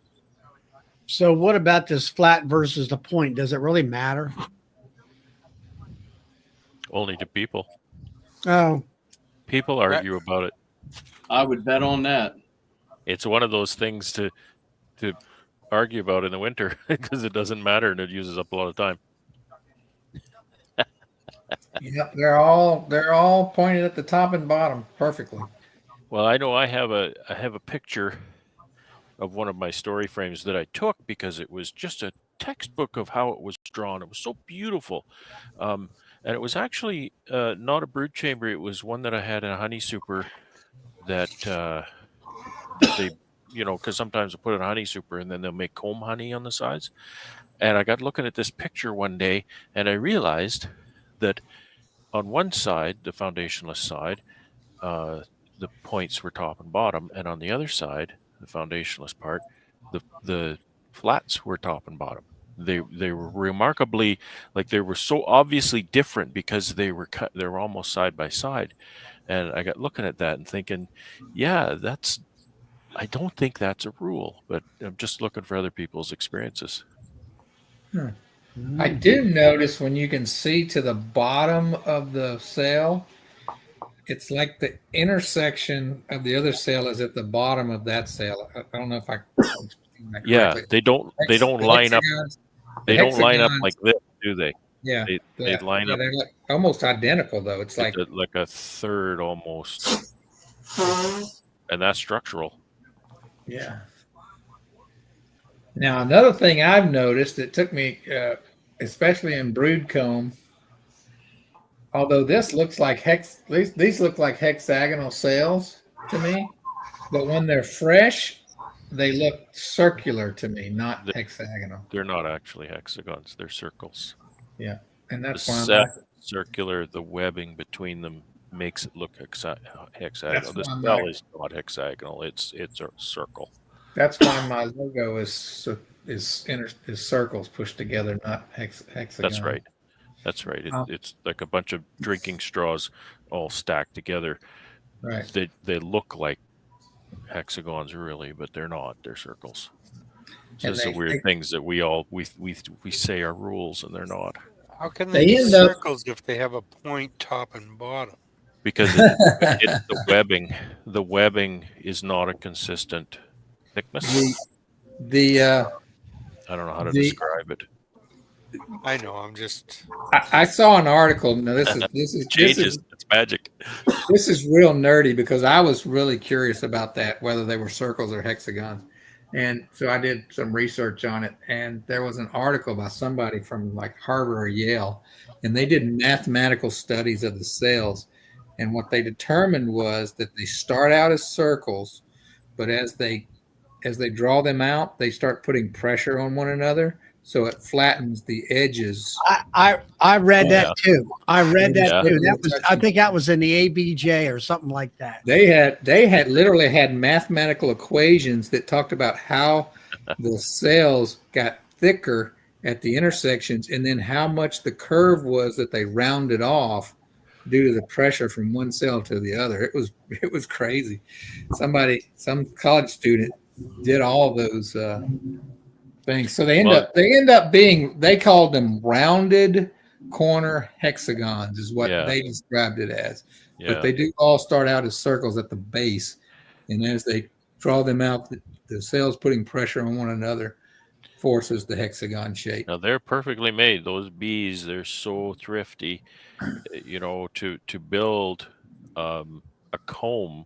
So what about this flat versus the point? Does it really matter? only to people. Oh, People argue about it. I would bet on that. It's one of those things to argue about in the winter because it doesn't matter and it uses up a lot of time. Yep, they're all pointed at the top and bottom perfectly. Well, I know I have a picture of one of my story frames that I took because it was just a textbook of how it was drawn. It was so beautiful. And it was actually not a brood chamber. It was one that I had in a honey super that they, because sometimes they put it in a honey super and then they'll make comb honey on the sides. And I got looking at this picture one day and I realized that on one side, the foundationless side, the points were top and bottom. And on the other side, the foundationless part, the flats were top and bottom. They were remarkably, like, they were so obviously different because they were almost side by side. And I got looking at that and thinking, yeah, I don't think that's a rule, but I'm just looking for other people's experiences. I do notice when you can see to the bottom of the cell, it's like the intersection of the other cell is at the bottom of that cell. I don't know if I explained that correctly. They don't line up. They don't line up like this, do they? Yeah, they line up. They're like almost identical, though. It's like a third almost, and that's structural. Yeah. Now, another thing I've noticed that took me, especially in brood comb, although this looks like these look like hexagonal cells to me, but when they're fresh, they look circular to me, not hexagonal. They're not actually hexagons; they're circles. Yeah, and that's why I'm circular. The webbing between them makes it look hexagonal. This cell is not hexagonal; it's a circle. That's why my logo is circles pushed together, not hexagons. That's right. That's right. It's like a bunch of drinking straws all stacked together. Right. They look like hexagons really, but they're not. They're circles. So it's the weird things that we say are rules and they're not. How can they be circles if they have a point top and bottom? Because it's the webbing. The webbing is not a consistent thickness. I don't know how to describe it. I know. I'm just. I saw an article. No, this is changes. It's magic. This is real nerdy because I was really curious about that, whether they were circles or hexagons, and so I did some research on it. And there was an article by somebody from like Harvard or Yale, and they did mathematical studies of the cells. And what they determined was that they start out as circles, but as they draw them out, they start putting pressure on one another, so it flattens the edges. I read that too. I read that too. That was I think that was in the ABJ or something like that. They had literally had mathematical equations that talked about how the cells got thicker at the intersections, and then how much the curve was that they rounded off due to the pressure from one cell to the other. It was crazy. Some college student did all those things. So they end up being, they called them rounded corner hexagons is what they described it as. Yeah. But they do all start out as circles at the base. And as they draw them out, the cells putting pressure on one another forces the hexagon shape. Now they're perfectly made. Those bees, they're so thrifty, to build a comb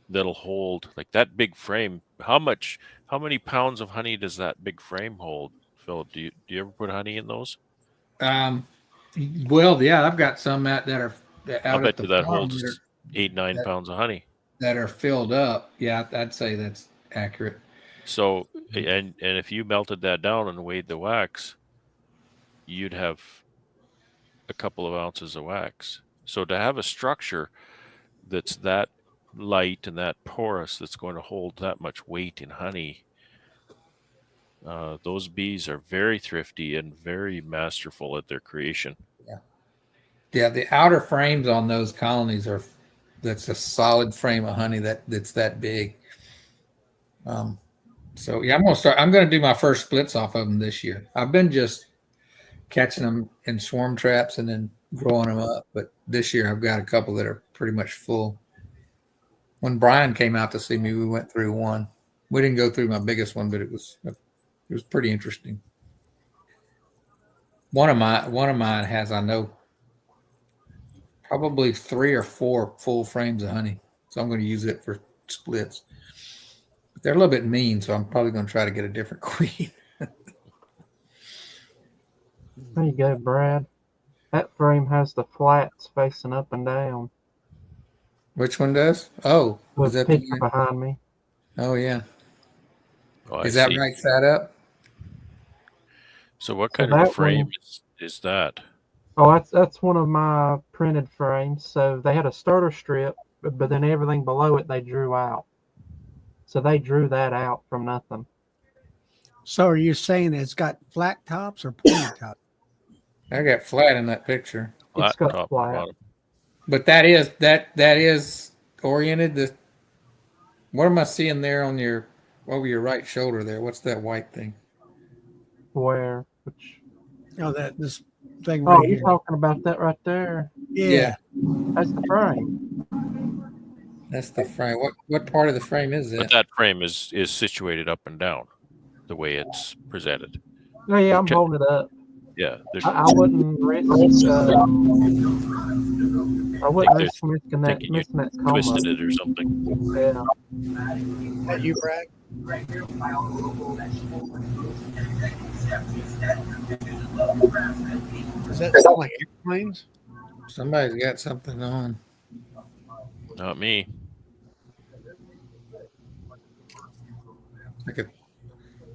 that'll hold like that big frame. How many pounds of honey does that big frame hold, Philip? Do you ever put honey in those? Well, yeah, I've got some that are out. I bet you that holds 8-9 pounds of honey that are filled up. Yeah, I'd say that's accurate. So, and if you melted that down and weighed the wax, you'd have a couple of ounces of wax. So to have a structure that's that light and that porous, that's going to hold that much weight in honey, those bees are very thrifty and very masterful at their creation. Yeah, the outer frames on those colonies that's a solid frame of honey that's that big. So yeah, I'm going to do my first splits off of them this year. I've been just catching them in swarm traps and then growing them up. But this year I've got a couple that are pretty much full. When Brian came out to see me, we went through one. We didn't go through my biggest one, but it was pretty interesting. One of mine has, I know, probably 3 or 4 full frames of honey. So I'm going to use it for splits. But they're a little bit mean, so I'm probably going to try to get a different queen. There you go, Brad. That frame has the flats facing up and down. Which one does? Oh, with the picture behind me. Oh yeah. Oh, is that right side up? So what kind of frame is that? Oh, that's one of my printed frames. So they had a starter strip, but then everything below it they drew out. So they drew that out from nothing. So are you saying it's got flat tops or pointy tops? I got flat in that picture. It's got flat. But that is oriented. What am I seeing there on over your right shoulder there? What's that white thing? Where? Which? Oh, this thing. Oh, you're talking about that right there. Yeah. That's the frame. That's the frame. What part of the frame is that? But that frame is situated up and down, the way it's presented. Oh yeah, I'm holding it up. Yeah, I wouldn't risk. I wouldn't risk missing that comma. Twisted it or something. Yeah. Are you, Brad? Does that sound like airplanes? Somebody's got something on. Not me.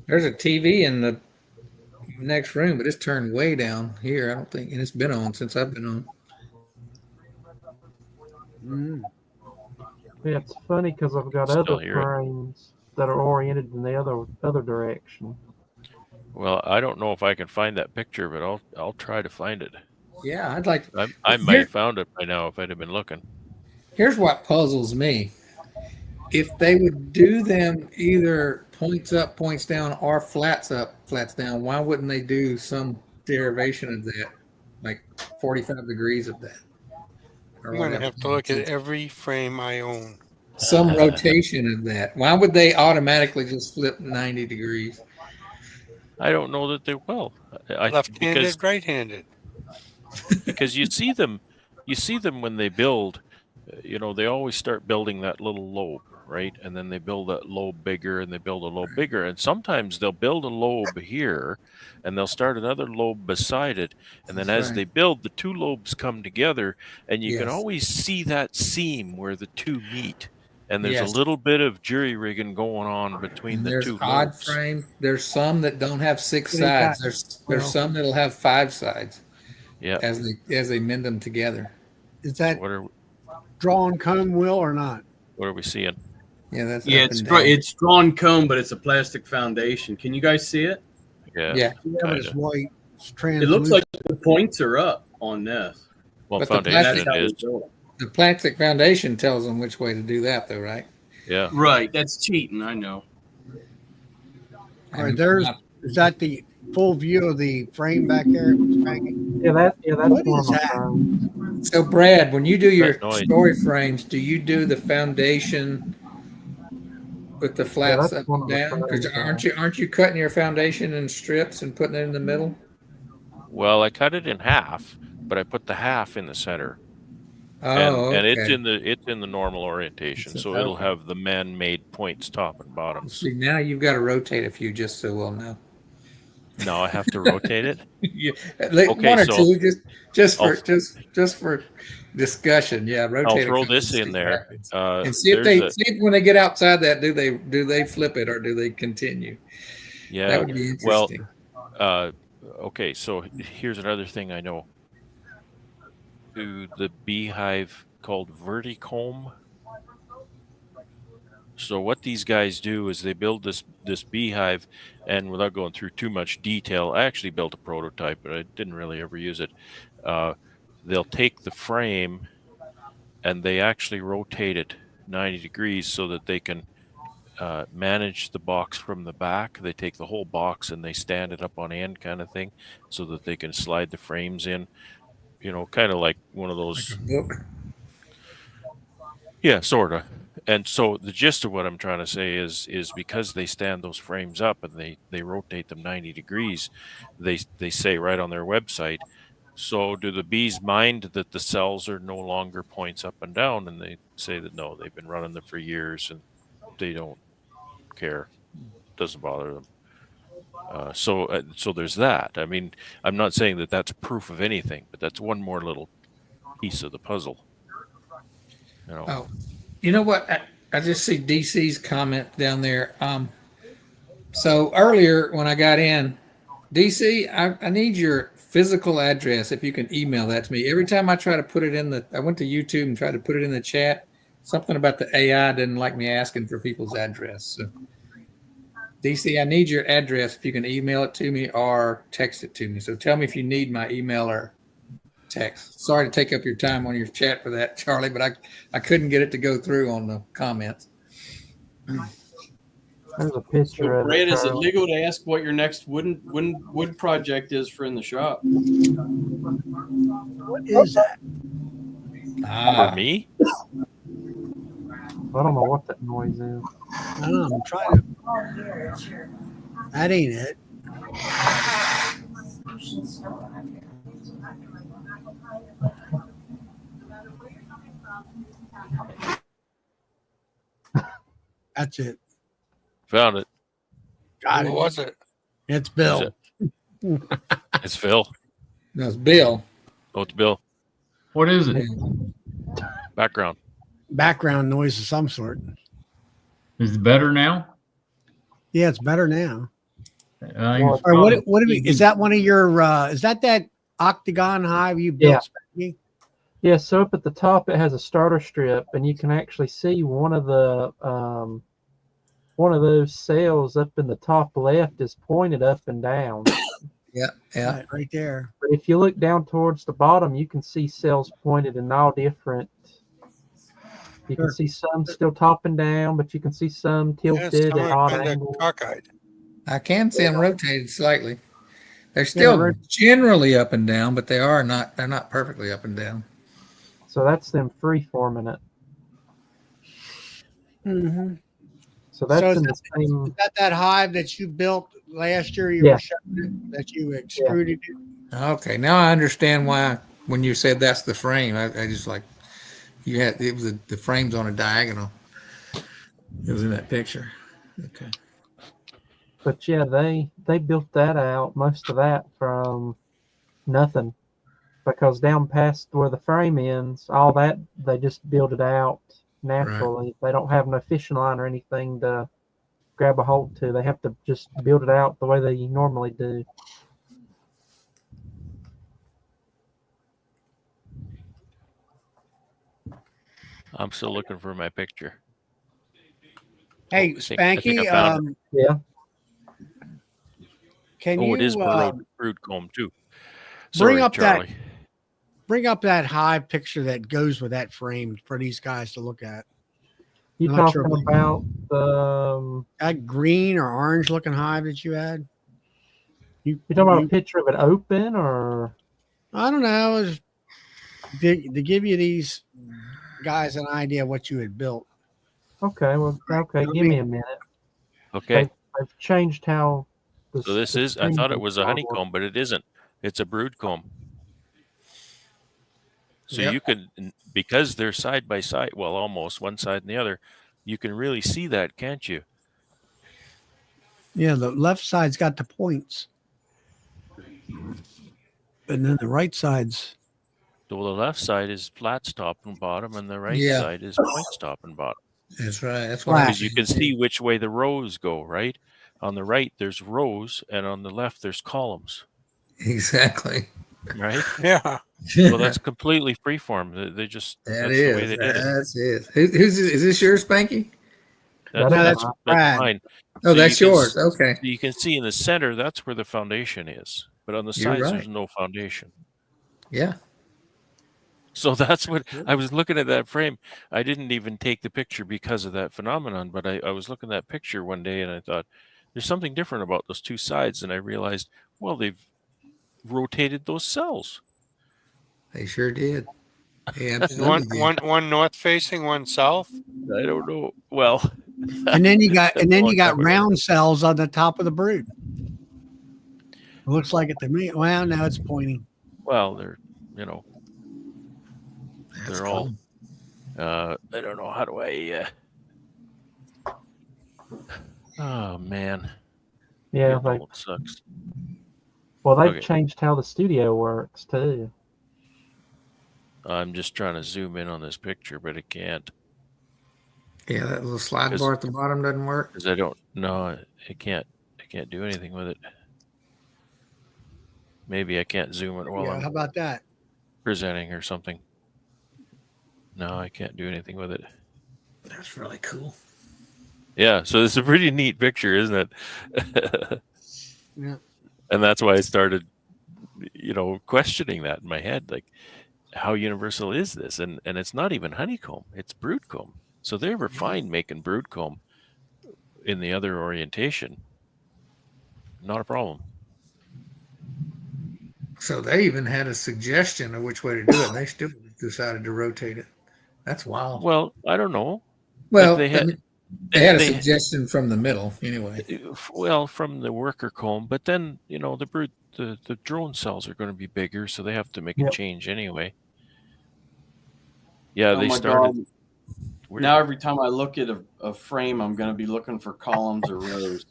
There's a TV in the next room, but it's turned way down here. I don't think, and it's been on since I've been on. Yeah, it's funny because I've got other frames that are oriented in the other direction. Well, I don't know if I can find that picture, but I'll try to find it. Yeah, I'd like. I might have found it by now if I'd have been looking. Here's what puzzles me. If they would do them either points up, points down, or flats up, flats down, why wouldn't they do some derivation of that, like 45 degrees of that? Or I'm going to whatever. have to look at every frame I own. Some rotation of that. Why would they automatically just flip 90 degrees? I don't know that they will. Left-handed, right-handed. Because you see them when they build. They always start building that little lobe, right? And then they build that lobe bigger, and they build a lobe bigger. And sometimes they'll build a lobe here, and they'll start another lobe beside it. And then That's as right. they build, the two lobes come together, and you can Yes. always see that seam where the two meet. And there's Yes. a little bit of jury rigging going on between And the there's two odd lobes. frame. There's some that don't have 6 What do you got, sides. Will? There's some that'll have 5 sides Yeah. as they mend them together. Is that What are drawn comb, Will, or not? we seeing? Yeah, that's Yeah, up it's and down. it's drawn comb, but it's a plastic foundation. Can you guys see it? Yeah. Yeah. Yeah, but it's Kinda. white. It's It looks translucent. like the points are up on this. Well, But the foundation plastic- That's how is. we do it. The plastic foundation tells them which way to do that, though, right? Yeah. Right, that's cheating. I know. All right, is that the full view of the frame back there? Hanging? Yeah, that's What one is of my that? frames. So, Brad, when you do your That noise. story frames, do you do the foundation with the flats that's up one and of the down? Because frames, aren't you cutting your foundation in strips and putting it in the middle? Well, I cut it in half, but I put the half in the center. Oh, And it's okay. in the normal orientation, It's- so it'll okay. have the man-made points top and bottom. See, now you've got to rotate a few just so we'll know. No, I have to rotate it. Yeah, Okay, one or so two, just for I'll- just for discussion. Yeah, rotate. I'll a throw couple this and in see there. what happens. Uh, And see if there's see if when they get outside that, do they flip it or do they continue? yeah. That would be Well, interesting. okay, so here's another thing I know. To the beehive called verticomb. So what these guys do is they build this beehive, and without going through too much detail, I actually built a prototype, but I didn't really ever use it. They'll take the frame and they actually rotate it 90 degrees so that they can manage the box from the back. They take the whole box and they stand it up on end kind of thing so that they can slide the frames in, kind of like one of those. Look, Yeah, sort of. And so the gist of what I'm trying to say is because they stand those frames up and they rotate them 90 degrees, they say right on their website, so do the bees mind that the cells are no longer points up and down? And they say that no, they've been running them for years and they don't care. Doesn't bother them. So there's that. I mean, I'm not saying that that's proof of anything, but that's one more little piece of the puzzle. Oh, you know what? I just see DC's comment down there. So earlier when I got in, DC, I need your physical address if you can email that to me. Every time I try to put it I went to YouTube and tried to put it in the chat. Something about the AI didn't like me asking for people's address. So DC, I need your address if you can email it to me or text it to me. So tell me if you need my email or text. Sorry to take up your time on your chat for that, Charlie, but I couldn't get it to go through on the comments. There's a picture So, of Brad, it. is it Charles. legal to ask what your next wood project is for in the shop? What is that? For me? I don't know what that noise is. I don't know. I'm trying to. That ain't it. That's it. Found it. Got What it. was it? It's Bill. It's Phil. No, it's Bill. Oh, it's Bill. What is it? Background. Background noise of some sort. Is it better now? Yeah, it's better now. I All right, what do we? Is that one of your? Is that octagon hive you built? Yeah. Spanky? Yeah, so up at the top it has a starter strip, and you can actually see one of the one of those cells up in the top left is pointed up and down. Yeah. Right there. But if you look down towards the bottom, you can see cells pointed in all different. You can Sure. see some still topping down, but you can see some Yeah, tilted some at are odd kind of angles. cockeyed. I can see them rotated slightly. They're still they're- generally up and down, but they're not perfectly up and down. So that's them free-forming it. Mm-hmm. So that's is in the same. that hive that you built last year? You Yeah. were showing it, that you extruded it. Okay, now I understand why when you said that's the frame. I just like it was the frame's on a diagonal. It was in that picture. Okay. But yeah, they built that out, most of that from nothing, because down past where the frame ends, all that they just build it out naturally. They don't have no fishing line or anything to grab a hold to. They have to just build it out the way they normally do. I'm still looking for my picture. Hey, I think I Spanky, found it. Yeah. can Oh, you it is brood comb too. bring Sorry, up Charlie. that hive picture that goes with that frame for these guys to look at? You I'm not talking sure. about That green or orange looking hive that you had? you talking about a picture of it open, or I don't know. It was to give you these guys an idea of what you had built. okay, well, okay, give me a minute. Okay. I've changed how. So this is, I thought it was a honeycomb, but it isn't. It's a brood comb. So Yep. you can, because they're side by side, well, almost one side and the other, you can really see that, can't you? Yeah, the left side's got the points, and then the right side's. So the left side is flats top and bottom, and the right Yeah. side is points top and bottom. That's right. That's what I Because you can see which way the rows go, right? On the right, there's rows, and on the left, there's columns, exactly. right? Yeah. Well, that's completely freeform. They just, That that's is. the way they did it. That's it. Is this yours, Spanky? That's, No, that's Brad. mine. Oh, So that's you can yours. Okay. So you can see in the center, that's where the foundation is. But on the You're sides, right. there's no foundation. Yeah. So that's what I was looking at that frame. I didn't even take the picture because of that phenomenon, but I was looking at that picture one day and I thought, there's something different about those two sides. And I realized, well, they've rotated those cells. They sure did. Yeah, Is one north facing, one south? I don't know. Well, And then you got That's a long time ago. round cells on the top of the brood. It looks like it to me. Well, now it's pointing. well, they're, you know, That's they're all, I don't know. How do I, oh man. yeah, It like almost sucks. well, they've Okay. changed how the studio works too. I'm just trying to zoom in on this picture, but it can't. Yeah, that little slide 'Cause- bar at the bottom doesn't work. Because I don't know, it can't. I can't do anything with it. Maybe I can't zoom it while Yeah, how I'm about that? presenting or something. No, I can't do anything with it. That's really cool. Yeah, so it's a pretty neat picture, isn't it? Yeah. And that's why I started, questioning that in my head, like, how universal is this? And it's not even honeycomb; it's broodcomb. So they were fine making broodcomb in the other orientation. Not a problem. So they even had a suggestion of which way to do it, and they still decided to rotate it. That's wild. Well, I don't know. Well, they had- they had a they- suggestion from the middle, anyway. Well, from the worker comb, but then the drone cells are going to be bigger, so they have to make a Yep. change anyway. Yeah, Oh they my started. God. Weird. Now every time I look at a frame, I'm going to be looking for columns or rows.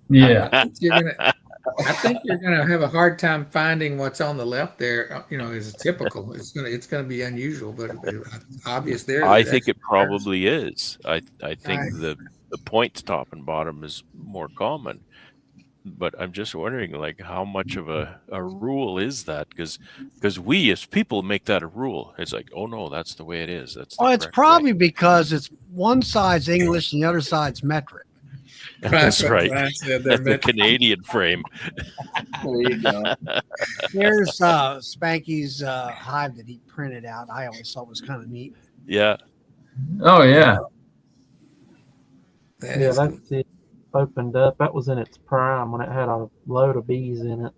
Yeah. I think you're gonna have a hard time finding what's on the left there. Is typical. It's gonna be unusual, but obvious there. I that think it that's- probably is. I think Right. the points top and bottom is more common, but I'm just wondering, like, how much of a rule is that? Because we as people make that a rule. It's like, oh no, that's the way it is. That's the Well, it's correct way. probably because it's one side's English and the other side's metric. That's what right. Brian said there, The but Canadian frame. There you go. There's Spanky's hive that he printed out. I always thought was kind of neat. Yeah. Oh yeah. that Yeah, is cool. that's it. Opened up. That was in its prime when it had a load of bees in it.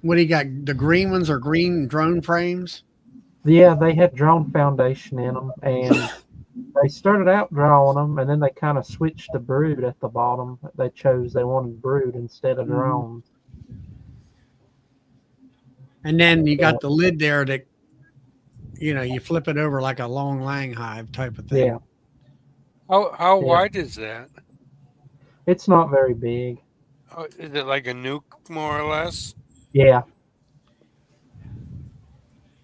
What do you got? The green ones are green drone frames. Yeah, they had drone foundation in them, and they started out drawing them, and then they kind of switched to brood at the bottom. They wanted brood instead of drones. And then you got the lid there that, you flip it over like a long lang hive type of thing. Yeah, How Yeah. wide is that? it's not very big. Oh, is it like a nuke, more or less? Yeah.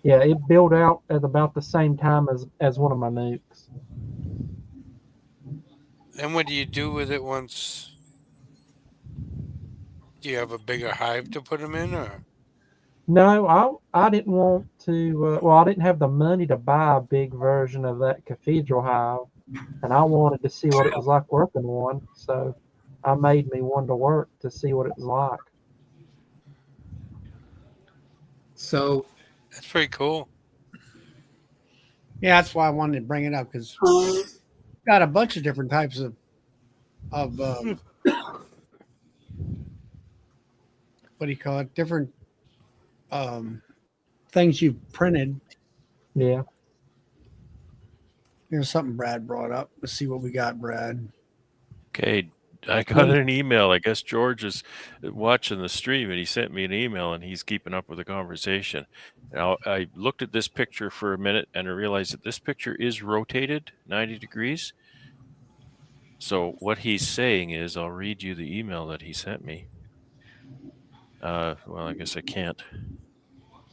Yeah, it built out at about the same time as one of my nukes. And what do you do with it once? Do you have a bigger hive to put them in, or? No, I didn't want to. I didn't have the money to buy a big version of that cathedral hive, and I wanted to see what it was like working one. So I made me one to work to see what it was like. So That's pretty cool. Yeah, that's why I wanted to bring it up because got a bunch of different types of what do you call it? Different things you've printed. Yeah. Here's something Brad brought up. Let's see what we got, Brad. Okay. I got an email. I guess George is watching the stream and he sent me an email and he's keeping up with the conversation. Now, I looked at this picture for a minute and I realized that this picture is rotated 90 degrees. So what he's saying is, I'll read you the email that he sent me. Well, I guess I can't.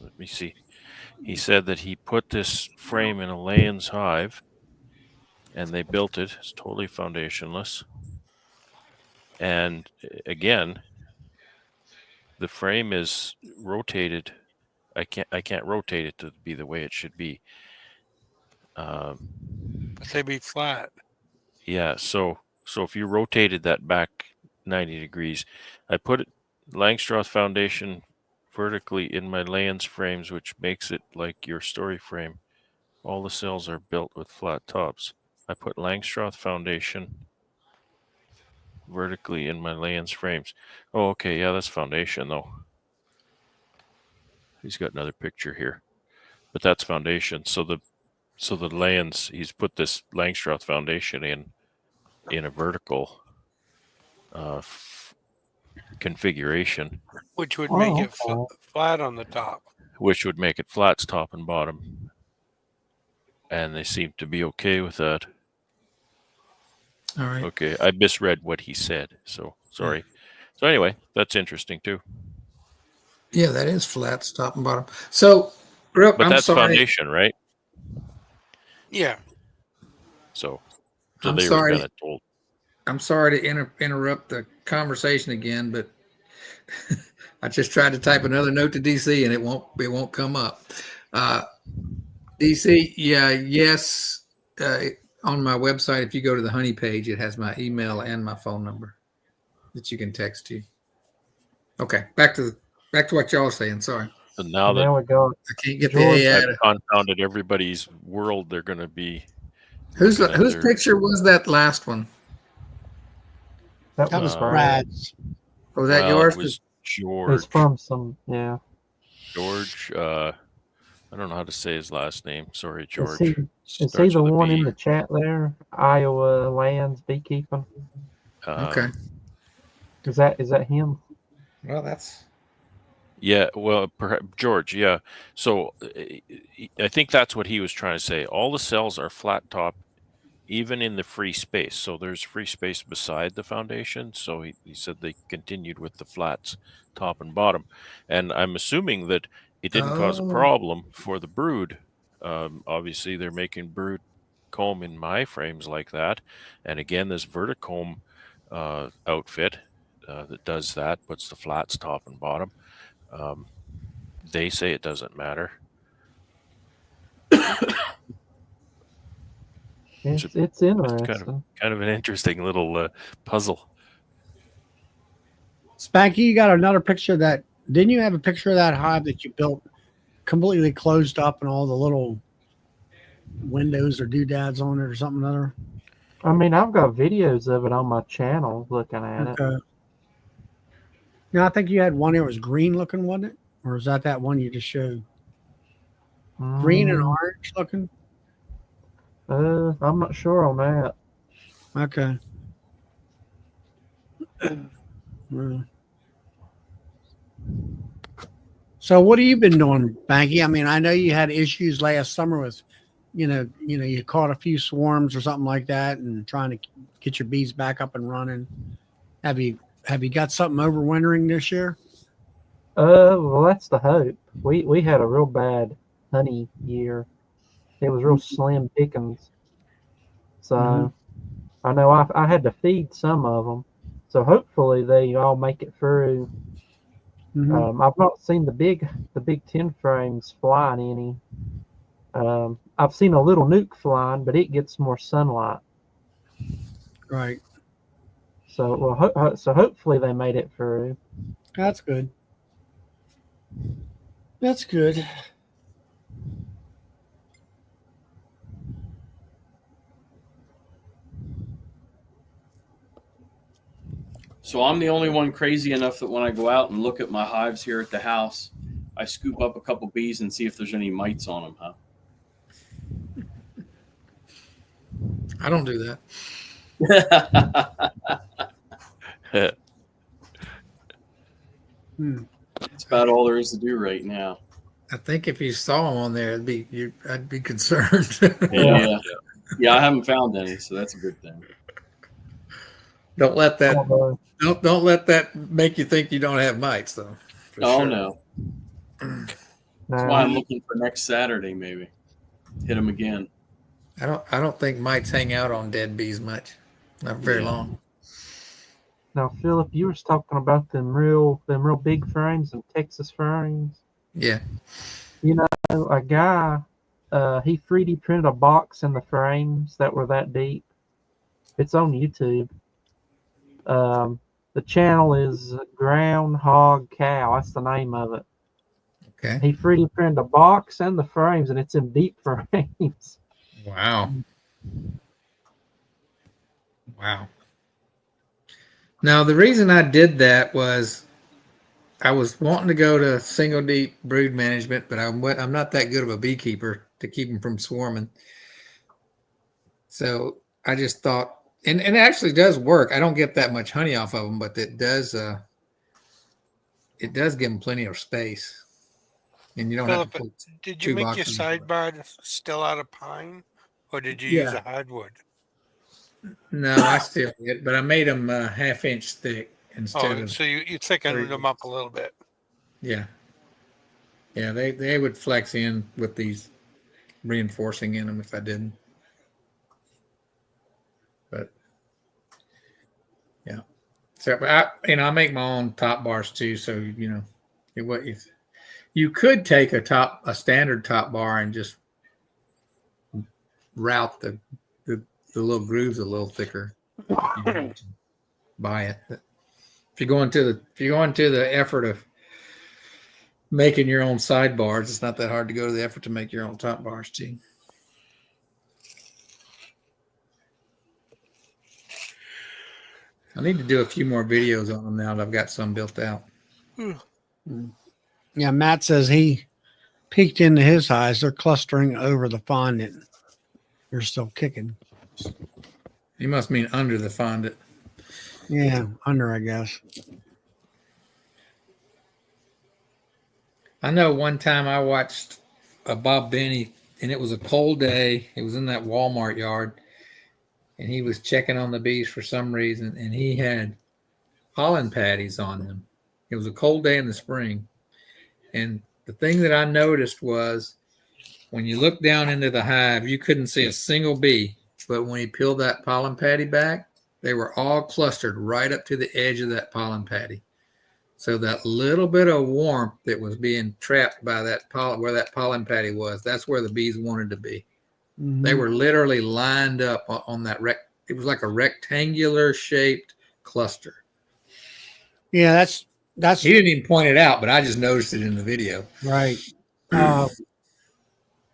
Let me see. He said that he put this frame in a Layens hive and they built it. It's totally foundationless. And again, the frame is rotated. I can't rotate it to be the way it should be. But they be flat. Yeah, so if you rotated that back 90 degrees, I put Langstroth foundation vertically in my Layens frames, which makes it like your story frame. All the cells are built with flat tops. I put Langstroth foundation vertically in my Layens frames. Oh, okay, yeah, that's foundation though. He's got another picture here, but that's foundation. So the Layens, he's put this Langstroth foundation in a vertical configuration, Which would make it okay. flat on the top. which would make it flats top and bottom. And they seem to be okay with that. all right. Okay, I misread what he said, so sorry. So anyway, that's interesting too. Yeah, that is flats top and bottom. So real, But I'm that's sorry. foundation, right? Yeah. So I'm they sorry. were kind of told. I'm sorry to interrupt the conversation again, but I just tried to type another note to DC and it won't come up. DC, yeah, yes. On my website, if you go to the honey page, it has my email and my phone number that you can text to. Okay, back to what y'all are saying. Sorry, So now There we go. I can't get George, the I've confounded everybody's world, they're going to be. whose looking at their- picture was that last one? That That was was Brad. Brad's. Was that well, yours? It was It's George. from some, yeah. George. I don't know how to say his last name. Sorry, George. Is he Starts the with a one in B. the chat there? Iowa Lands Beekeeping? Okay. Is that him? Well, that's Yeah, well, perhaps George. Yeah. So I think that's what he was trying to say. All the cells are flat top, even in the free space. So there's free space beside the foundation. So he said they continued with the flats, top and bottom. And I'm assuming that it didn't cause a problem for the brood. Obviously, they're making brood comb in my frames like that. And again, this verticomb outfit that does that, puts the flats top and bottom. They say it doesn't matter. It's interesting. Kind of an interesting little puzzle. Spanky, you got another picture that, didn't you have a picture of that hive that you built completely closed up and all the little windows or doodads on it or something other? I mean, I've got videos of it on my channel looking at it. Okay. Now, I think you had one that was green looking, wasn't it? Or is that one you just showed? Green and orange looking? I'm not sure on that. Okay. Well. So what have you been doing, Banky? I mean, I know you had issues last summer with, you caught a few swarms or something like that, and trying to get your bees back up and running. Have you got something overwintering this year? Well, that's the hope. We had a real bad honey year. It was real slim pickings. So I know I had to feed some of them. So hopefully they all make it through. I've not seen the big 10 frames flying any. I've seen a little nuke flying, but it gets more sunlight. Right. So so hopefully they made it through. That's good. That's good. So I'm the only one crazy enough that when I go out and look at my hives here at the house, I scoop up a couple bees and see if there's any mites on them, huh? I don't do that. That's about all there is to do right now. I think if you saw them on there, I'd be concerned. Yeah. I haven't found any, so that's a good thing. Don't let that don't let that make you think you don't have mites, though. Oh, no. That's why I'm looking for next Saturday, maybe. Hit them again. I don't think mites hang out on dead bees much. Not very long. Now, Philip, you were talking about them real big frames and Texas frames. Yeah. You know, a guy, he 3D printed a box in the frames that were that deep. It's on YouTube. The channel is Groundhog Cow. That's the name of it. Okay. He 3D printed a box and the frames, and it's in deep frames. Wow. Now, the reason I did that was I was wanting to go to single deep brood management, but I'm not that good of a beekeeper to keep them from swarming. So I just thought, and it actually does work. I don't get that much honey off of them, but it does give them plenty of space. And you don't Philip, have to put did you make your sidebar still out of pine, or did you use a hardwood? No, I still did, but I made them 1/2 inch thick instead of. So you thickened them up a little bit. Yeah. Yeah, they would flex in with these reinforcing in them if I didn't. But yeah, so I make my own top bars too. So you could take a standard top bar and just route the little grooves a little thicker. Buy it. But if you go into the effort of making your own sidebars, it's not that hard to go to the effort to make your own top bars too. I need to do a few more videos on them now that I've got some built out. Yeah, Matt says he peeked into his hives. They're clustering over the fondant. They're still kicking. You must mean under the fondant. Yeah, under, I guess. I know one time I watched a Bob Benny, and it was a cold day. It was in that Walmart yard, and he was checking on the bees for some reason, and he had pollen patties on them. It was a cold day in the spring, and the thing that I noticed was when you look down into the hive, you couldn't see a single bee, but when he peeled that pollen patty back, they were all clustered right up to the edge of that pollen patty. So that little bit of warmth that was being trapped by that pollen, where that pollen patty was, that's where the bees wanted to be. Mm-hmm. They were literally lined up on that it was like a rectangular shaped cluster. Yeah, that's He didn't even point it out, but I just noticed it in the video. right.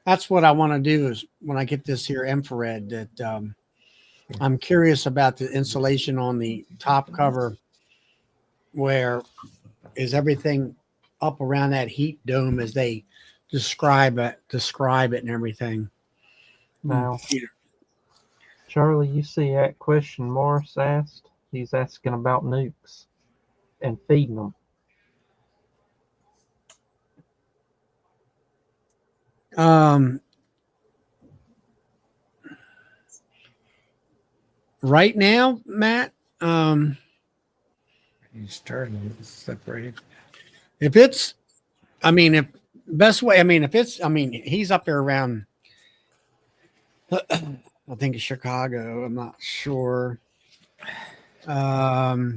That's what I want to do is when I get this here infrared that I'm curious about the insulation on the top cover. Where is everything up around that heat dome as they describe it and everything? Now, Charlie, you see that question Morris asked? He's asking about nukes and feeding them. Right now, Matt, He's starting to separate. if it's, I mean, if best way, I mean, if it's, I mean, he's up there around, I think it's Chicago. I'm not sure. You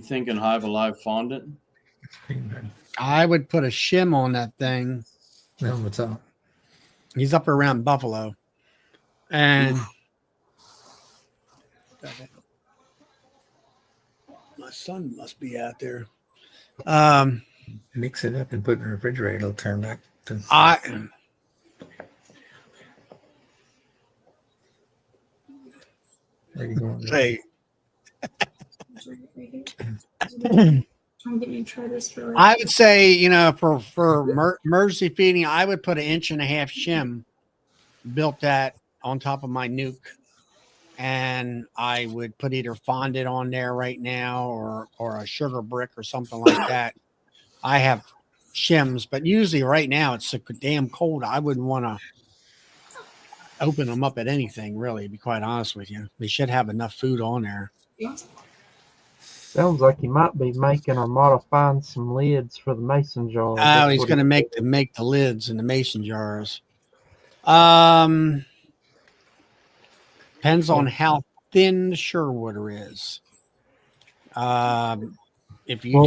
thinking Hive Alive fondant? I would put a shim on that thing. No, what's up? He's up around Buffalo, and my son must be out there. Mix it up and put it in the refrigerator. It'll turn back to. Where you going? Say, Trying to get me to try this for I would say, you know, for emergency feeding, I would put 1.5 inch shim, built that on top of my nuke, and I would put either fondant on there right now or a sugar brick or something like that. I have shims, but usually right now it's so damn cold. I wouldn't want to open them up at anything, really, to be quite honest with you. They should have enough food on there. Sounds like he might be making or modifying some lids for the mason jars. Oh, he's going to make the lids in the mason jars. Depends on how thin the Sherwooder is. If you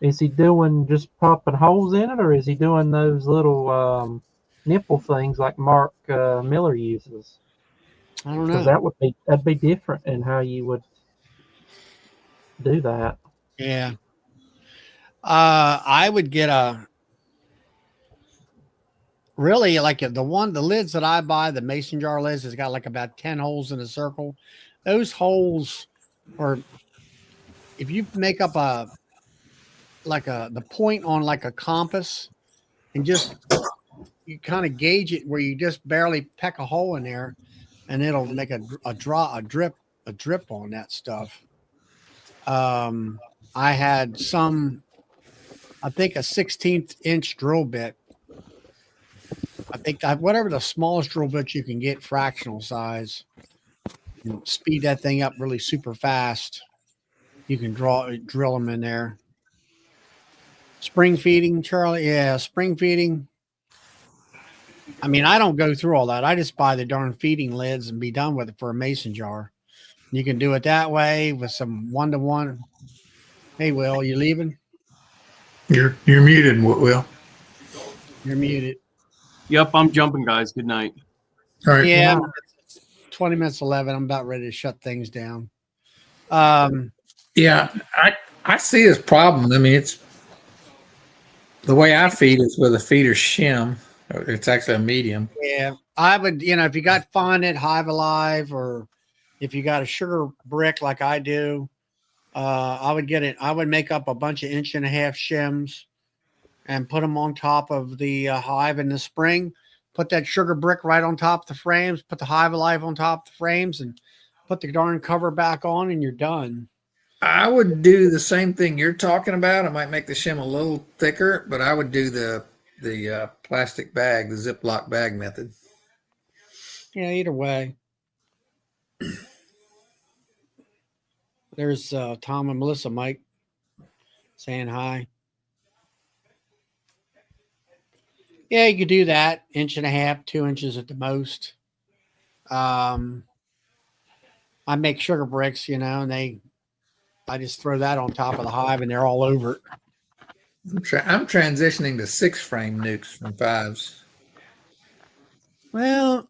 is he doing just popping holes in it, or is he doing those little nipple things like Mark Miller uses? I don't know. Because that'd be different in how you would do that. Yeah. I would get really like the lids that I buy, the mason jar lids, has got like about 10 holes in a circle. Those holes are, if you make up the point on like a compass and just you kind of gauge it where you just barely peck a hole in there and it'll make a drip on that stuff. I had I think a 16th inch drill bit. I think whatever the smallest drill bit you can get, fractional size, speed that thing up really super fast. You can drill them in there. Spring feeding, Charlie. Yeah, spring feeding. I mean, I don't go through all that. I just buy the darn feeding lids and be done with it for a mason jar. You can do it that way with some 1-to-1. Hey, Will, you leaving? You're muted, Will. You're muted. Yep, I'm jumping, guys. Good night. All right. Yeah, it's 20 minutes 11. I'm about ready to shut things down. Yeah, I see his problem. I mean, it's the way I feed is with a feeder shim. It's actually a medium. Yeah, I would, if you got fondant, Hive Alive, or if you got a sugar brick like I do, I would get it. I would make up a bunch of 1.5 inch shims and put them on top of the hive in the spring. Put that sugar brick right on top of the frames. Put the Hive Alive on top of the frames and put the darn cover back on, and you're done. I would do the same thing you're talking about. I might make the shim a little thicker, but I would do the plastic bag, the Ziploc bag method. Yeah, either way. There's Tom and Melissa, Mike, saying hi. Yeah, you could do that. 1.5 inches, 2 inches at the most. I make sugar bricks, and I just throw that on top of the hive and they're all over it. I'm transitioning to 6 frame nukes from 5s. Well,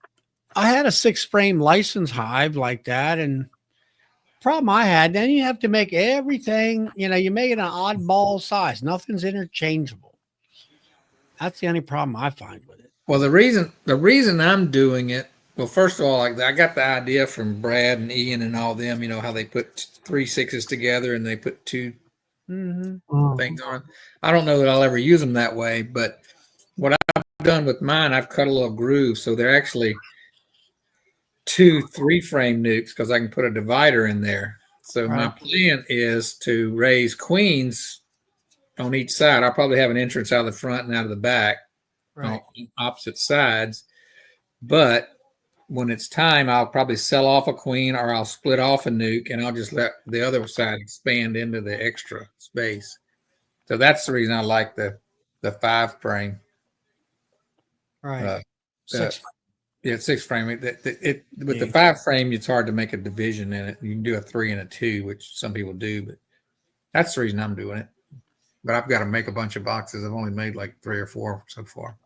I had a 6 frame license hive like that, and problem I had. Then you have to make everything, you make it an oddball size. Nothing's interchangeable. That's the only problem I find with it. Well, the reason I'm doing it, well, first of all, like I got the idea from Brad and Ian and all them, how they put 3 6s together and they put 2 things on. I don't know that I'll ever use them that way, but what I've done with mine, I've cut a little groove, so they're actually 2 3-frame nukes because I can put a divider in there. So my plan is to raise queens on each side. I'll probably have an entrance out of the front and out of the back on opposite sides. But when it's time, I'll probably sell off a queen or I'll split off a nuke and I'll just let the other side expand into the extra space. So that's the reason I like the 5-frame. Right. 6 frame. With the 5-frame, it's hard to make a division in it. You can do a 3 and a 2, which some people do, but that's the reason I'm doing it. But I've got to make a bunch of boxes. I've only made like 3 or 4 so far.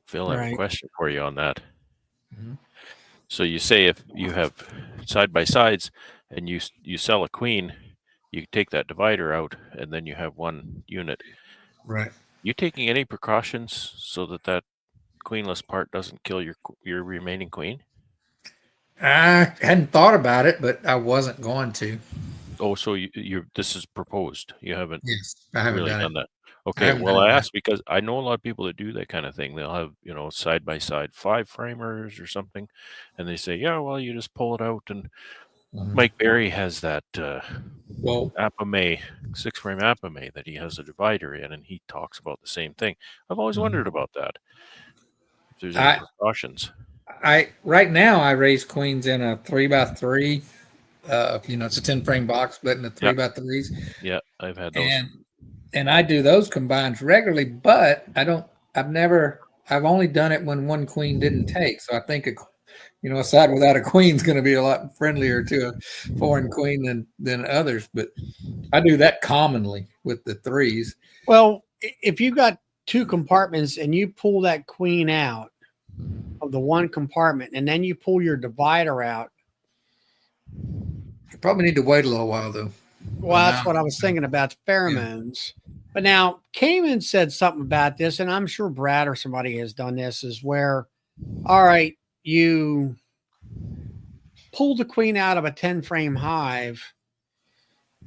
Phil, I have a question for you on that. So you say if you have side by sides and you sell a queen, you take that divider out and then you have one unit. Right. You taking any precautions so that queenless part doesn't kill your remaining queen? I hadn't thought about it, but I wasn't going to. Oh, so you this is proposed. You haven't. Yes, I haven't really done that. Okay, well, I asked because I know a lot of people that do that kind of thing. They'll have, side by side 5-framers or something, and they say, yeah, well, you just pull it out. And Mike Berry has that Apame 6-frame Apame that he has a divider in, and he talks about the same thing. I've always wondered about that. If there's any precautions. Right now I raise queens in a 3x3. It's a 10-frame box, but in the 3x3s. Yeah, I've had those. And I do those combines regularly, but I've only done it when one queen didn't take. So I think a side without a queen is going to be a lot friendlier to a foreign queen than others. But I do that commonly with the 3s. Well, if you got 2 compartments and you pull that queen out of the one compartment and then you pull your divider out, you probably need to wait a little while though. Well, that's what I was thinking about, the pheromones. Yeah. But now Cayman said something about this, and I'm sure Brad or somebody has done this, is where, all right, you pull the queen out of a 10-frame hive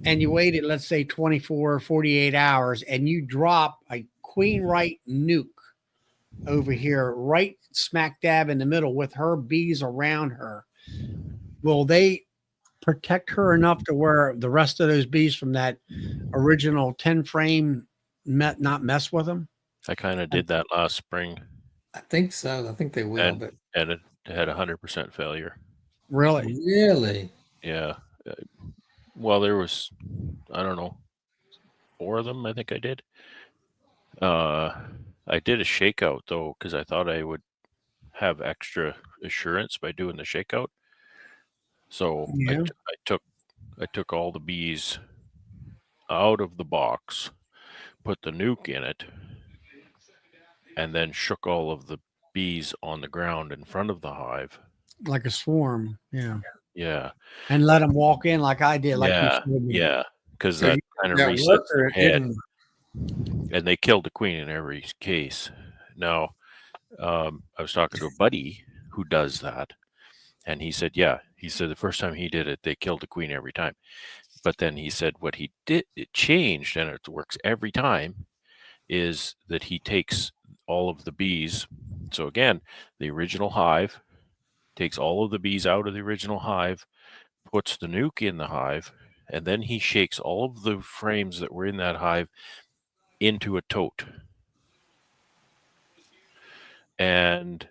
and you waited, let's say 24 or 48 hours, and you drop a queen right nuke over here, right smack dab in the middle with her bees around her. Will they protect her enough to where the rest of those bees from that original 10-frame not mess with them? I kind of did that last spring. I think so. I think they will. And it had 100% failure. Really? Really? Yeah. Well, there was, I don't know, 4 of them I think I did. I did a shakeout, though, because I thought I would have extra assurance by doing the shakeout. So I took all the bees out of the box, put the nuke in it, and then shook all of the bees on the ground in front of the hive. Like a swarm. Yeah. Yeah. And let them walk in like I did. Like yeah. Because that kind of resets their head. And they killed the queen in every case. Now, I was talking to a buddy who does that. And he said, the first time he did it, they killed the queen every time. But then he said what he did, it changed, and it works every time, is that he takes all of the bees. So again, the original hive, takes all of the bees out of the original hive, puts the nuke in the hive, and then he shakes all of the frames that were in that hive into a tote. And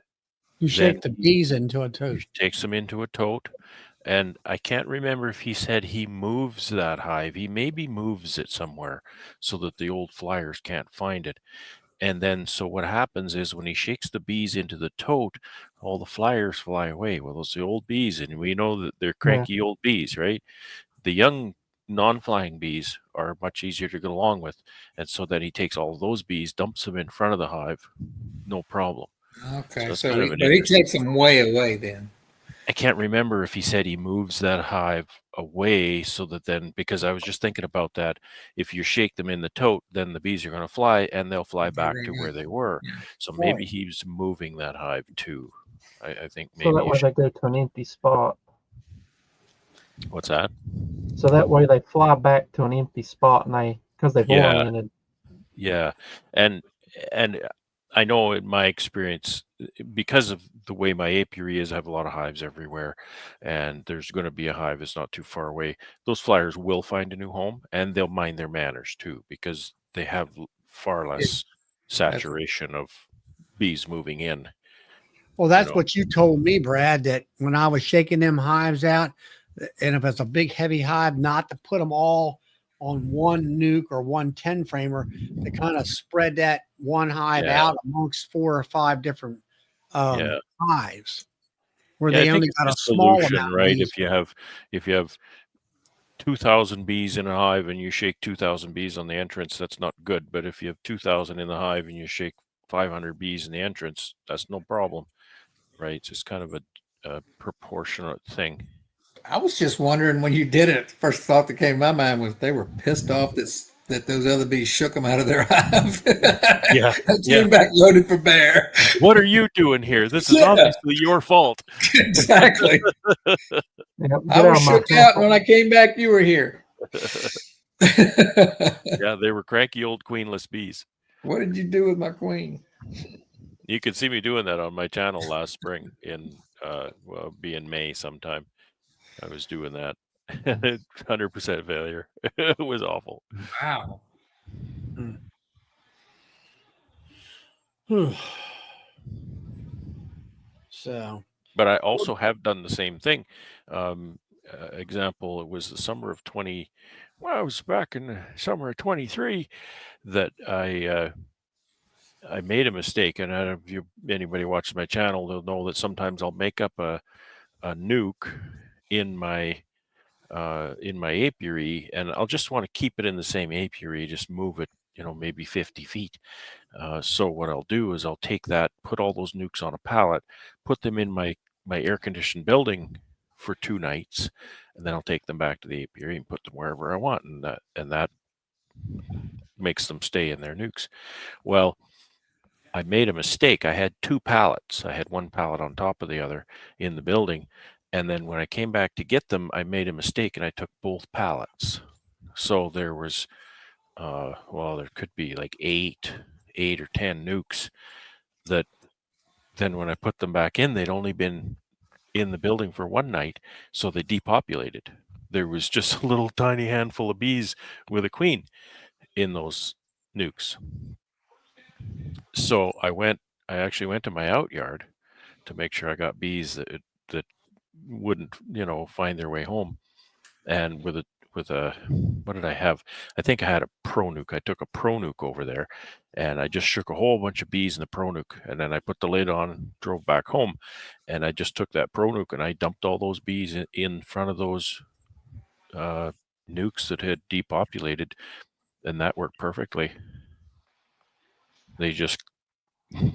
you shake the bees into a tote. Takes them into a tote. And I can't remember if he said he moves that hive. He maybe moves it somewhere so that the old flyers can't find it. And then, so what happens is when he shakes the bees into the tote, all the flyers fly away. Well, those are the old bees, and we know that they're cranky old bees, right? The young non-flying bees are much easier to get along with. And so then he takes all of those bees, dumps them in front of the hive, no problem. Okay, so he takes them way away then. I can't remember if he said he moves that hive away so that then, because I was just thinking about that, if you shake them in the tote, then the bees are going to fly and they'll fly back to where they were. Yeah. So Right. maybe he's moving that hive too. I think So that maybe. way they go to an empty spot. What's that? So that way they fly back to an empty spot, and because they've Yeah. oriented. Yeah, and I know in my experience, because of the way my apiary is, I have a lot of hives everywhere, and there's going to be a hive that's not too far away. Those flyers will find a new home, and they'll mind their manners too, because they have far less saturation of bees moving in. Well, that's know. what you told me, Brad, that when I was shaking them hives out, and if it's a big, heavy hive, not to put them all on one nuke or one 10 framer, to kind of spread that one hive Yeah. out amongst 4 or 5 different Yeah. hives where Yeah, I they think only it's got the a small solution, amount of right? bees. If you have 2,000 bees in a hive and you shake 2,000 bees on the entrance, that's not good. But if you have 2,000 in the hive and you shake 500 bees in the entrance, that's no problem, right? It's just kind of a proportionate thing. I was just wondering when you did it. First thought that came to my mind was they were pissed off that those other bees shook them out of their hive. Yeah, They yeah. came back loaded for bear. What are you doing here? This is Yeah. obviously your fault. Exactly. Yep, I was shook out, and when I came back, you were here. Yeah, they were cranky old queenless bees. What did you do with my queen? You could see me doing that on my channel last spring in be in May sometime. I was doing that. 100% failure. It was awful. Wow. So, but I also have done the same thing. Example, it was the summer of I was back in the summer of 23 that I made a mistake. And if anybody watches my channel, they'll know that sometimes I'll make up a nuke in my apiary, and I'll just want to keep it in the same apiary, just move it, maybe 50 feet. So what I'll do is I'll take that, put all those nukes on a pallet, put them in my air-conditioned building for 2 nights, and then I'll take them back to the apiary and put them wherever I want, and that makes them stay in their nukes. Well, I made a mistake. I had 2 pallets. I had one pallet on top of the other in the building, and then when I came back to get them, I made a mistake and I took both pallets. So there was, there could be like 8 or 10 nukes that then when I put them back in, they'd only been in the building for 1 night, so they depopulated. There was just a little tiny handful of bees with a queen in those nukes. So I actually went to my out yard to make sure I got bees that wouldn't, find their way home. And with a what did I have? I think I had a pro nuke. I took a pro nuke over there and I just shook a whole bunch of bees in the pro nuke, and then I put the lid on, drove back home, and I just took that pro nuke and I dumped all those bees in front of those nukes that had depopulated, and that worked perfectly. They just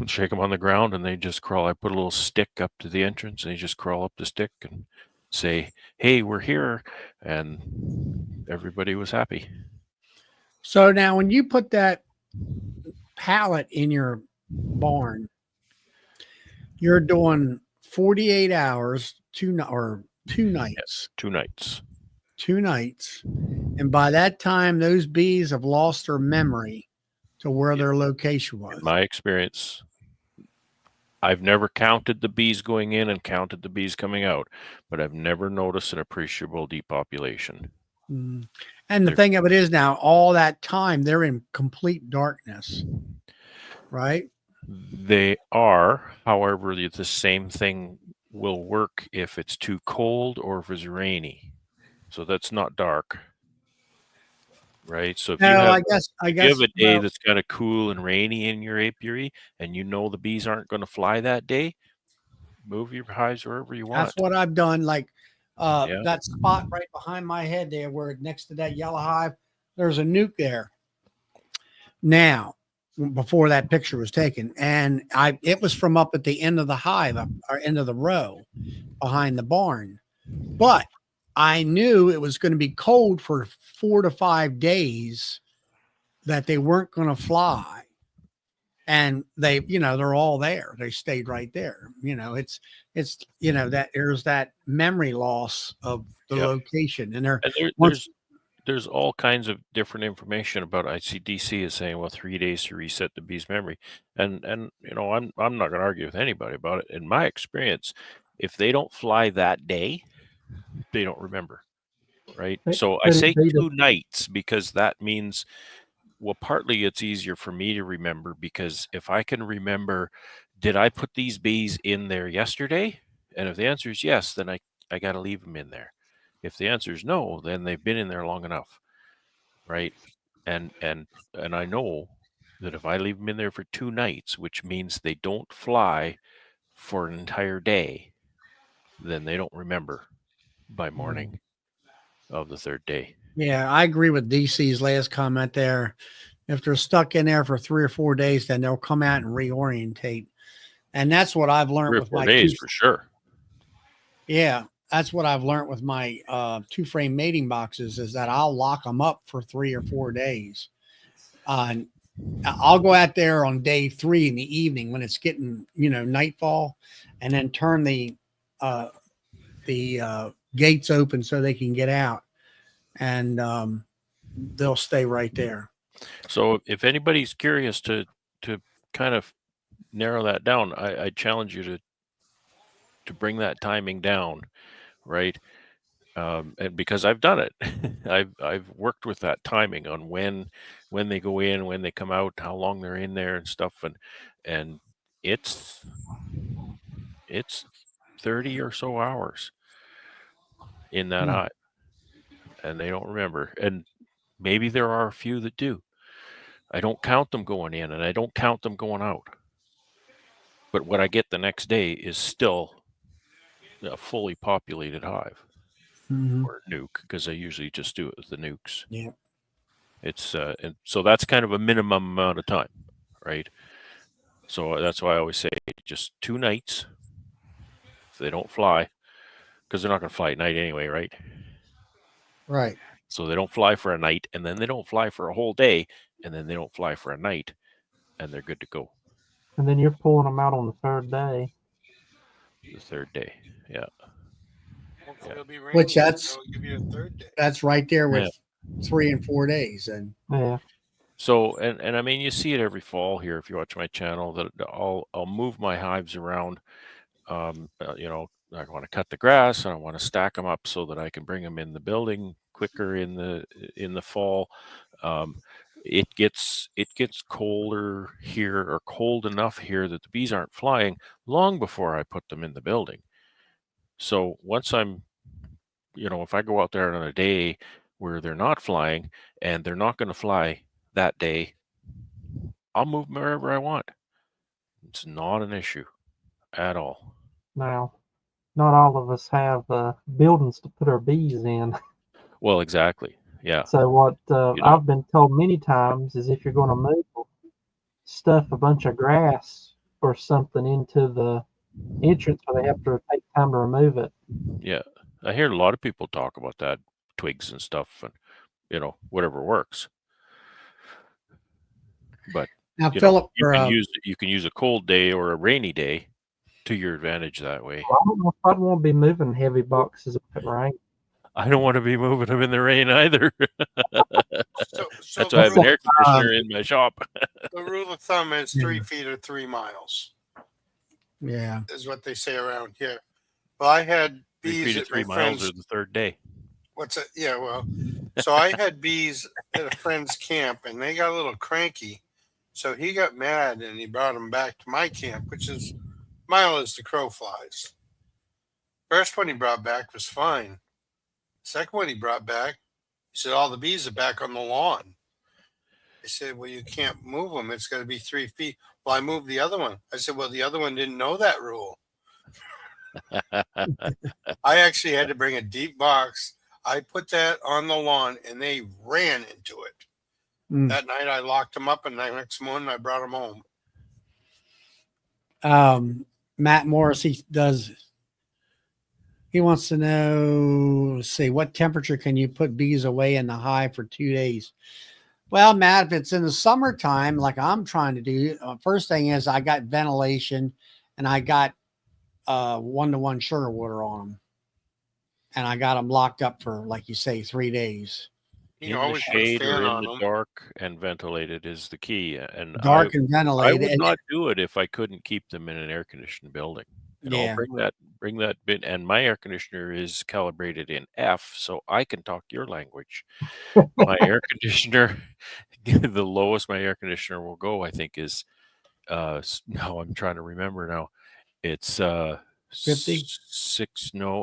shake them on the ground and they just crawl. I put a little stick up to the entrance and they just crawl up the stick and say, "Hey, we're here," and everybody was happy. So now when you put that pallet in your barn, you're doing 48 hours, 2 nights. Yes, 2 nights. 2 nights. And by that time, those bees have lost their memory to where their location was. In my experience, I've never counted the bees going in and counted the bees coming out, but I've never noticed an appreciable depopulation. And the thing of it is now, all that time, they're in complete darkness, right? They are. However, the same thing will work if it's too cold or if it's rainy. So that's not dark. Right. So if you have, I guess a day that's kind of cool and rainy in your apiary and the bees aren't going to fly that day, move your hives wherever you want. That's what I've done. Like that spot right behind my head there, where next to that yellow hive, there's a nuke there. Now, before that picture was taken, and it was from up at the end of the hive, or end of the row behind the barn. But I knew it was going to be cold for 4 to 5 days, that they weren't going to fly. And they, they're all there. They stayed right there. It's that there's that memory loss of the Yep. location. And there's all kinds of different information about ICDC is saying, well, 3 days to reset the bee's memory. And I'm not going to argue with anybody about it. In my experience, if they don't fly that day, they don't remember. Right. So I say 2 nights because that means, well, partly it's easier for me to remember, because if I can remember, did I put these bees in there yesterday? And if the answer is yes, then I got to leave them in there. If the answer is no, then they've been in there long enough. Right. And I know that if I leave them in there for 2 nights, which means they don't fly for an entire day, then they don't remember by morning of the 3rd day. Yeah, I agree with DC's last comment there. If they're stuck in there for 3 or 4 days, then they'll come out and reorientate. And that's what I've learned 3 or with 4 my days for sure. Yeah, that's what I've learned with my 2-frame mating boxes, is that I'll lock them up for 3 or 4 days. And I'll go out there on day 3 in the evening when it's getting, nightfall, and then turn the gates open so they can get out, and they'll stay right there. So if anybody's curious to kind of narrow that down, I challenge you to bring that timing down, right? And because I've done it, I've worked with that timing on when they go in, when they come out, how long they're in there and stuff, and it's 30 or so hours in that hive, and they don't remember. And maybe there are a few that do. I don't count them going in, and I don't count them going out. But what I get the next day is still a fully populated hive or nuke, because I usually just do it with the nukes. Yeah. It's and so that's kind of a minimum amount of time, right? So that's why I always say just 2 nights. If they don't fly, because they're not going to fly at night anyway, right? Right. So they don't fly for a night, and then they don't fly for a whole day, and then they don't fly for a night, and they're good to go. And then you're pulling them out on the 3rd day. The 3rd day, yeah. Which that's right there with 3 and 4 days, and yeah. So and I mean, you see it every fall here if you watch my channel, that I'll move my hives around. I want to cut the grass, and I want to stack them up so that I can bring them in the building quicker in the fall. It gets colder here, or cold enough here, that the bees aren't flying long before I put them in the building. So once I'm, if I go out there on a day where they're not flying and they're not going to fly that day, I'll move them wherever I want. It's not an issue at all. Now, not all of us have buildings to put our bees in. Well, exactly. Yeah. So what I've been told many times is, if you're going to move, stuff a bunch of grass or something into the entrance, where they have to take time to remove it. Yeah. I hear a lot of people talk about that, twigs and stuff, and whatever works. But now, Philip, you can use a cold day or a rainy day to your advantage that way. Well, I don't know if I'd want to be moving heavy boxes if it rains. I don't want to be moving them in the rain either. That's why I have an air conditioner in my shop. The rule of thumb is 3 feet or 3 miles. Yeah, is what they say around here. Well, I had 3 bees feet at or 3 my miles, friend's. or the 3rd day. What's it? Yeah, well, so I had bees at a friend's camp, and they got a little cranky. So he got mad, and he brought them back to my camp, which is mile as the crow flies. First one he brought back was fine. Second one he brought back, he said, all the bees are back on the lawn. I said, well, you can't move them. It's got to be 3 feet. Well, I moved the other one. I said, well, the other one didn't know that rule. I actually had to bring a deep box. I put that on the lawn, and they ran into it. That night I locked them up, and the next morning I brought them home. Matt Morris, he wants to know, let's see, what temperature can you put bees away in the hive for 2 days? Well, Matt, if it's in the summertime, like I'm trying to do, first thing is I got ventilation and I got 1-to-1 sugar water on them. And I got them locked up for, like you say, 3 days. You In the always put a shade or fan in on the them. dark and ventilated is the key. And Dark and I ventilated. would not do it if I couldn't keep them in an air conditioned building. And Yeah. I'll bring that bit. And my air conditioner is calibrated in F, so I can talk your language. My air conditioner, the lowest my air conditioner will go, I think, is now I'm trying to remember now. It's 50?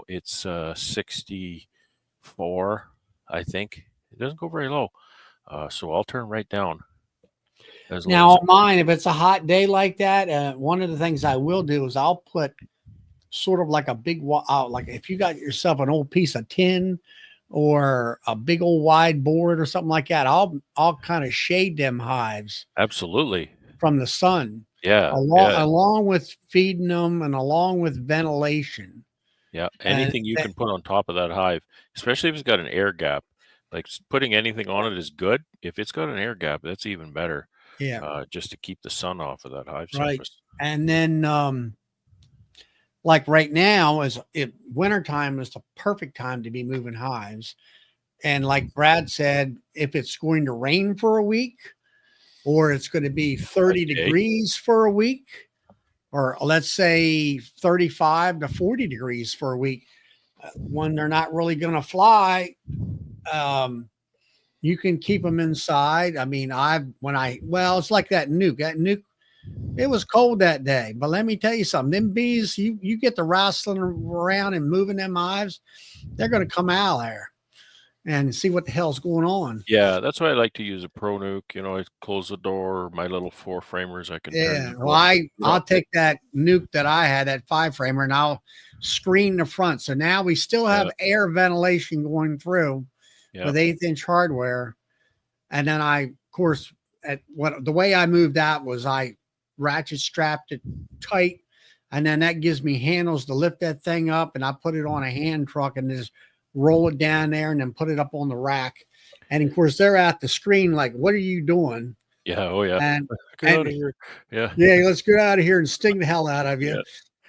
it's 64, I think. It doesn't go very low. So I'll turn right down. As low Now, as on mine, if it's a hot day like that, one of the things I will do is I'll put sort of like a big, like if you got yourself an old piece of tin or a big old wide board or something like that, I'll kind of shade them hives absolutely. from the sun, Yeah. along with feeding them and along with ventilation. Yeah. And Anything you can put on top of that hive, especially if it's got an air gap, like putting anything on it is good. If it's got an air gap, that's even better. Yeah. Just to keep the sun off of that hive Right. surface. And then, like right now, wintertime is the perfect time to be moving hives. And like Brad said, if it's going to rain for a week, or it's going to be 30 degrees for a week, or let's say 35 to 40 degrees for a week, when they're not really going to fly, you can keep them inside. I mean, it's like that nuke, it was cold that day, but let me tell you something, them bees, you get the wrestling around and moving them hives, they're going to come out there and see what the hell's going on. Yeah, that's why I like to use a Pro Nuke. I close the door, my little 4-framers, I can turn Yeah, them well, I'll take that nuke that I had, that 5-framer, and I'll screen the front. So now we still have air ventilation going through with 1/8-inch hardware. And then of course, the way I moved out was I ratchet strapped it tight, and then that gives me handles to lift that thing up, and I put it on a hand truck and just roll it down there and then put it up on the rack. And of course, they're at the screen like, what are you doing? Yeah. Oh yeah. And Get out of here. Yeah. Yeah, let's get out of here and sting the hell out of you. Yeah.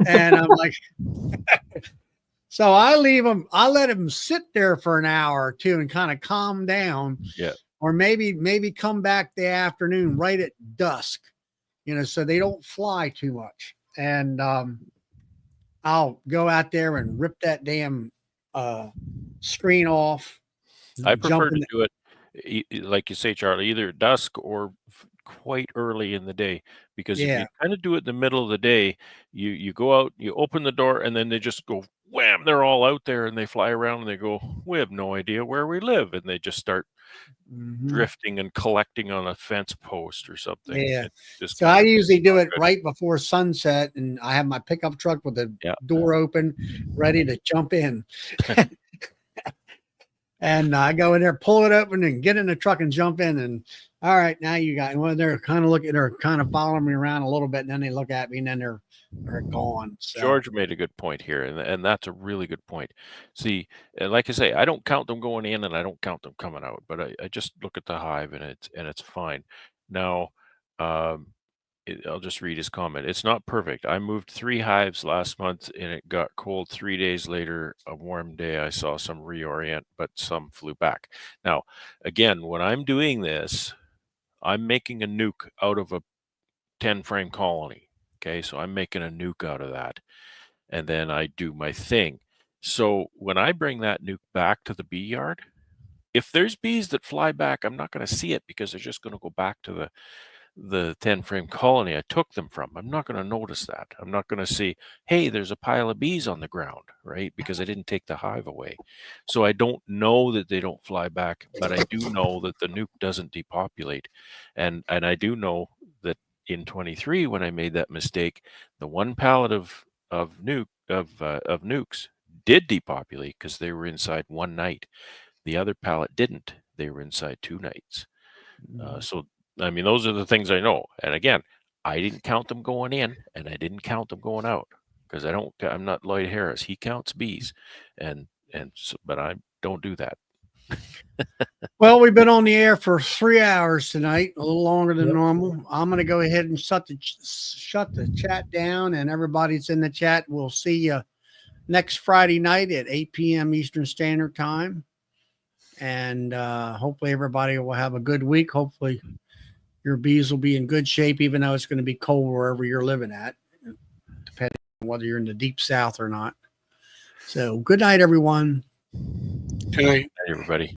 And I'm like, so I let them sit there for an hour or two and kind of calm down. Yeah. Or maybe come back the afternoon right at dusk, so they don't fly too much. And I'll go out there and rip that damn screen off. I prefer to do it, like you say, Charlie, either dusk or quite early in the day, because if you kind of do it in the middle of the day, you go out, you open the door, and then they just go wham, they're all out there and they fly around and they go, we have no idea where we live, and they just start drifting and collecting on a fence post or something. Yeah. So I usually do it right before sunset, and I have my pickup truck with the door open, ready to jump in. And I go in there, pull it open, and get in the truck and jump in. And all right, now you got. Well, they're kind of following me around a little bit, and then they look at me, and then they're gone. So. George made a good point here, and that's a really good point. See, like I say, I don't count them going in, and I don't count them coming out, but I just look at the hive, and it's fine. Now, I'll just read his comment. It's not perfect. I moved 3 hives last month and it got cold 3 days later. A warm day, I saw some reorient, but some flew back. Now, again, when I'm doing this, I'm making a nuke out of a 10-frame colony. Okay, so I'm making a nuke out of that. And then I do my thing. So when I bring that nuke back to the bee yard, if there's bees that fly back, I'm not going to see it because they're just going to go back to the 10-frame colony I took them from. I'm not going to notice that. I'm not going to see, hey, there's a pile of bees on the ground, right? Because I didn't take the hive away. So I don't know that they don't fly back, but I do know that the nuke doesn't depopulate. And I do know that in 23, when I made that mistake, the one pallet of nukes did depopulate because they were inside one night. The other pallet didn't. They were inside 2 nights. So, I mean, those are the things I know. And again, I didn't count them going in, and I didn't count them going out because I'm not Lloyd Harris. He counts bees, but I don't do that. Well, we've been on the air for 3 hours tonight, a little longer than normal. I'm going to go ahead and shut the chat down, and everybody's in the chat. We'll see you next Friday night at 8 p.m. Eastern Standard Time. And hopefully everybody will have a good week. Hopefully your bees will be in good shape, even though it's going to be cold wherever you're living at, depending on whether you're in the deep south or not. So good night, everyone. Good night, everybody.